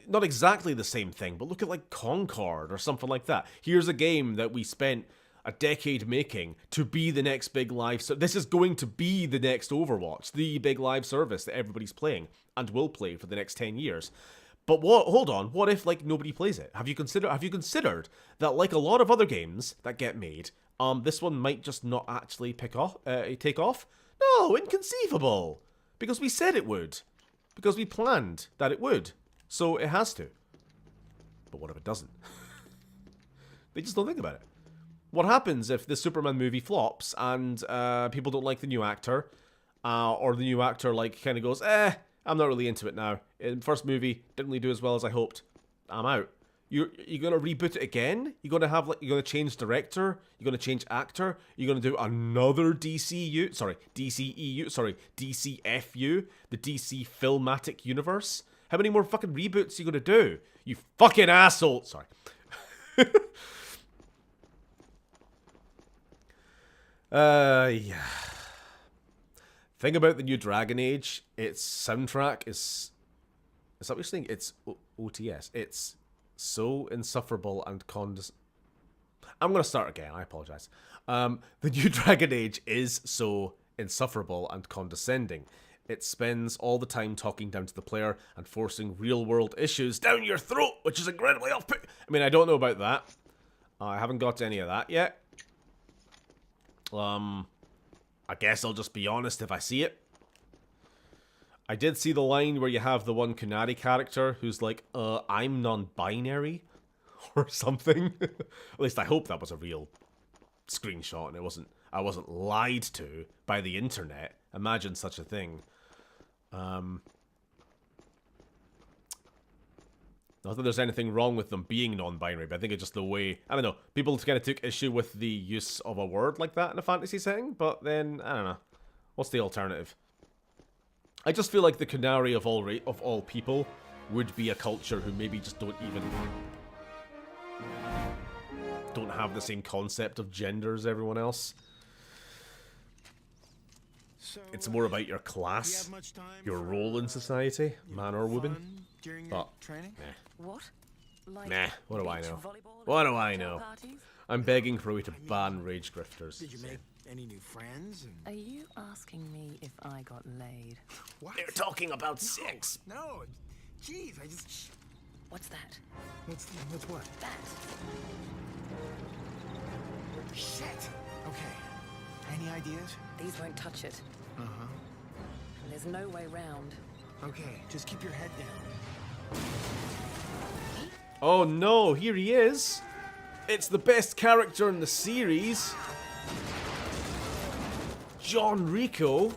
not exactly the same thing, but look at like Concord or something like that. Here's a game that we spent a decade making to be the next big live service. This is going to be the next Overwatch, the big live service that everybody's playing and will play for the next 10 years. But what? Hold on. What if like nobody plays it? Have you considered that like a lot of other games that get made, this one might just not actually take off? No, inconceivable. Because we said it would. Because we planned that it would. So it has to. But what if it doesn't? They just don't think about it. What happens if the Superman movie flops and people don't like the new actor, or the new actor like kind of goes, I'm not really into it now. In first movie, didn't really do as well as I hoped. I'm out. You're gonna reboot it again? You're gonna change director? You're gonna change actor? You're gonna do another DCEU, the DC Filmatic Universe? How many more fucking reboots are you gonna do? You fucking asshole! Sorry. Yeah. Thing about the new Dragon Age, its soundtrack is that what you're saying? It's OTS. It's so insufferable and I'm gonna start again, I apologize. The new Dragon Age is so insufferable and condescending. It spends all the time talking down to the player and forcing real-world issues down your throat, which is incredibly off-putting. I mean, I don't know about that. I haven't got to any of that yet. I guess I'll just be honest if I see it. I did see the line where you have the one Kunari character who's like, I'm non-binary, or something. At least I hope that was a real screenshot and I wasn't lied to by the internet. Imagine such a thing. Not that there's anything wrong with them being non-binary, but I think it's just the way, I don't know, people kind of took issue with the use of a word like that in a fantasy setting, but then, I don't know, what's the alternative? I just feel like the Kunari of all people would be a culture who maybe just don't have the same concept of gender as everyone else. So, it's more about your class, your role in society, man or woman. But, What? Like nah, what do I know? What do I know? I'm begging for a way to ban rage grifters. Did you make any new friends? Are you asking me if I got laid? What? They're talking about sex. No. Jeez, I just... What's that? What's what? That. Shit. Okay. Any ideas? These won't touch it. Uh-huh. And there's no way round. Okay, just keep your head down. Oh no, here he is. It's the best character in the series. John Rico.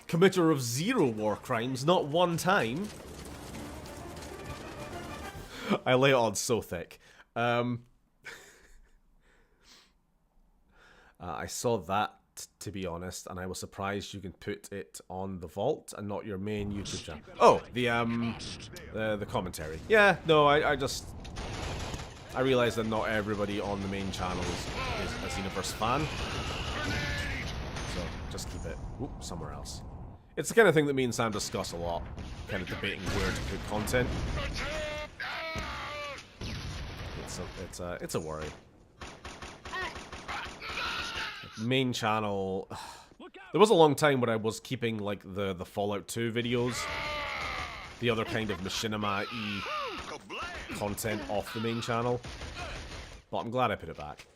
Committer of 0 war crimes, not one time. I lay it on so thick. I saw that, to be honest, and I was surprised you can put it on the vault and not your main YouTube channel. Oh, the commentary. Yeah, no, I realize that not everybody on the main channel is a Xenoverse fan, so just keep it somewhere else. It's the kind of thing that me and Sam discuss a lot, kind of debating where to put content. It's a worry. Main channel. There was a long time where I was keeping like the Fallout 2 videos, the other kind of machinima-y content off the main channel, but I'm glad I put it back.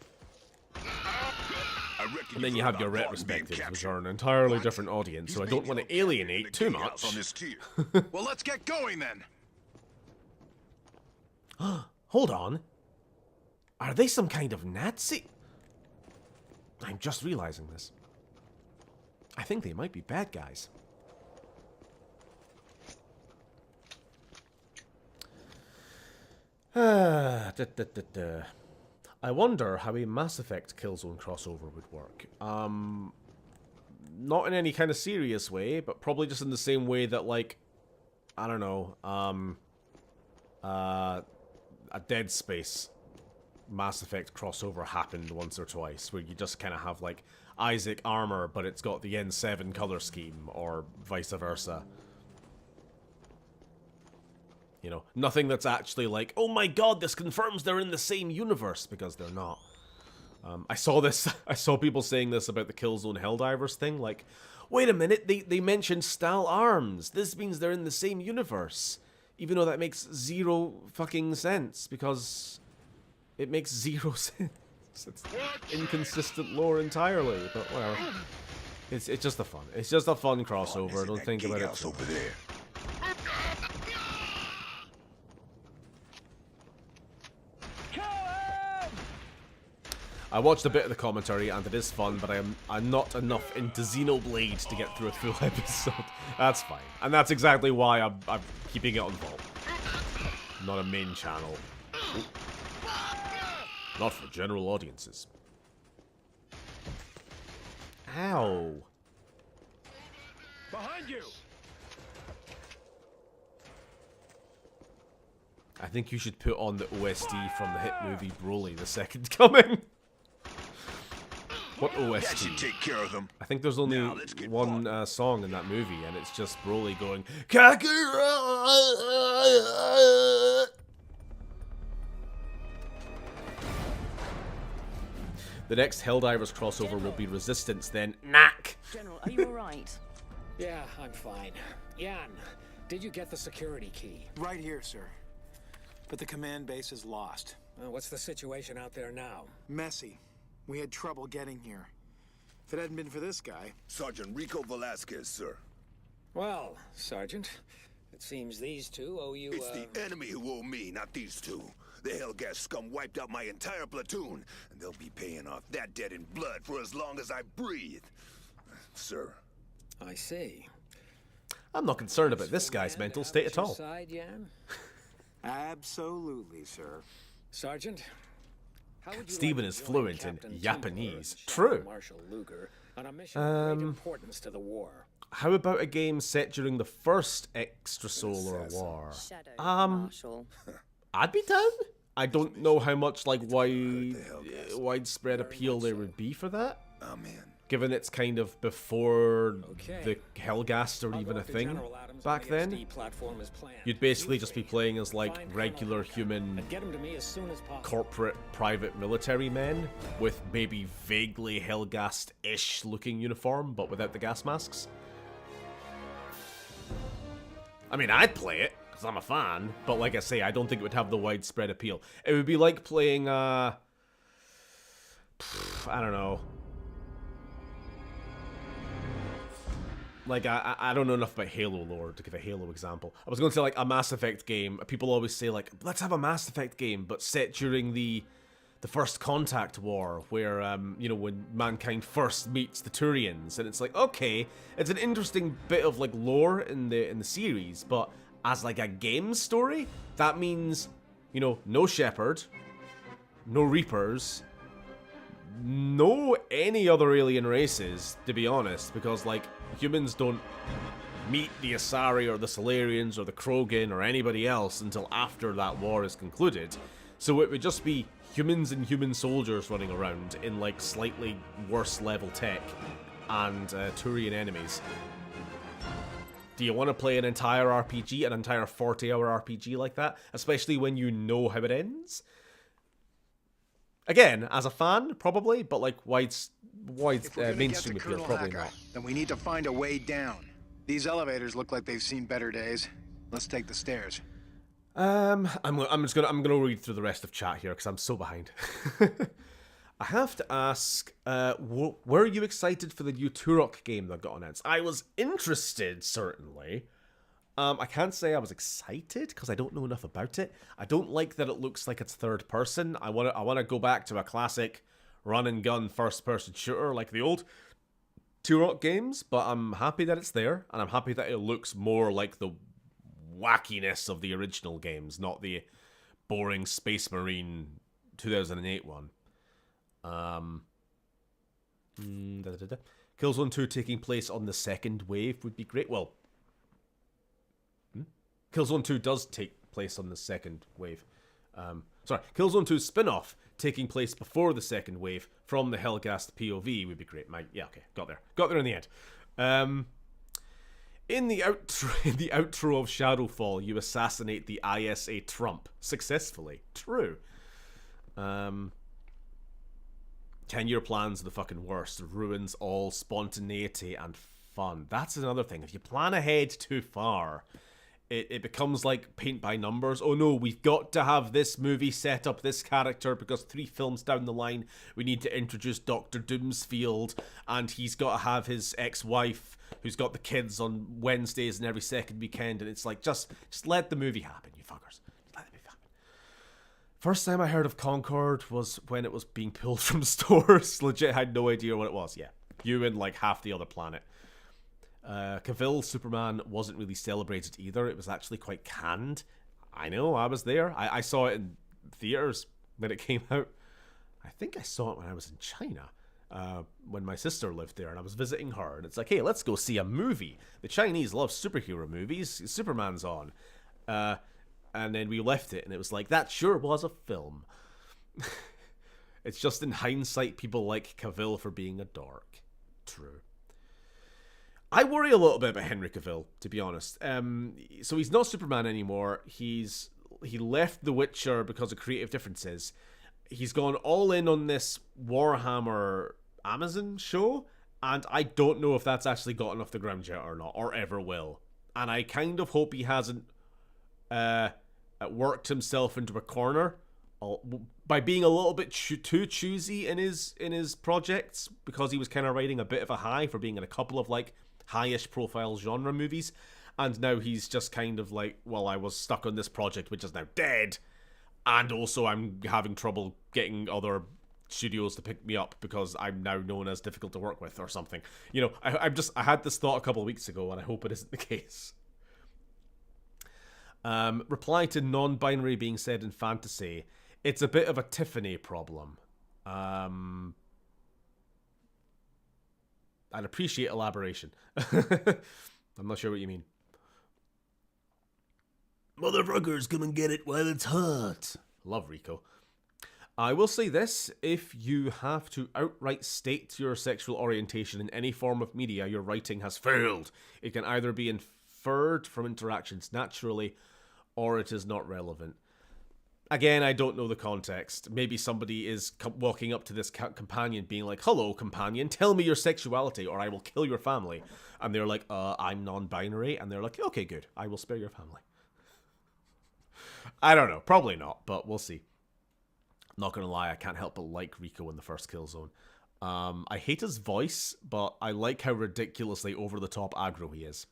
And then you have your retrospectives, which are an entirely different audience, so I don't want to alienate too much. Well, let's get going then. Hold on. Are they some kind of Nazi? I'm just realizing this. I think they might be bad guys. I wonder how a Mass Effect Killzone crossover would work. Not in any kind of serious way, but probably just in the same way that, like, I don't know, a Dead Space Mass Effect crossover happened once or twice, where you just kind of have, like, Isaac armor, but it's got the N7 color scheme, or vice versa. You know, nothing that's actually like, oh my god, this confirms they're in the same universe, because they're not. I saw people saying this about the Killzone Helldivers thing, like, wait a minute, they mentioned Stal Arms. This means they're in the same universe. Even though that makes zero fucking sense, because it makes zero sense. It's inconsistent lore entirely, but whatever. It's just a fun. It's just a fun crossover. Don't think about it. Over there. I watched a bit of the commentary and it is fun, but I'm not enough into Xenoblade to get through a full episode. That's fine, and that's exactly why I'm keeping it on Vault, not a main channel. Ooh. Not for general audiences. Ow. Behind you. I think you should put on the OST from the hit movie Broly: The Second Coming. What OST? That should take care of them. I think there's only one song in that movie, and it's just Broly going Kakarot. The next Helldivers crossover will be Resistance, then Knack. General, are you alright? Yeah, I'm fine. Jan, did you get the security key? Right here, sir. But the command base is lost. What's the situation out there now? Messy. We had trouble getting here. If it hadn't been for this guy... Sergeant Rico Velasquez, sir. Well, Sergeant, it seems these two owe you, It's the enemy who owe me, not these two. The Helghast scum wiped out my entire platoon, and they'll be paying off that debt in blood for as long as I breathe. Sir. I see. I'm not concerned about this guy's mental state at all. Side, Jan? Absolutely, sir. Sergeant, how would you Stephen like is to fluent join in Captain Japanese. Timber, True. Marshal Luger, on a mission of great importance to the war. How about a game set during the first extrasolar war? Marshal. I'd be down. I don't know how much like widespread appeal there would be for that. Amen. Given it's kind of before the Helghast or even a thing back then. You'd basically just be playing as like regular human corporate private military men with maybe vaguely Helghast-ish looking uniform, but without the gas masks. I mean, I'd play it, because I'm a fan, but like I say, I don't think it would have the widespread appeal. It would be like playing, I don't know. Like, I don't know enough about Halo lore to give a Halo example. I was going to say, like, a Mass Effect game. People always say, like, let's have a Mass Effect game, but set during the First Contact War, where, you know, when mankind first meets the Turians. And it's like, okay, it's an interesting bit of, like, lore in the series, but as, like, a game story, that means, you know, no Shepard, no Reapers, no any other alien races, to be honest, because, like, humans don't meet the Asari or the Solarians or the Krogan or anybody else until after that war is concluded. So it would just be humans and human soldiers running around in, like, slightly worse level tech and Turian enemies. Do you want to play an entire RPG, an entire 40-hour RPG like that? Especially when you know how it ends? Again, as a fan, probably, but like mainstream appeal, probably not. Then we need to find a way down. These elevators look like they've seen better days. Let's take the stairs. I'm gonna read through the rest of chat here because I'm so behind. I have to ask, were you excited for the new Turok game that got announced? I was interested, certainly. I can't say I was excited because I don't know enough about it. I don't like that it looks like it's third person. I want to go back to a classic run and gun first person shooter like the old Turok games, but I'm happy that it's there, and I'm happy that it looks more like the wackiness of the original games, not the boring Space Marine 2008 one. Killzone 2 taking place on the second wave would be great. Well, Killzone 2 does take place on the second wave. Killzone 2 spin-off taking place before the second wave from the Helghast POV would be great. Yeah, okay, got there in the end. In the outro of Shadowfall, you assassinate the ISA Trump successfully. True. 10-year plans are the fucking worst. It ruins all spontaneity and fun. That's another thing. If you plan ahead too far, it becomes like paint by numbers. Oh no, we've got to have this movie set up this character because 3 films down the line we need to introduce Dr. Doomsfield, and he's got to have his ex-wife who's got the kids on Wednesdays and every second weekend, and it's like, just let the movie happen, you fuckers. Let the movie happen. First time I heard of Concord was when it was being pulled from stores. Legit had no idea what it was. Yeah, you and like half the other planet. Cavill Superman wasn't really celebrated either. It was actually quite canned. I know, I was there. I saw it in theaters when it came out. I think I saw it when I was in China, when my sister lived there, and I was visiting her, and it's like, hey, let's go see a movie. The Chinese love superhero movies. Superman's on. And then we left it, and it was like, that sure was a film. It's just in hindsight, people like Cavill for being a dork. True. I worry a little bit about Henry Cavill, to be honest. So he's not Superman anymore. He left The Witcher because of creative differences. He's gone all in on this Warhammer Amazon show, and I don't know if that's actually gotten off the ground yet or not, or ever will. And I kind of hope he hasn't worked himself into a corner by being a little bit too choosy in his projects, because he was kind of riding a bit of a high for being in a couple of like high-ish profile genre movies, and now he's just kind of like, well, I was stuck on this project which is now dead, and also I'm having trouble getting other studios to pick me up because I'm now known as difficult to work with or something. You know, I had this thought a couple of weeks ago, and I hope it isn't the case. Reply to non-binary being said in fantasy. It's a bit of a Tiffany problem. I'd appreciate elaboration. I'm not sure what you mean. Motherfuckers, come and get it while it's hot. Love Rico. I will say this: if you have to outright state your sexual orientation in any form of media, your writing has failed. It can either be inferred from interactions naturally, or it is not relevant. Again, I don't know the context. Maybe somebody is walking up to this companion being like, hello, companion, tell me your sexuality or I will kill your family. And they're like, I'm non-binary. And they're like, okay, good. I will spare your family. I don't know. Probably not, but we'll see. Not gonna lie, I can't help but like Rico in the first Killzone. I hate his voice, but I like how ridiculously over-the-top aggro he is.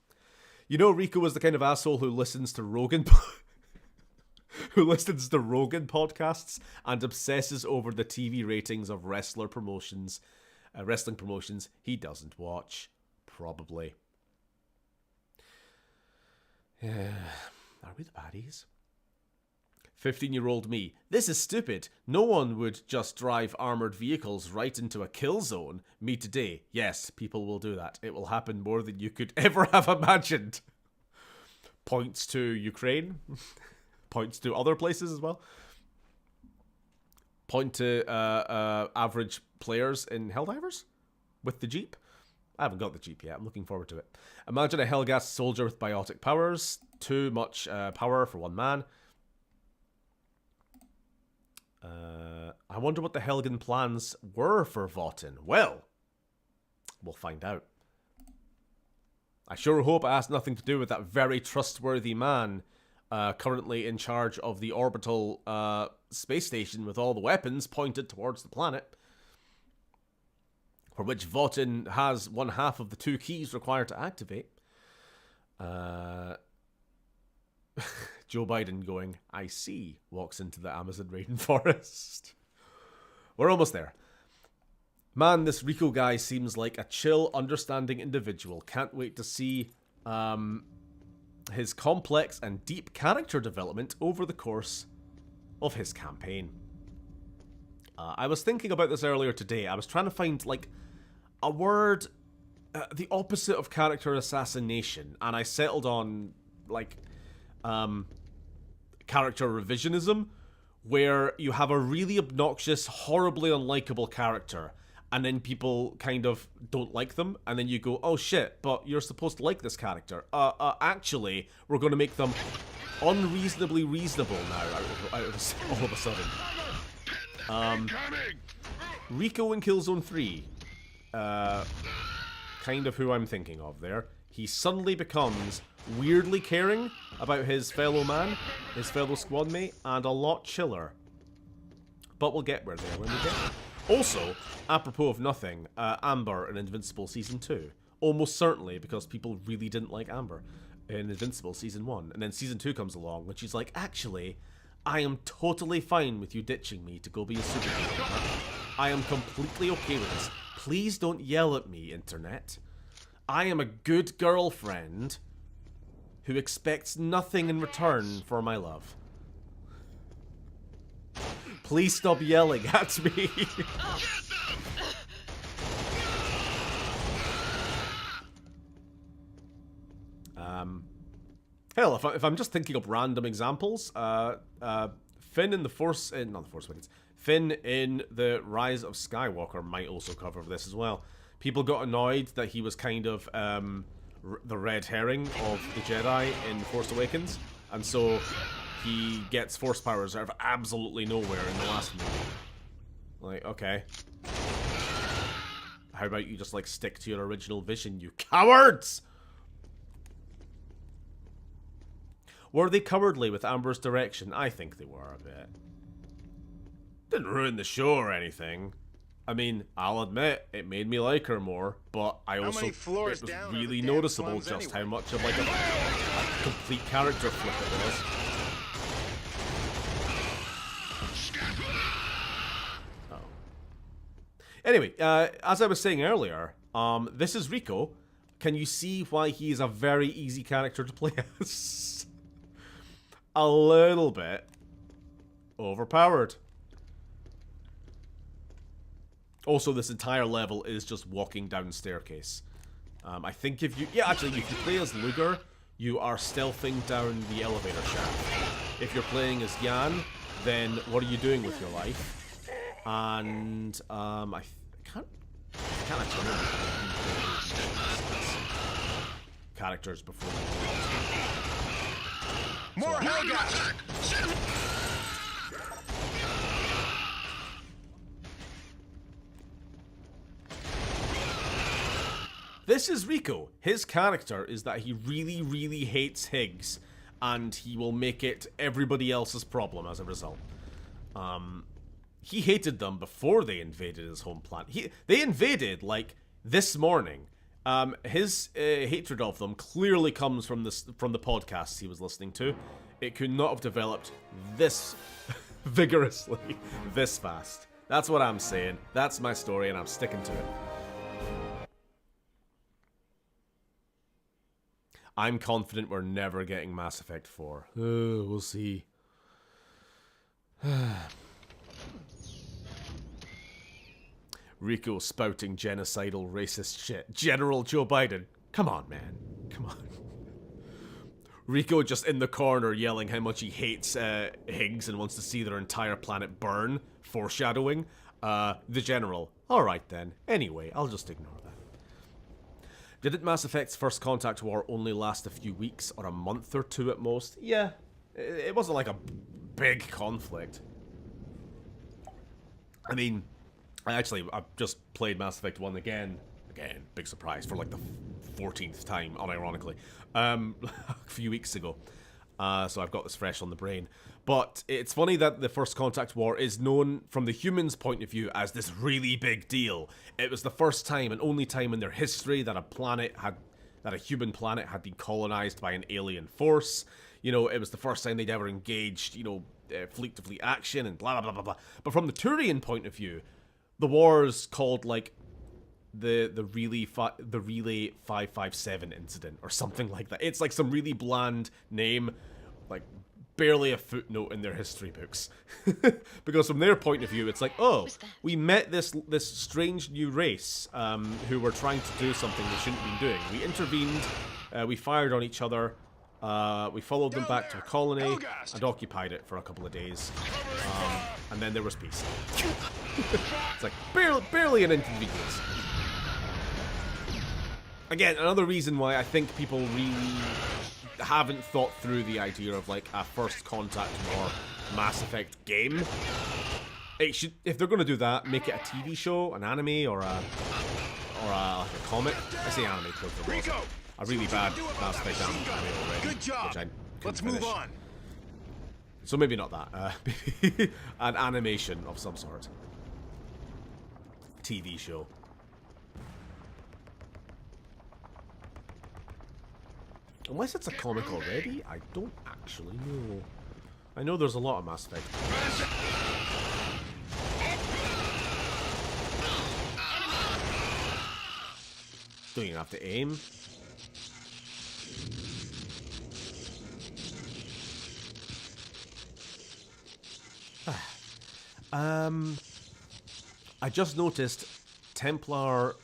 You know, Rico is the kind of asshole who listens to Rogan... who listens to Rogan podcasts and obsesses over the TV ratings of wrestling promotions he doesn't watch. Probably. Are we the baddies? 15-year-old me. This is stupid. No one would just drive armored vehicles right into a kill zone. Me today. Yes, people will do that. It will happen more than you could ever have imagined. Points to Ukraine. Points to other places as well. Point to average players in Helldivers with the Jeep. I haven't got the Jeep yet. I'm looking forward to it. Imagine a Helghast soldier with biotic powers. Too much power for one man. I wonder what the Helgen plans were for Votan. Well, we'll find out. I sure hope it has nothing to do with that very trustworthy man currently in charge of the orbital space station with all the weapons pointed towards the planet, for which Votan has one half of the 2 keys required to activate. Joe Biden going, I see, walks into the Amazon rainforest. We're almost there. Man, this Rico guy seems like a chill, understanding individual. Can't wait to see his complex and deep character development over the course of his campaign. I was thinking about this earlier today. I was trying to find, like, a word, the opposite of character assassination, and I settled on, like, character revisionism, where you have a really obnoxious, horribly unlikable character, and then people kind of don't like them, and then you go, oh shit, but you're supposed to like this character. Actually, we're going to make them unreasonably reasonable now, all of a sudden. Rico in Killzone 3. Kind of who I'm thinking of there. He suddenly becomes weirdly caring about his fellow man, his fellow squad mate, and a lot chiller. But we'll get there when we get there. Also, apropos of nothing, Amber in Invincible Season 2. Almost certainly because people really didn't like Amber in Invincible Season 1. And then Season 2 comes along when she's like, actually, I am totally fine with you ditching me to go be a superhero. I am completely okay with this. Please don't yell at me, Internet. I am a good girlfriend who expects nothing in return for my love. Please stop yelling at me. Hell, if I'm just thinking of random examples, Finn in the Force, not the Force Awakens, Finn in the Rise of Skywalker might also cover this as well. People got annoyed that he was kind of the red herring of the Jedi in Force Awakens, and so he gets force powers out of absolutely nowhere in the last movie. Like, okay. How about you just, like, stick to your original vision, you cowards? Were they cowardly with Amber's direction? I think they were a bit. Didn't ruin the show or anything. I mean, I'll admit, it made me like her more, but I also, it was really noticeable just how much of, like, a complete character flip it was. Anyway, as I was saying earlier, this is Rico. Can you see why he is a very easy character to play as? A little bit overpowered. Also, this entire level is just walking down staircase. I think if you... Yeah, actually, if you play as Luger, you are stealthing down the elevator shaft. If you're playing as Jan, then what are you doing with your life? And I can't actually remember characters before. More Helghast! This is Rico. His character is that he really, really hates Higgs, and he will make it everybody else's problem as a result. He hated them before they invaded his home planet. They invaded, like, this morning. His hatred of them clearly comes from the podcasts he was listening to. It could not have developed this vigorously, this fast. That's what I'm saying. That's my story, and I'm sticking to it. I'm confident we're never getting Mass Effect 4. We'll see. Rico spouting genocidal racist shit. General Joe Biden. Come on, man. Come on. Rico just in the corner yelling how much he hates Higgs and wants to see their entire planet burn. Foreshadowing. The General. Alright then. Anyway, I'll just ignore that. Didn't Mass Effect's First Contact War only last a few weeks or a month or two at most? Yeah. It wasn't like a big conflict. I mean... I've just played Mass Effect 1 again, big surprise, for like the 14th time, unironically, a few weeks ago. So I've got this fresh on the brain. But it's funny that the First Contact War is known from the humans' point of view as this really big deal. It was the first time and only time in their history that a human planet had been colonized by an alien force. You know, it was the first time they'd ever engaged, fleet-to-fleet action and blah, blah, blah, blah, blah. But from the Turian point of view, the war's called like the Relay 557 incident or something like that. It's like some really bland name, like barely a footnote in their history books. Because from their point of view, it's like, oh, we met this strange new race who were trying to do something they shouldn't have been doing. We intervened, we fired on each other, we followed them back to a colony Helghast. and occupied it for a couple of days, and then there was peace. It's like barely an inconvenience. Again, another reason why I think people really haven't thought through the idea of like a First Contact or Mass Effect game. It should, if they're going to do that, make it a TV show, an anime, or a like a comic. I say anime because there was a really bad Mass Effect anime already. Good job. Which I Let's couldn't move finish. on. So maybe not that. An animation of some sort. TV show. Unless it's a comic already, I don't actually know. I know there's a lot of Mass Effect. Don't even have to aim. I just noticed Templar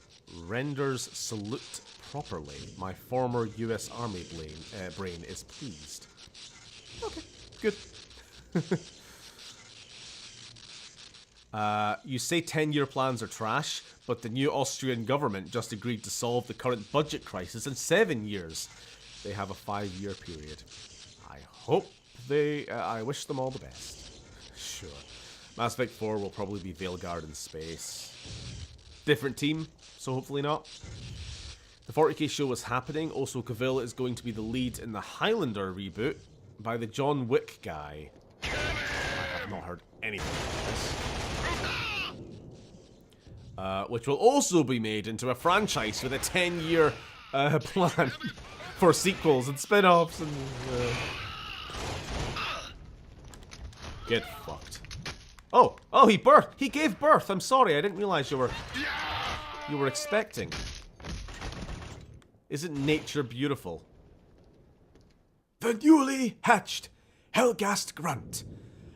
renders salute properly. My former US Army brain is pleased. Okay, good. You say 10-year plans are trash, but the new Austrian government just agreed to solve the current budget crisis in 7 years. They have a 5-year period. I hope they... I wish them all the best. Sure. Mass Effect 4 will probably be Veilguard in space. Different team, so hopefully not. The 40k show is happening. Also, Cavill is going to be the lead in the Highlander reboot by the John Wick guy. I have not heard anything about this. Which will also be made into a franchise with a 10-year plan for sequels and spin-offs and... Get fucked. Oh, he gave birth. I'm sorry, I didn't realize you were expecting. Isn't nature beautiful? The newly hatched Helghast Grunt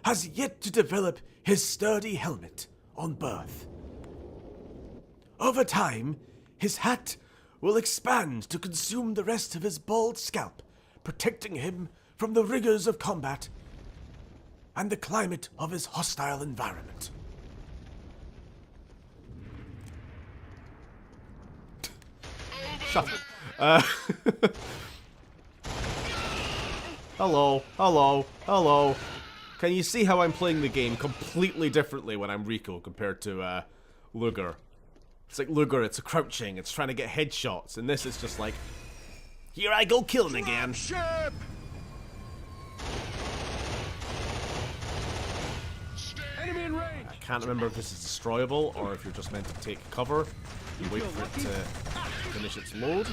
has yet to develop his sturdy helmet on birth. Over time, his hat will expand to consume the rest of his bald scalp, protecting him from the rigors of combat and the climate of his hostile environment. Shut up. Hello. Can you see how I'm playing the game completely differently when I'm Rico compared to Luger? It's like Luger, it's a crouching, it's trying to get headshots, and this is just like, here I go killing again. Ship! Enemy in range! I can't remember if this is destroyable or if you're just meant to take cover. You wait for it to finish its load.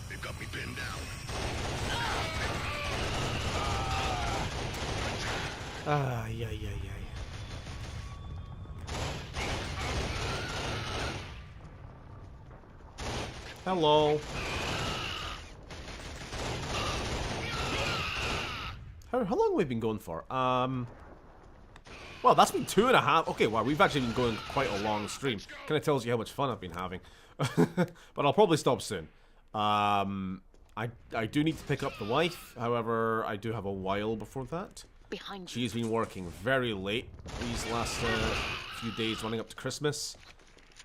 They've got me pinned down. Yeah. Hello. How long have we been going for? Well, that's been 2.5. Okay, wow, we've actually been going quite a long stream. Kind of tells you how much fun I've been having. But I'll probably stop soon. I do need to pick up the wife. However, I do have a while before that. She's been working very late these last few days running up to Christmas.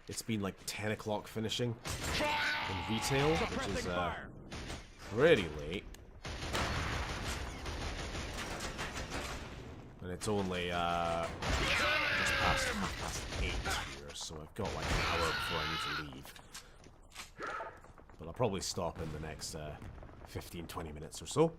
It's been like 10 o'clock finishing in retail, which is pretty late. And it's only just past 8 here, so I've got like an hour before I need to leave. But I'll probably stop in the next 15-20 minutes or so.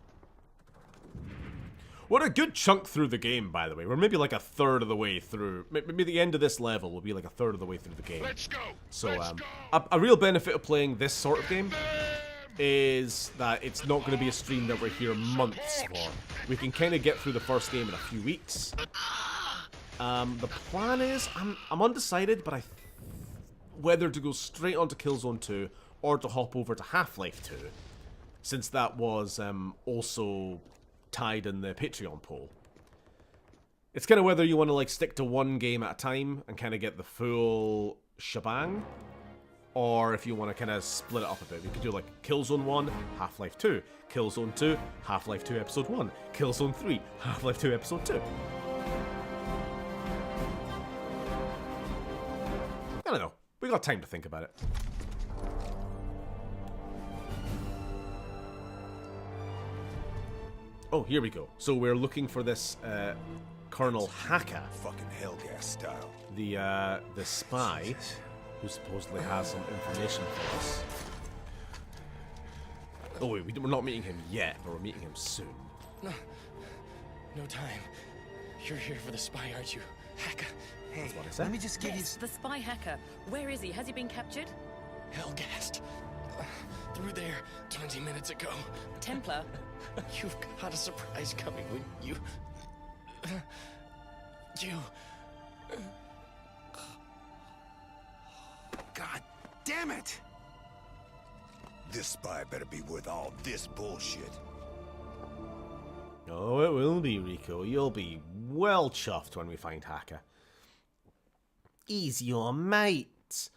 What a good chunk through the game, by the way. We're maybe like a third of the way through. Maybe the end of this level will be like a third of the way through the game. Let's go. So, a real benefit of playing this sort of game is that it's not going to be a stream that we're here months for. We can kind of get through the first game in a few weeks. The plan is, I'm undecided, but whether to go straight onto Killzone 2 or to hop over to Half-Life 2, since that was also tied in the Patreon poll. It's kind of whether you want to like stick to one game at a time and kind of get the full shebang, or if you want to kind of split it up a bit. We could do like Killzone 1, Half-Life 2, Killzone 2, Half-Life 2 Episode 1, Killzone 3, Half-Life 2 Episode 2. I don't know. We got time to think about it. Oh, here we go. So we're looking for this Colonel Hacker. Fucking Helghast style. The spy who supposedly has some information for us. Oh wait, we're not meeting him yet, but we're meeting him soon. No time. You're here for the spy, aren't you, Hacker? Hey, what I said. let me just give you... The spy Hacker. Where is he? Has he been captured? Helghast. Through there 20 minutes ago. Templar? You've got a surprise coming when you... God damn it! This spy better be worth all this bullshit. Oh, it will be, Rico. You'll be well chuffed when we find Hacker. He's your mate.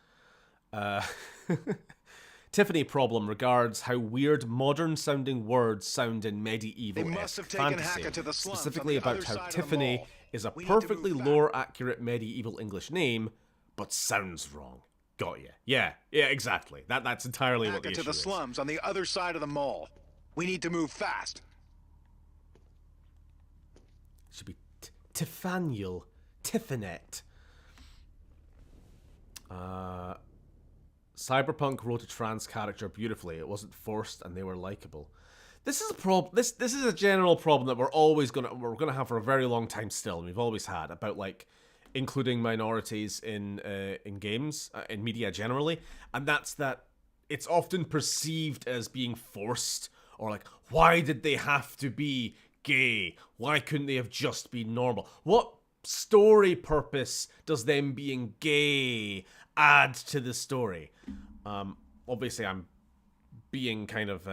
Tiffany Problem regards how weird modern-sounding words sound in medieval fantasy, specifically about how Tiffany is a perfectly lore-accurate medieval English name, but sounds wrong. Got you. Yeah, exactly. That's entirely what the issue is. To the slums on the other side of the mall. We need to move fast. Should be Tiffaniel. Tiffanet. Cyberpunk wrote a trans character beautifully. It wasn't forced, and they were likable. This is a problem. This is a general problem that we're gonna have for a very long time still, and we've always had about like including minorities in games, in media generally, and that's that it's often perceived as being forced, or like, why did they have to be gay? Why couldn't they have just been normal? What story purpose does them being gay add to the story? Obviously I'm being kind of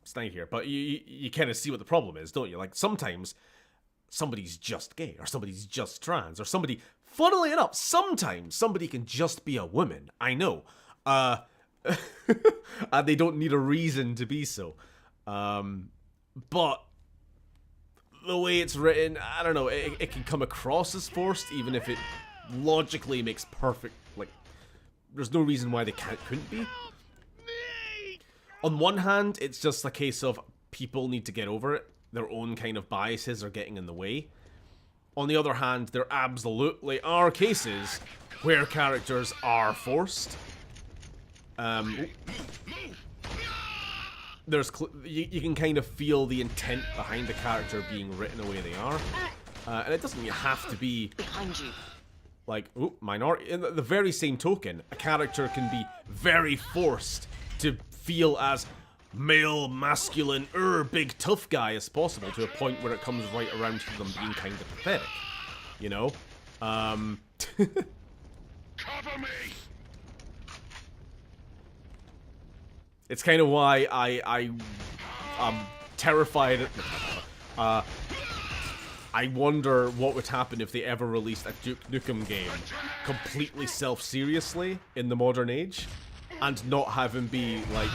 snide here, but you kind of see what the problem is, don't you? Like, sometimes somebody's just gay, or somebody's just trans, or somebody, funnily enough, sometimes somebody can just be a woman. I know. And they don't need a reason to be so. But the way it's written, I don't know, it can come across as forced, even if it logically makes perfect, like, there's no reason why they couldn't be. On one hand, it's just a case of people need to get over it. Their own kind of biases are getting in the way. On the other hand, there absolutely are cases where characters are forced. You can kind of feel the intent behind the character being written the way they are. And it doesn't have to be behind you. Like, minority. In the very same token, a character can be very forced to feel as male, masculine, big tough guy as possible, to a point where it comes right around to them being kind of pathetic. You know? Cover me! It's kind of why I'm terrified. I wonder what would happen if they ever released a Duke Nukem game completely self-seriously in the modern age, and not have him be like,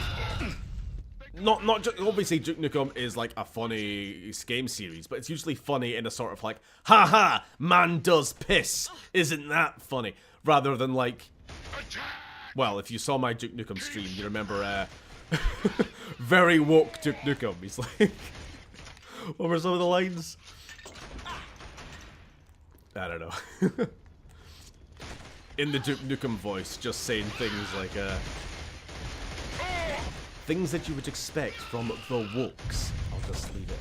not just, obviously Duke Nukem is like a funny game series, but it's usually funny in a sort of like, haha, man does piss, isn't that funny? Rather than like, well, if you saw my Duke Nukem stream, you remember very woke Duke Nukem. He's like, what were some of the lines? I don't know. In the Duke Nukem voice, just saying things like, things that you would expect from the wokes. I'll just leave it.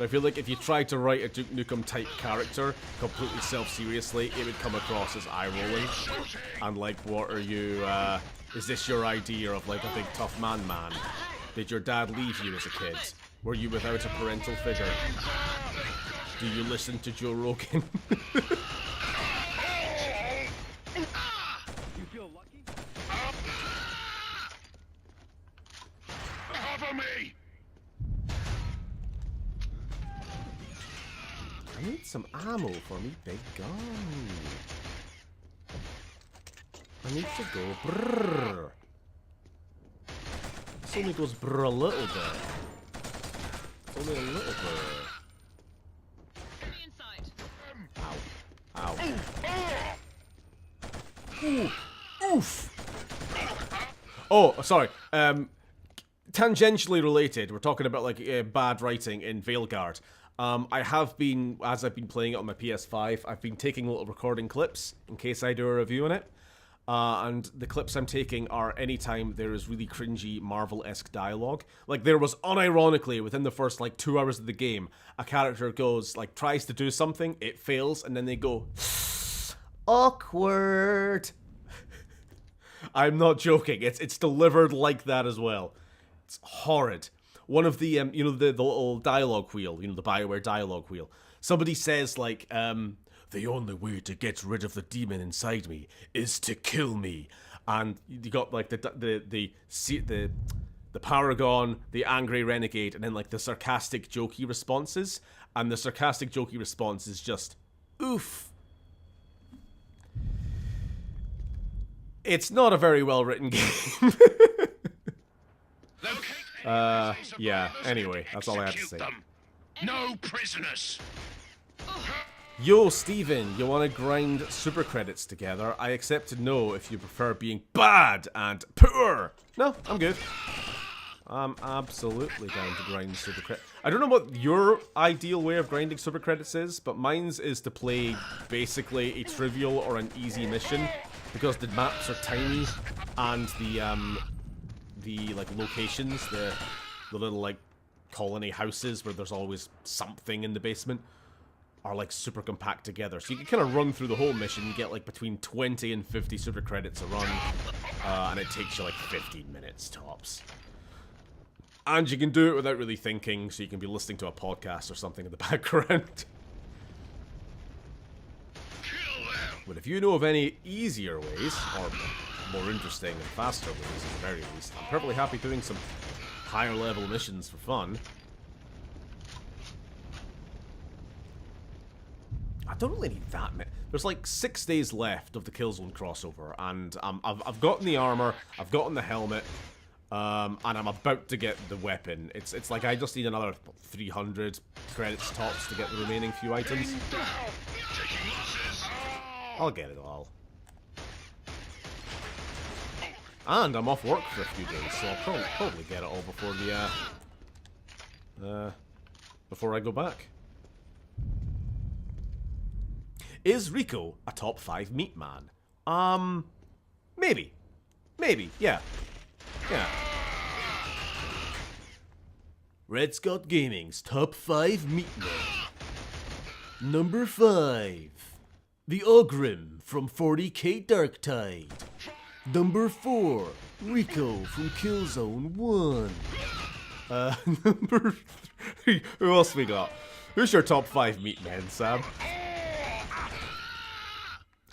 But I feel like if you tried to write a Duke Nukem type character completely self-seriously, it would come across as eye-rolling. And like, what are you, is this your idea of like a big tough man? Did your dad leave you as a kid? Were you without a parental figure? Do you listen to Joe Rogan? You feel lucky? Cover me! I need some ammo for me big gun. I need to go brrrr. This only goes brrr a little bit. It's only a little bit. Ow. Ow. Ooh. Oof. Oh, sorry. Tangentially related, we're talking about like bad writing in Veilguard. I have been, as I've been playing it on my PS5, I've been taking little recording clips in case I do a review on it. And the clips I'm taking are anytime there is really cringy Marvel-esque dialogue. Like, there was unironically, within the first, like, 2 hours of the game, a character goes, like, tries to do something, it fails, and then they go, awkward. I'm not joking, it's delivered like that as well. It's horrid. One of the, you know, the little dialogue wheel, you know, the BioWare dialogue wheel. Somebody says, like, the only way to get rid of the demon inside me is to kill me. And you got, like, the Paragon, the angry renegade, and then, like, the sarcastic, jokey responses. And the sarcastic, jokey response is just, oof. It's not a very well-written game. Yeah, anyway, that's all I have to say. No prisoners. Yo, Steven, you want to grind super credits together? I accept no if you prefer being bad and poor. No, I'm good. I'm absolutely down to grind super credits. I don't know what your ideal way of grinding super credits is, but mine's is to play basically a trivial or an easy mission because the maps are tiny and the like locations, the little like colony houses where there's always something in the basement are like super compact together. So you can kind of run through the whole mission and get like between 20 and 50 super credits a run. And it takes you like 15 minutes tops. And you can do it without really thinking, so you can be listening to a podcast or something in the background. But if you know of any easier ways, or more interesting and faster ways at the very least, I'm perfectly happy doing some higher level missions for fun. I don't really need that many. There's like 6 days left of the Killzone crossover, and I've gotten the armor, I've gotten the helmet, and I'm about to get the weapon. It's like I just need another 300 credits tops to get the remaining few items. I'll get it all. And I'm off work for a few days, so I'll probably get it all before the before I go back. Is Rico a top 5 meat man? Maybe. Maybe, yeah. Yeah. Red Scott Gaming's top 5 meat men. Number 5. The Ogrim from 40k Darktide. Number 4. Rico from Killzone 1. Number 3. Who else we got? Who's your top 5 meat men, Sam?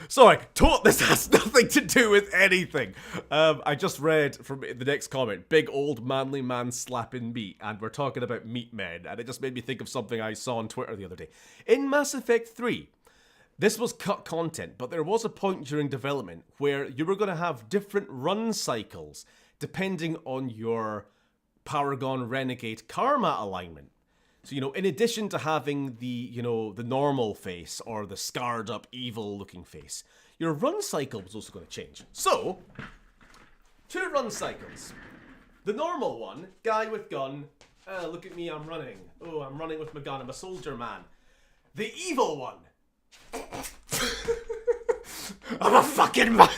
Sorry, this has nothing to do with anything. I just read from the next comment, big old manly man slapping meat, and we're talking about meat men, and it just made me think of something I saw on Twitter the other day. In Mass Effect 3, this was cut content, but there was a point during development where you were going to have different run cycles depending on your Paragon Renegade Karma alignment. So, you know, in addition to having the, you know, the normal face or the scarred up evil looking face, your run cycle was also going to change. So, 2 run cycles. The normal one, guy with gun, look at me, I'm running. Oh, I'm running with my gun, I'm a soldier man. The evil one. I'm a fucking man.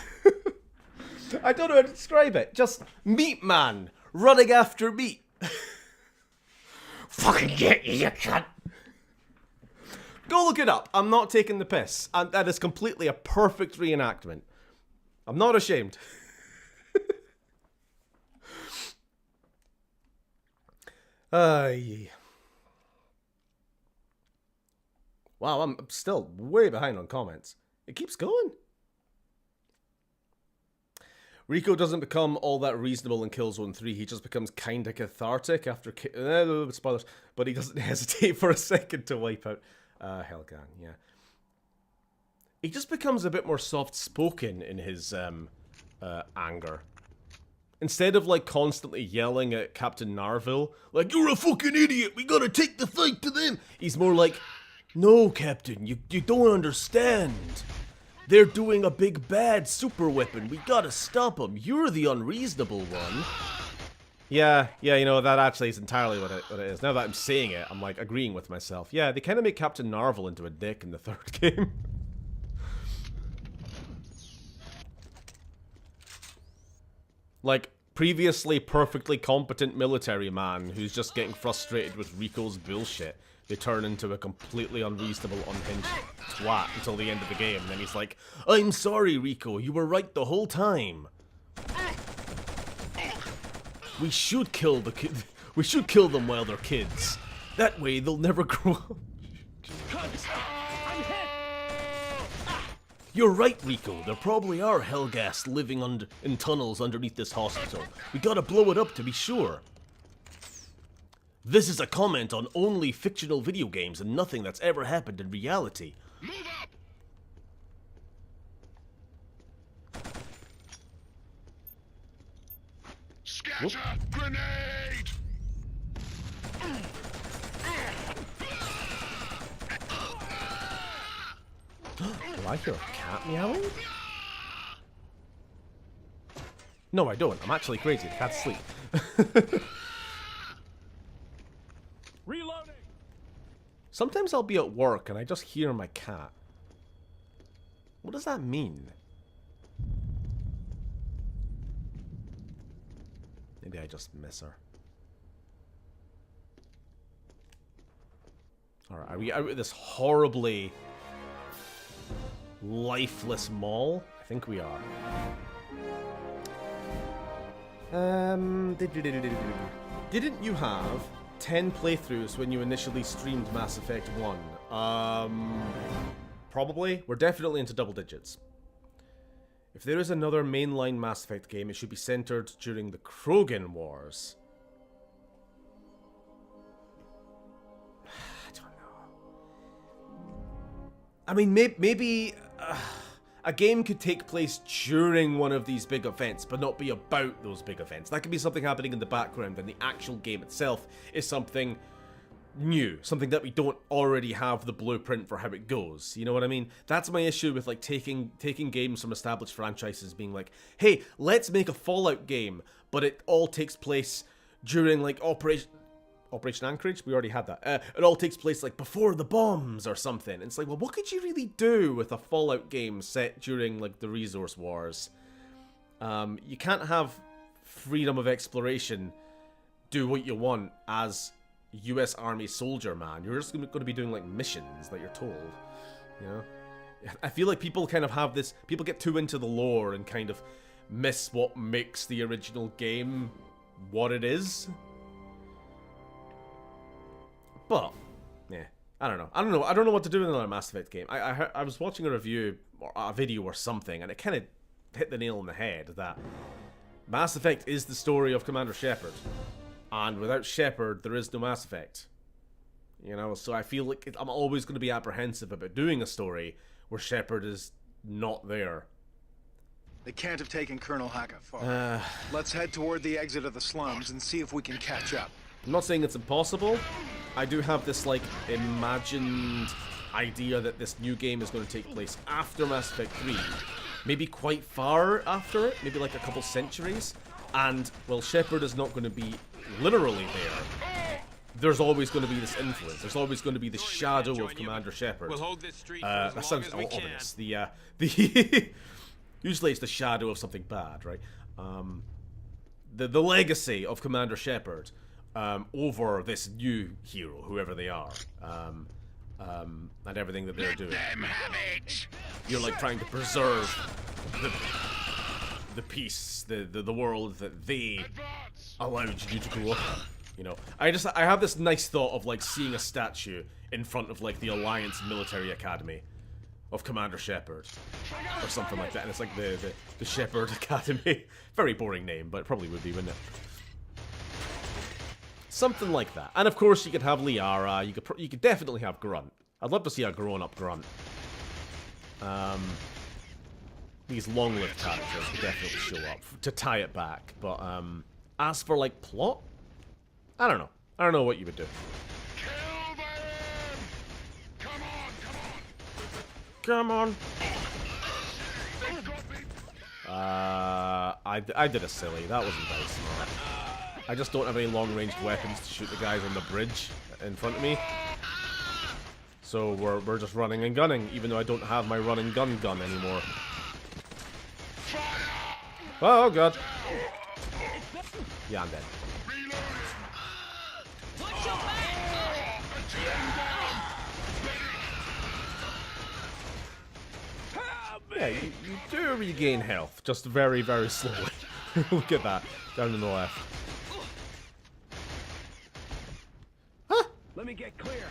I don't know how to describe it. Just meat man running after meat. Fucking get you cunt. Go look it up. I'm not taking the piss. And that is completely a perfect reenactment. I'm not ashamed. Wow, I'm still way behind on comments. It keeps going. Rico doesn't become all that reasonable in Killzone 3. He just becomes kinda cathartic after... spoilers. But he doesn't hesitate for a second to wipe out Helghast, yeah. He just becomes a bit more soft-spoken in his anger. Instead of, like, constantly yelling at Captain Narville, like, "You're a fucking idiot, we gotta take the fight to them," he's more like, "No, Captain, you don't understand. They're doing a big bad super weapon. We gotta stop them. You're the unreasonable one." Yeah, you know, that actually is entirely what it is. Now that I'm saying it, I'm like agreeing with myself. Yeah, they kind of make Captain Narville into a dick in the third game. Like, previously perfectly competent military man who's just getting frustrated with Rico's bullshit. They turn into a completely unreasonable, unhinged twat until the end of the game. And then he's like, "I'm sorry, Rico, you were right the whole time. We should kill the kid. We should kill them while they're kids. That way they'll never grow up." "You're right, Rico. There probably are Helghast living in tunnels underneath this hospital. We gotta blow it up to be sure. This is a comment on only fictional video games and nothing that's ever happened in reality." Move up! Scatter! Grenade! Do I hear a cat meowing? No, I don't. I'm actually crazy. The cat's asleep. Reloading! Sometimes I'll be at work and I just hear my cat. What does that mean? Maybe I just miss her. Alright, are we out of this horribly lifeless mall? I think we are. Didn't you have 10 playthroughs when you initially streamed Mass Effect 1? Probably. We're definitely into double digits. If there is another mainline Mass Effect game, it should be centered during the Krogan Wars. I don't know. I mean, maybe a game could take place during one of these big events, but not be about those big events. That could be something happening in the background, and the actual game itself is something new, something that we don't already have the blueprint for how it goes. You know what I mean? That's my issue with like taking games from established franchises, being like, hey, let's make a Fallout game, but it all takes place during like Operation Anchorage. We already had that. It all takes place like before the bombs or something. And it's like, well, what could you really do with a Fallout game set during like the resource wars? You can't have freedom of exploration do what you want as US Army soldier, man. You're just going to be doing like missions that you're told, you know? I feel like people kind of have this, people get too into the lore and kind of miss what makes the original game what it is. But, yeah, I don't know. I don't know what to do with another Mass Effect game. I was watching a review, or a video or something, and it kind of hit the nail on the head that Mass Effect is the story of Commander Shepard. And without Shepard, there is no Mass Effect. You know, so I feel like I'm always going to be apprehensive about doing a story where Shepard is not there. They can't have taken Colonel Haka far. Let's head toward the exit of the slums and see if we can catch up. I'm not saying it's impossible. I do have this, like, imagined idea that this new game is going to take place after Mass Effect 3. Maybe quite far after it. Maybe like a couple centuries. And, well, Shepard is not going to be literally there. There's always going to be this influence. There's always going to be the shadow of Commander Shepard. We'll hold this street That sounds ominous. The usually it's the shadow of something bad, right? The legacy of Commander Shepard over this new hero, whoever they are. and everything that they're doing. Them have it. You're like trying to preserve the peace, the world that they allowed you to grow up in. You know, I have this nice thought of like seeing a statue in front of like the Alliance Military Academy of Commander Shepard or something like that, and it's like the Shepard Academy. Very boring name, but it probably would be, wouldn't it? Something like that. And of course, you could have Liara. You could definitely have Grunt. I'd love to see a grown-up Grunt. These long-lived characters could definitely show up to tie it back. But as for like plot, I don't know. I don't know what you would do. Kill them! Come on, Come on. They've got me. I did a silly. That wasn't very smart. I just don't have any long-ranged weapons to shoot the guys on the bridge in front of me. So we're just running and gunning, even though I don't have my run and gun anymore. Oh god. Yeah, I'm dead. Yeah, you do regain health, just very, very slowly. Look at that, down on the left. Huh? Let me get clear. Do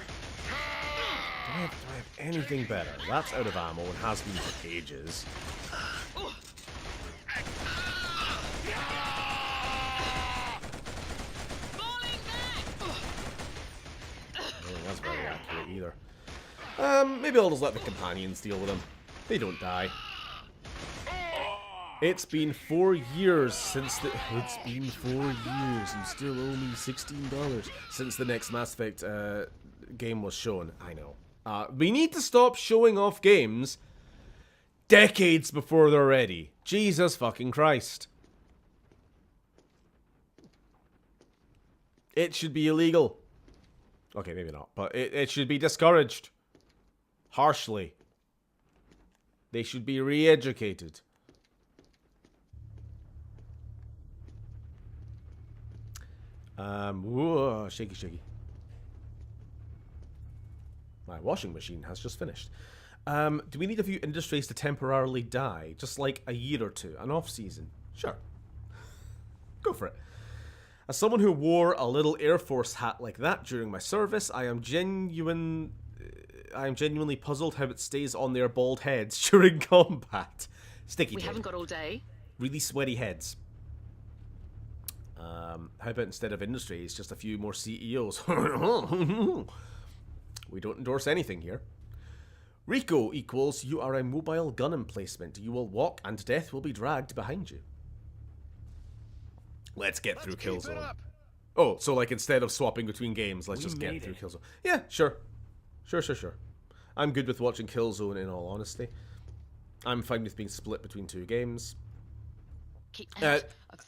I have anything better? That's out of ammo and has been for ages. I don't think that's very accurate either. Maybe I'll just let the companions deal with them. They don't die. It's been 4 years since the... It's been 4 years. You still owe me $16 since the next Mass Effect game was shown. I know. We need to stop showing off games decades before they're ready. Jesus fucking Christ. It should be illegal. Okay, maybe not. But it should be discouraged. Harshly. They should be re-educated. Whoa, shaky, shaky. My washing machine has just finished. Do we need a few industries to temporarily die? Just like a year or two, an off-season? Sure. Go for it. As someone who wore a little Air Force hat like that during my service, I am genuinely puzzled how it stays on their bald heads during combat. Sticky We tape. haven't got all day. Really sweaty heads. How about instead of industries, just a few more CEOs? We don't endorse anything here. Rico equals you are a mobile gun emplacement. You will walk and death will be dragged behind you. Let's get through Killzone. Oh, so like instead of swapping between games, let's just get through Killzone. Yeah, sure. Sure. I'm good with watching Killzone in all honesty. I'm fine with being split between two games.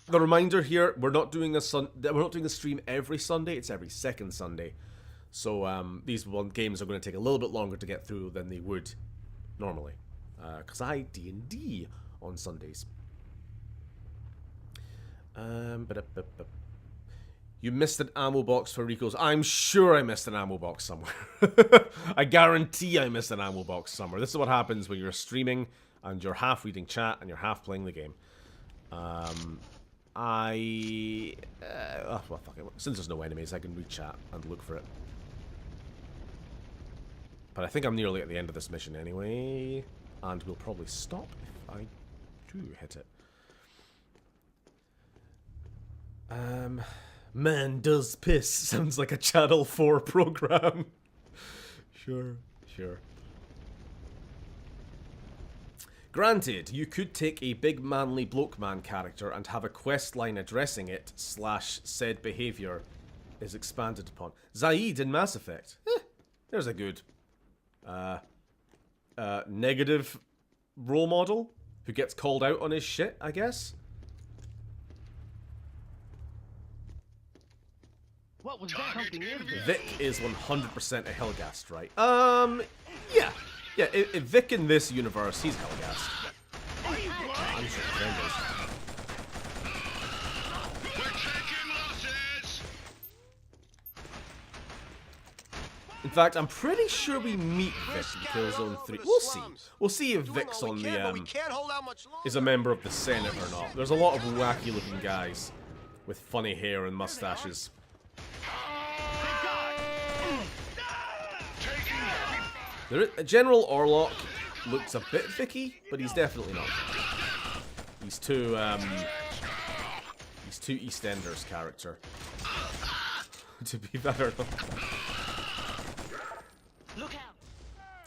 The reminder here: we're not doing a stream every Sunday. It's every second Sunday. So these games are going to take a little bit longer to get through than they would normally, because I D&D on Sundays. You missed an ammo box for Rico's. I'm sure I missed an ammo box somewhere. I guarantee I missed an ammo box somewhere. This is what happens when you're streaming and you're half reading chat and you're half playing the game. Well, fuck it. Since there's no enemies, I can read chat and look for it. But I think I'm nearly at the end of this mission anyway, and we'll probably stop if I do hit it. Man does piss. Sounds like a Channel 4 program. Sure. Granted, you could take a big manly bloke man character and have a quest line addressing it / said behavior is expanded upon. Zaid in Mass Effect. There's a good negative role model who gets called out on his shit, I guess. What was that something in there? Vic is 100% a Helghast, right? Yeah. If Vic in this universe, he's Helghast. I'm sure Ren is. We're taking losses. In fact, I'm pretty sure we meet Vic in Killzone 3. We'll see. We'll see if Vic's on the, is a member of the Senate or not. There's a lot of wacky looking guys with funny hair and mustaches. General Orlok looks a bit Vicky, but he's definitely not. He's too EastEnders character to be better.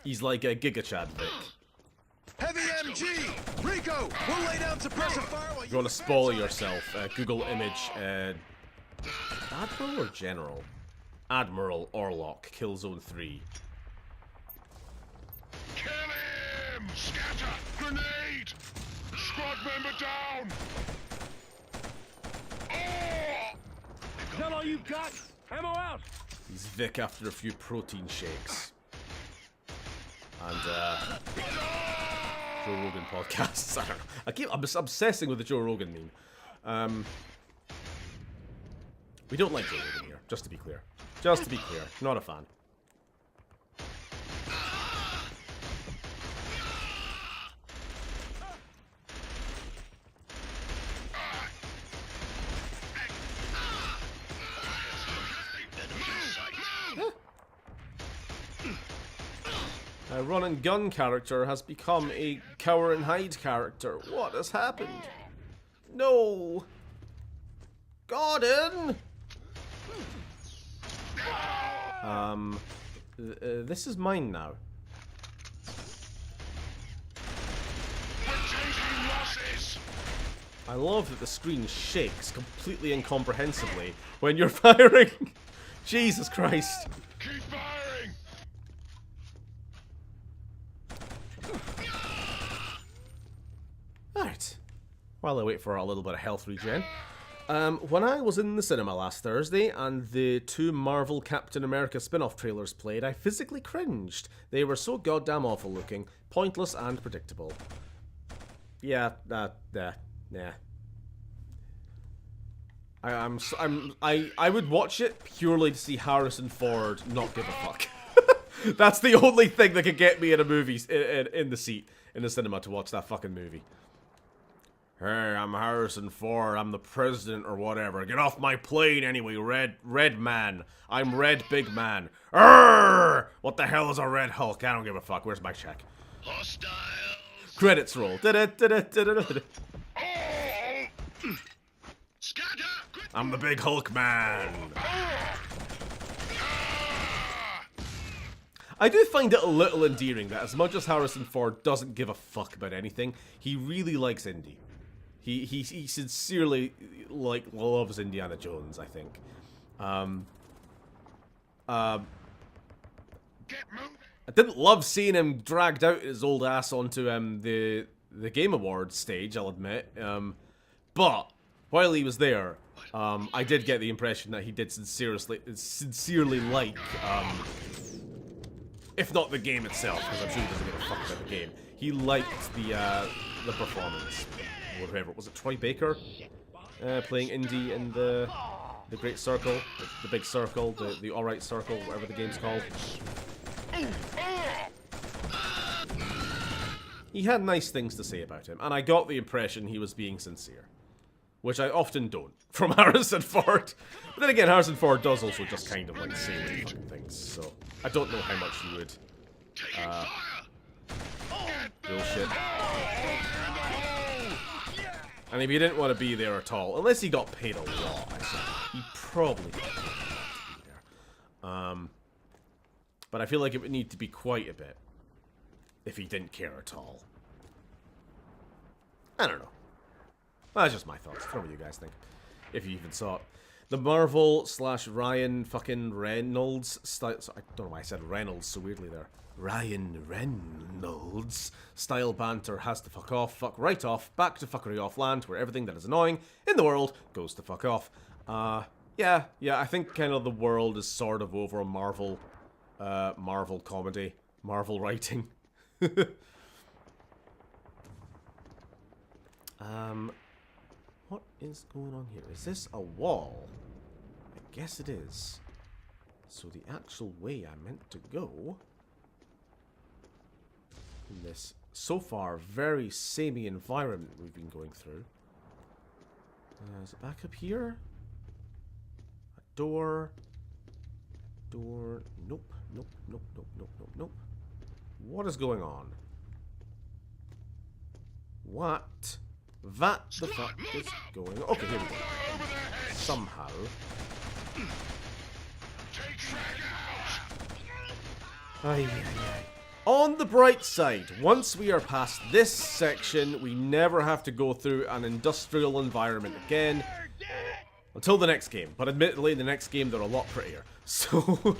He's like a Giga Chad Vic. Heavy MG! Rico! We'll lay down suppressive fire while If you want to spoil yourself, Google image Admiral or General? Admiral Orlok, Killzone 3. Kill him! Scatter! Grenade! Squad member down! Oh! Is that all you've got? Ammo out! He's Vic after a few protein shakes. And, Joe Rogan podcasts. I don't know. I'm obsessing with the Joe Rogan meme. We don't like Joe Rogan here, just to be clear. Just to be clear. Not a fan. A run and gun character has become a cower and hide character. What has happened? No! Gordon! This is mine now. I love that the screen shakes completely incomprehensibly when you're firing. Jesus Christ. Keep firing! Alright. While I wait for a little bit of health regen. When I was in the cinema last Thursday and the 2 Marvel Captain America spin-off trailers played, I physically cringed. They were so goddamn awful looking, pointless and predictable. Yeah, yeah. I would watch it purely to see Harrison Ford not give a fuck. That's the only thing that could get me in a movie in the seat in the cinema to watch that fucking movie. Hey, I'm Harrison Ford. I'm the president or whatever. Get off my plane anyway, Red Man. I'm Red Big Man. Arrgh! What the hell is a Red Hulk? I don't give a fuck. Where's my check? Hostiles! Credits roll. Scatter! I'm the Big Hulk Man. I do find it a little endearing that as much as Harrison Ford doesn't give a fuck about anything, he really likes Indy. He sincerely loves Indiana Jones, I think. I didn't love seeing him dragged out his old ass onto the Game Awards stage, I'll admit. But while he was there, I did get the impression that he did sincerely like, if not the game itself, because I'm sure he doesn't give a fuck about the game. He liked the performance. Whatever, was it Troy Baker playing Indy in the Great Circle, the Big Circle, the Alright Circle, whatever the game's called. He had nice things to say about him, and I got the impression he was being sincere, which I often don't from Harrison Ford. But then again, Harrison Ford does also just kind of like say weird fucking things, so I don't know how much he would bullshit. And if he didn't want to be there at all, unless he got paid a lot, I suppose, he probably got paid a lot to be there. But I feel like it would need to be quite a bit if he didn't care at all. I don't know. That's just my thoughts. I don't know what you guys think. If you even saw it. The Marvel / Ryan fucking Reynolds style. I don't know why I said Reynolds so weirdly there. Ryan Reynolds style banter has to fuck off, fuck right off, back to fuckery off land, where everything that is annoying in the world goes to fuck off. Yeah, I think kind of the world is sort of over Marvel comedy, Marvel writing. What is going on here? Is this a wall? I guess it is. So the actual way I meant to go in this, so far, very samey environment we've been going through. Is it back up here? A door. Door. Nope. Nope. Nope. Nope. Nope. Nope. Nope. What is going on? What? That the fuck is going on? Okay, here we go. Somehow. Aye, aye, aye. On the bright side, once we are past this section, we never have to go through an industrial environment again. Until the next game. But admittedly, in the next game, they're a lot prettier. So,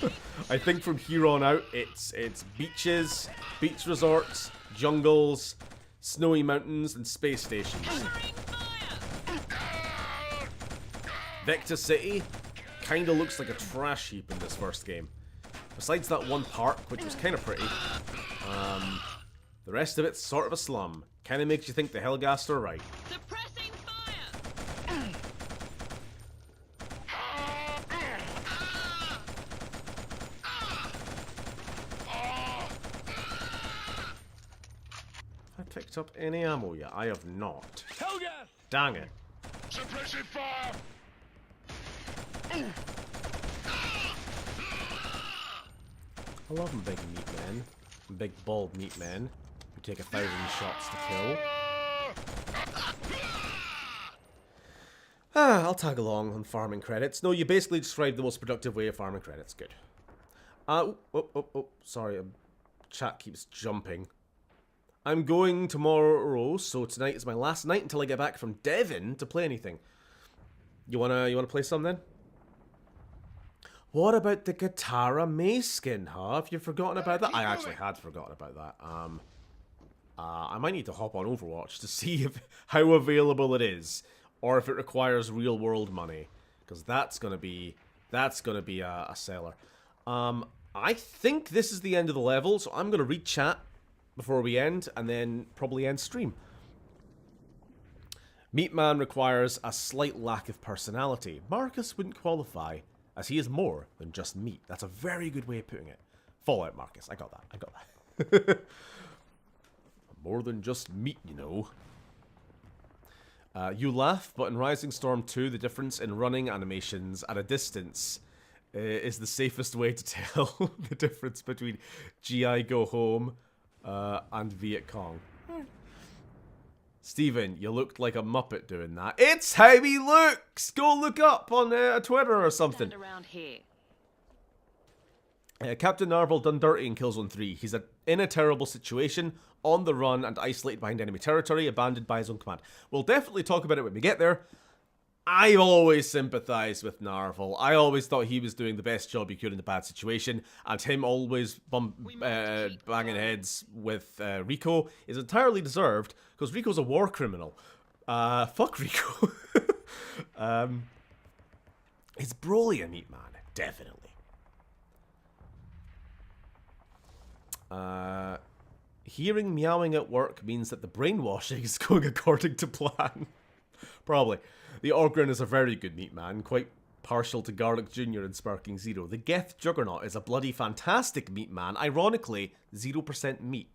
I think from here on out, it's beaches, beach resorts, jungles, snowy mountains, and space stations. Vector City kind of looks like a trash heap in this first game. Besides that one park, which was kind of pretty, the rest of it's sort of a slum. Kind of makes you think the Helghast are right. Suppressing fire! Have I picked up any ammo yet? I have not. Helghast! Dang it. Suppressing fire! I love them big meat men. Big bald meat men who take 1,000 shots to kill. I'll tag along on farming credits. No, you basically described the most productive way of farming credits. Good. Sorry, chat keeps jumping. I'm going tomorrow, so tonight is my last night until I get back from Devon to play anything. You wanna play some then? What about the Katara May skin, huh? Have you forgotten about that? I actually had forgotten about that. I might need to hop on Overwatch to see how available it is, or if it requires real world money, because that's gonna be a seller. I think this is the end of the level, so I'm gonna read chat before we end, and then probably end stream. Meatman requires a slight lack of personality. Marcus wouldn't qualify, as he is more than just meat. That's a very good way of putting it. Fallout, Marcus. I got that. More than just meat, you know. You laugh, but in Rising Storm 2, the difference in running animations at a distance is the safest way to tell the difference between GI Go Home and Viet Cong. Steven, you looked like a Muppet doing that. It's how he looks! Go look up on Twitter or something. Stand around here. Captain Narvel done dirty in Killzone 3. He's in a terrible situation, on the run and isolated behind enemy territory, abandoned by his own command. We'll definitely talk about it when we get there. I've always sympathised with Narvel. I always thought he was doing the best job he could in a bad situation, and him always banging heads with Rico is entirely deserved, because Rico's a war criminal. Fuck Rico. Is Broly a meat man? Definitely. Hearing meowing at work means that the brainwashing is going according to plan. Probably. The Ogren is a very good meat man, quite partial to Garlic Jr. and Sparking Zero. The Geth Juggernaut is a bloody fantastic meat man, ironically 0% meat.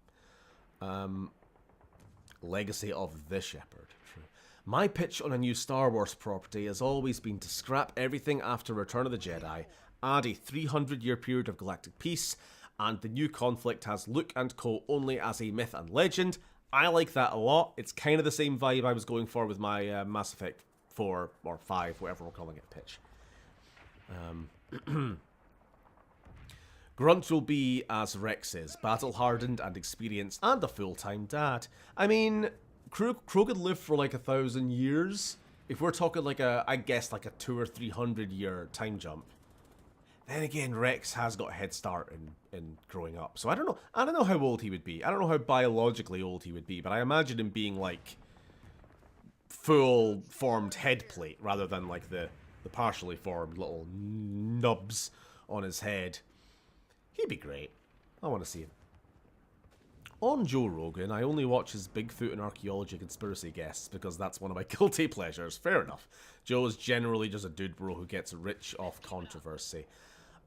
Legacy of the Shepherd. True. My pitch on a new Star Wars property has always been to scrap everything after Return of the Jedi, add a 300-year period of galactic peace, and the new conflict has Luke and co only as a myth and legend. I like that a lot. It's kind of the same vibe I was going for with my Mass Effect 4 or 5, whatever we're calling it, pitch. Grunt will be as Rex is, battle-hardened and experienced, and a full-time dad. I mean, Crow could live for like 1,000 years. If we're talking like I guess like a 200 or 300 year time jump. Then again, Rex has got a head start in growing up. So I don't know how old he would be. I don't know how biologically old he would be, but I imagine him being like full formed head plate rather than like the partially formed little nubs on his head. He'd be great. I want to see him. On Joe Rogan, I only watch his Bigfoot and archaeology conspiracy guests because that's one of my guilty pleasures. Fair enough. Joe is generally just a dude bro who gets rich off controversy.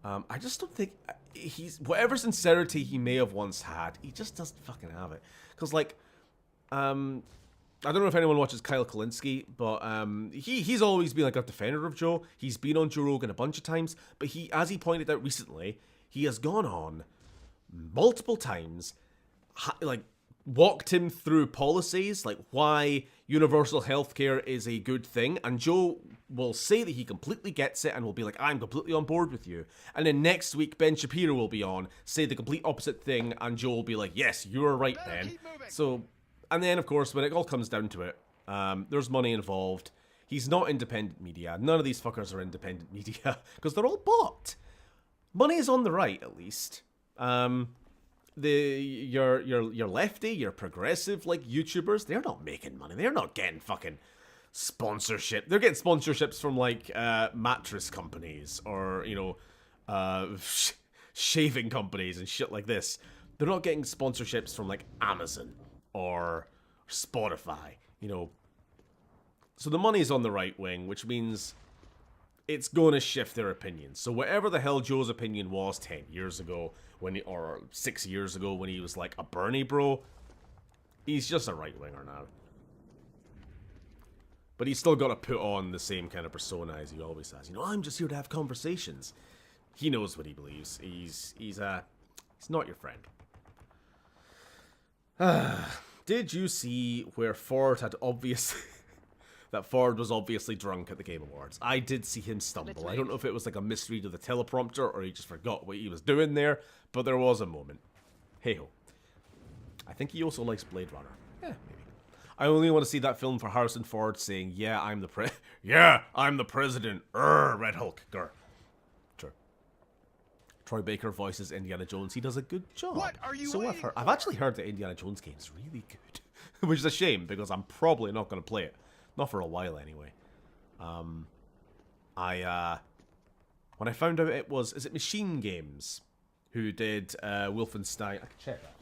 I just don't think he's... Whatever sincerity he may have once had, he just doesn't fucking have it. Because, like, I don't know if anyone watches Kyle Kalinske, but he's always been, like, a defender of Joe. He's been on Joe Rogan a bunch of times, but he, as he pointed out recently, he has gone on multiple times, like, walked him through policies, like why universal healthcare is a good thing, and Joe will say that he completely gets it and will be like, I'm completely on board with you. And then next week, Ben Shapiro will be on, say the complete opposite thing, and Joe will be like, yes, you're right, Ben. So, and then, of course, when it all comes down to it, there's money involved. He's not independent media. None of these fuckers are independent media, because they're all bought. Money is on the right, at least. Your lefty, your progressive, like, YouTubers, they're not making money. They're not getting fucking sponsorship. They're getting sponsorships from, like, mattress companies or, you know, shaving companies and shit like this. They're not getting sponsorships from, like, Amazon or Spotify, you know. So the money's on the right wing, which means it's going to shift their opinions. So whatever the hell Joe's opinion was 10 years ago, or 6 years ago when he was like a Bernie bro, he's just a right-winger now. But he's still got to put on the same kind of persona as he always has. You know, I'm just here to have conversations. He knows what he believes. He's not your friend. Did you see where Ford had that Ford was obviously drunk at the Game Awards? I did see him stumble. I don't know if it was like a misread of the teleprompter or he just forgot what he was doing there, but there was a moment. Hey-ho. I think he also likes Blade Runner. Yeah, maybe. I only want to see that film for Harrison Ford saying, yeah, I'm the president. Red Hulk. Grr. Sure. Troy Baker voices Indiana Jones. He does a good job. What are you So I've actually heard that Indiana Jones game is really good. Which is a shame, because I'm probably not going to play it. Not for a while, anyway. When I found out it was... Is it Machine Games who did Wolfenstein? I can check that.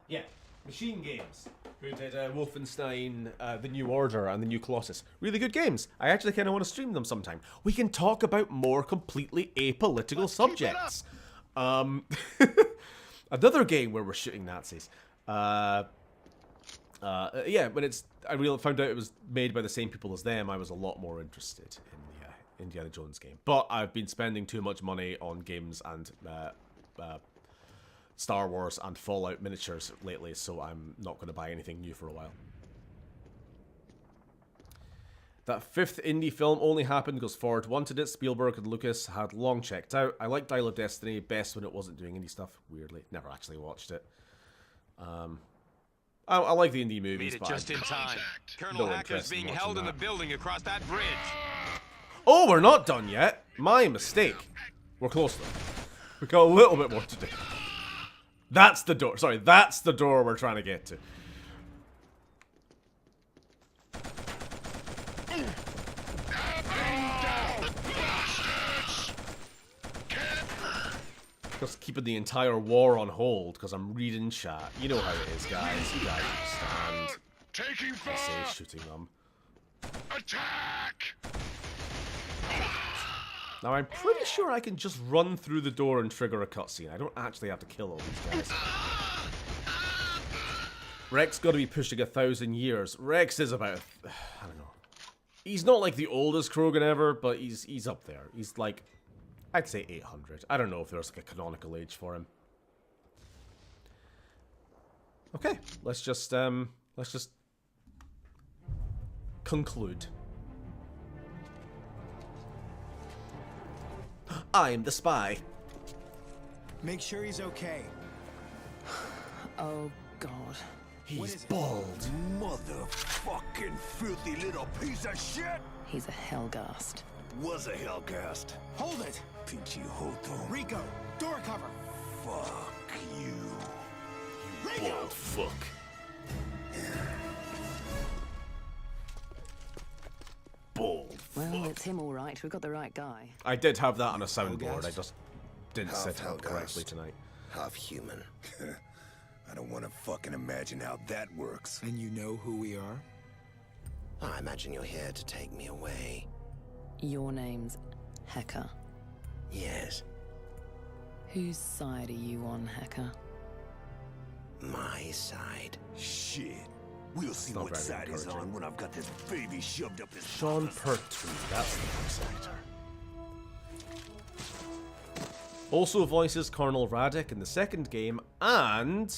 Yeah, Machine Games who did Wolfenstein, The New Order, and The New Colossus. Really good games. I actually kind of want to stream them sometime. We can talk about more completely apolitical subjects. Another game where we're shooting Nazis. Yeah, when I found out it was made by the same people as them, I was a lot more interested in the Indiana Jones game. But I've been spending too much money on games and Star Wars and Fallout miniatures lately, so I'm not going to buy anything new for a while. That fifth indie film only happened because Ford wanted it. Spielberg and Lucas had long checked out. I like Dial of Destiny best when it wasn't doing indie stuff, weirdly. Never actually watched it. I like the indie movies, Made it just in time. Colonel Hacker's being held in the building across that bridge. Oh, we're not done yet. My mistake. We're close though. We got a little bit more to do. That's the door. Sorry, that's the door we're trying to get to. Just keeping the entire war on hold because I'm reading chat. You know how it is, guys. You guys understand. Taking fire. I say shooting them. Attack! Now I'm pretty sure I can just run through the door and trigger a cutscene. I don't actually have to kill all these guys. Rex got to be pushing 1,000 years. Rex is about, I don't know. He's not like the oldest Krogan ever, but he's up there. He's like, I'd say 800. I don't know if there's like a canonical age for him. Okay, let's just conclude. I'm the spy. Make sure he's okay. Oh, God. He's bald. Motherfucking filthy little piece of shit! He's a Helghast. Was a Helghast. Hold it! Pinchi Hoto. Rico, door cover! Fuck you. You bald fuck. Bald fuck. Well, it's him all right. We've got the right guy. I did have that on a soundboard. I just didn't set it up correctly tonight. Half human. I don't want to fucking imagine how that works. And you know who we are? I imagine you're here to take me away. Your name's Hacker. Yes, Whose side are you on, Hacker? my side. Shit. We'll see Not what very side he's encouraging. on when I've got this baby shoved up his Sean father's- Pertwee, that's the voice actor. Also voices Colonel Radek in the second game, and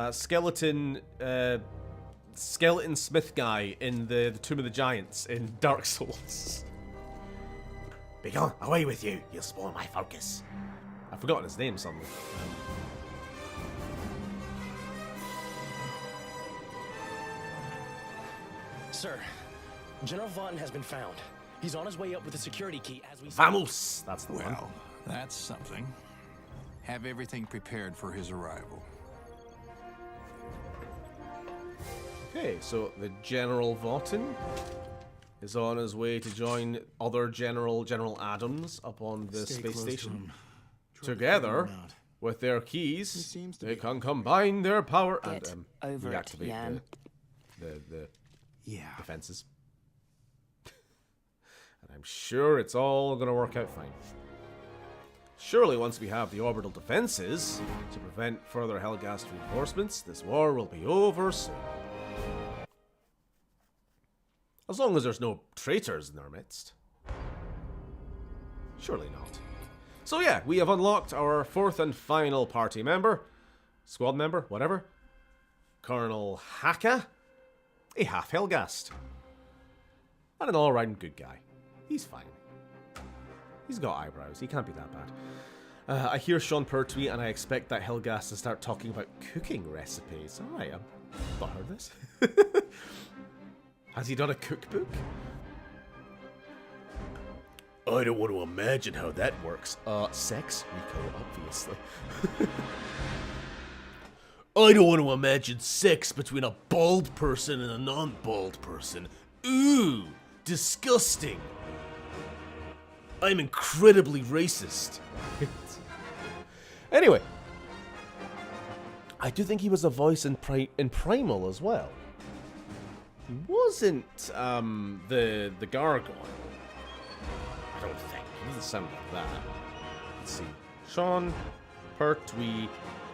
Skeleton Smith guy in the Tomb of the Giants in Dark Souls. Begone, away with you! You'll spoil my focus. I've forgotten his name suddenly. Sir, General Vaughton has been found. He's on his way up with the security key as we... Vamos! That's the one. Well, that's something. Have everything prepared for his arrival. Okay, so the General Vaughton is on his way to join other General Adams up on the Stay space close to station. him. Try to Together, figure him out. with their keys, seems to they be can combine their power Get and over it, reactivate Jan. the Yeah. defenses. And I'm sure it's all going to work out fine. Surely once we have the orbital defenses to prevent further Helghast reinforcements, this war will be over soon. As long as there's no traitors in our midst. Surely not. So yeah, we have unlocked our fourth and final party member, squad member, whatever, Colonel Haka, a half Helghast, and an all-round good guy. He's fine. He's got eyebrows. He can't be that bad. I hear Sean Pertwee, and I expect that Helghast to start talking about cooking recipes. All right, I've not heard this. Has he done a cookbook? I don't want to imagine how that works. Sex, Rico, obviously. I don't want to imagine sex between a bald person and a non-bald person. Ooh, disgusting. I'm incredibly racist. Anyway, I do think he was a voice in Primal as well. He wasn't the Gargoyle. I don't think. He doesn't sound like that. Let's see. Sean Pertwee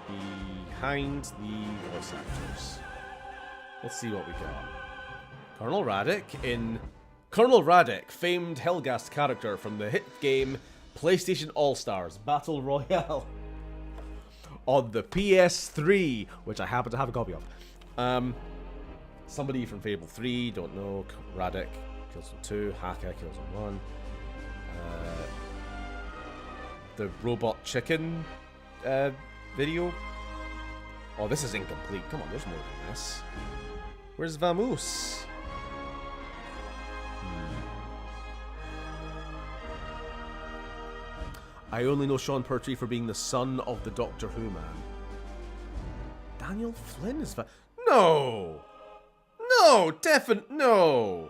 behind the voice actors. Let's see what we got. Colonel Radek, famed Helghast character from the hit game PlayStation All-Stars Battle Royale on the PS3, which I happen to have a copy of. Somebody from Fable 3, don't know. Radek, KILLZONE 2, Haka, KILLZONE 1. The robot chicken video. Oh, this is incomplete. Come on, there's more than this. Where's Vamoose? I only know Sean Pertwee for being the son of the Doctor Who man. Daniel Flynn is No! No! No!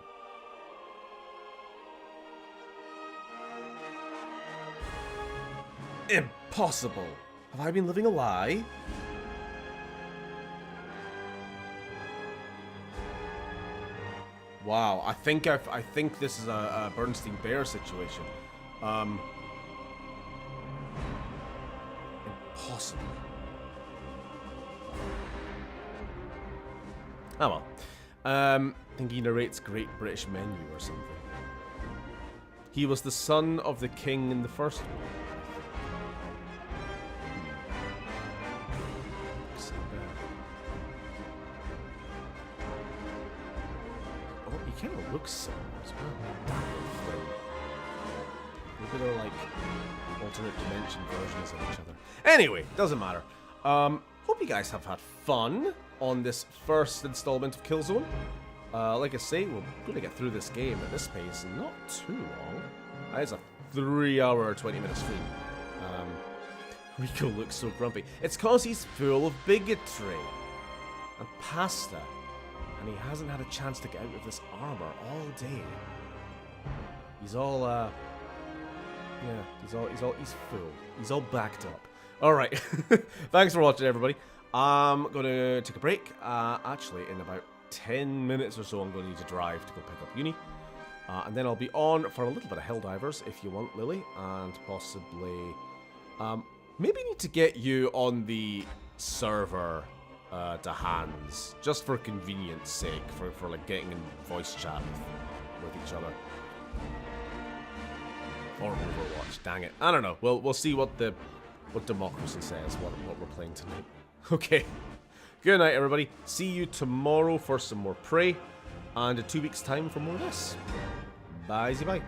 Impossible! Have I been living a lie? Wow, I think this is a Bernstein Bear situation. Impossible. Oh well. I think he narrates Great British Menu or something. He was the son of the king in the first one. Oh, he kind of looks similar as well. Maybe they're like alternate dimension versions of each other. Anyway, doesn't matter. Hope you guys have had fun on this first installment of Killzone. Like I say, we're going to get through this game at this pace in not too long. That is a 3-hour, 20-minute stream. Rico looks so grumpy. It's cause he's full of bigotry and pasta, and he hasn't had a chance to get out of this armor all day. He's all, yeah, he's full. He's all backed up. All right, thanks for watching, everybody. I'm gonna take a break. Actually, in about 10 minutes or so I'm going to need to drive to go pick up Uni. And then I'll be on for a little bit of Helldivers, if you want, Lily. And possibly... maybe need to get you on the server to Hans, just for convenience sake, for like getting in voice chat with each other. Or Overwatch, dang it. I don't know. We'll see what Democracy says, what we're playing tonight. Okay. Good night, everybody. See you tomorrow for some more Prey, and in 2 weeks' time for more of this. Bye-bye.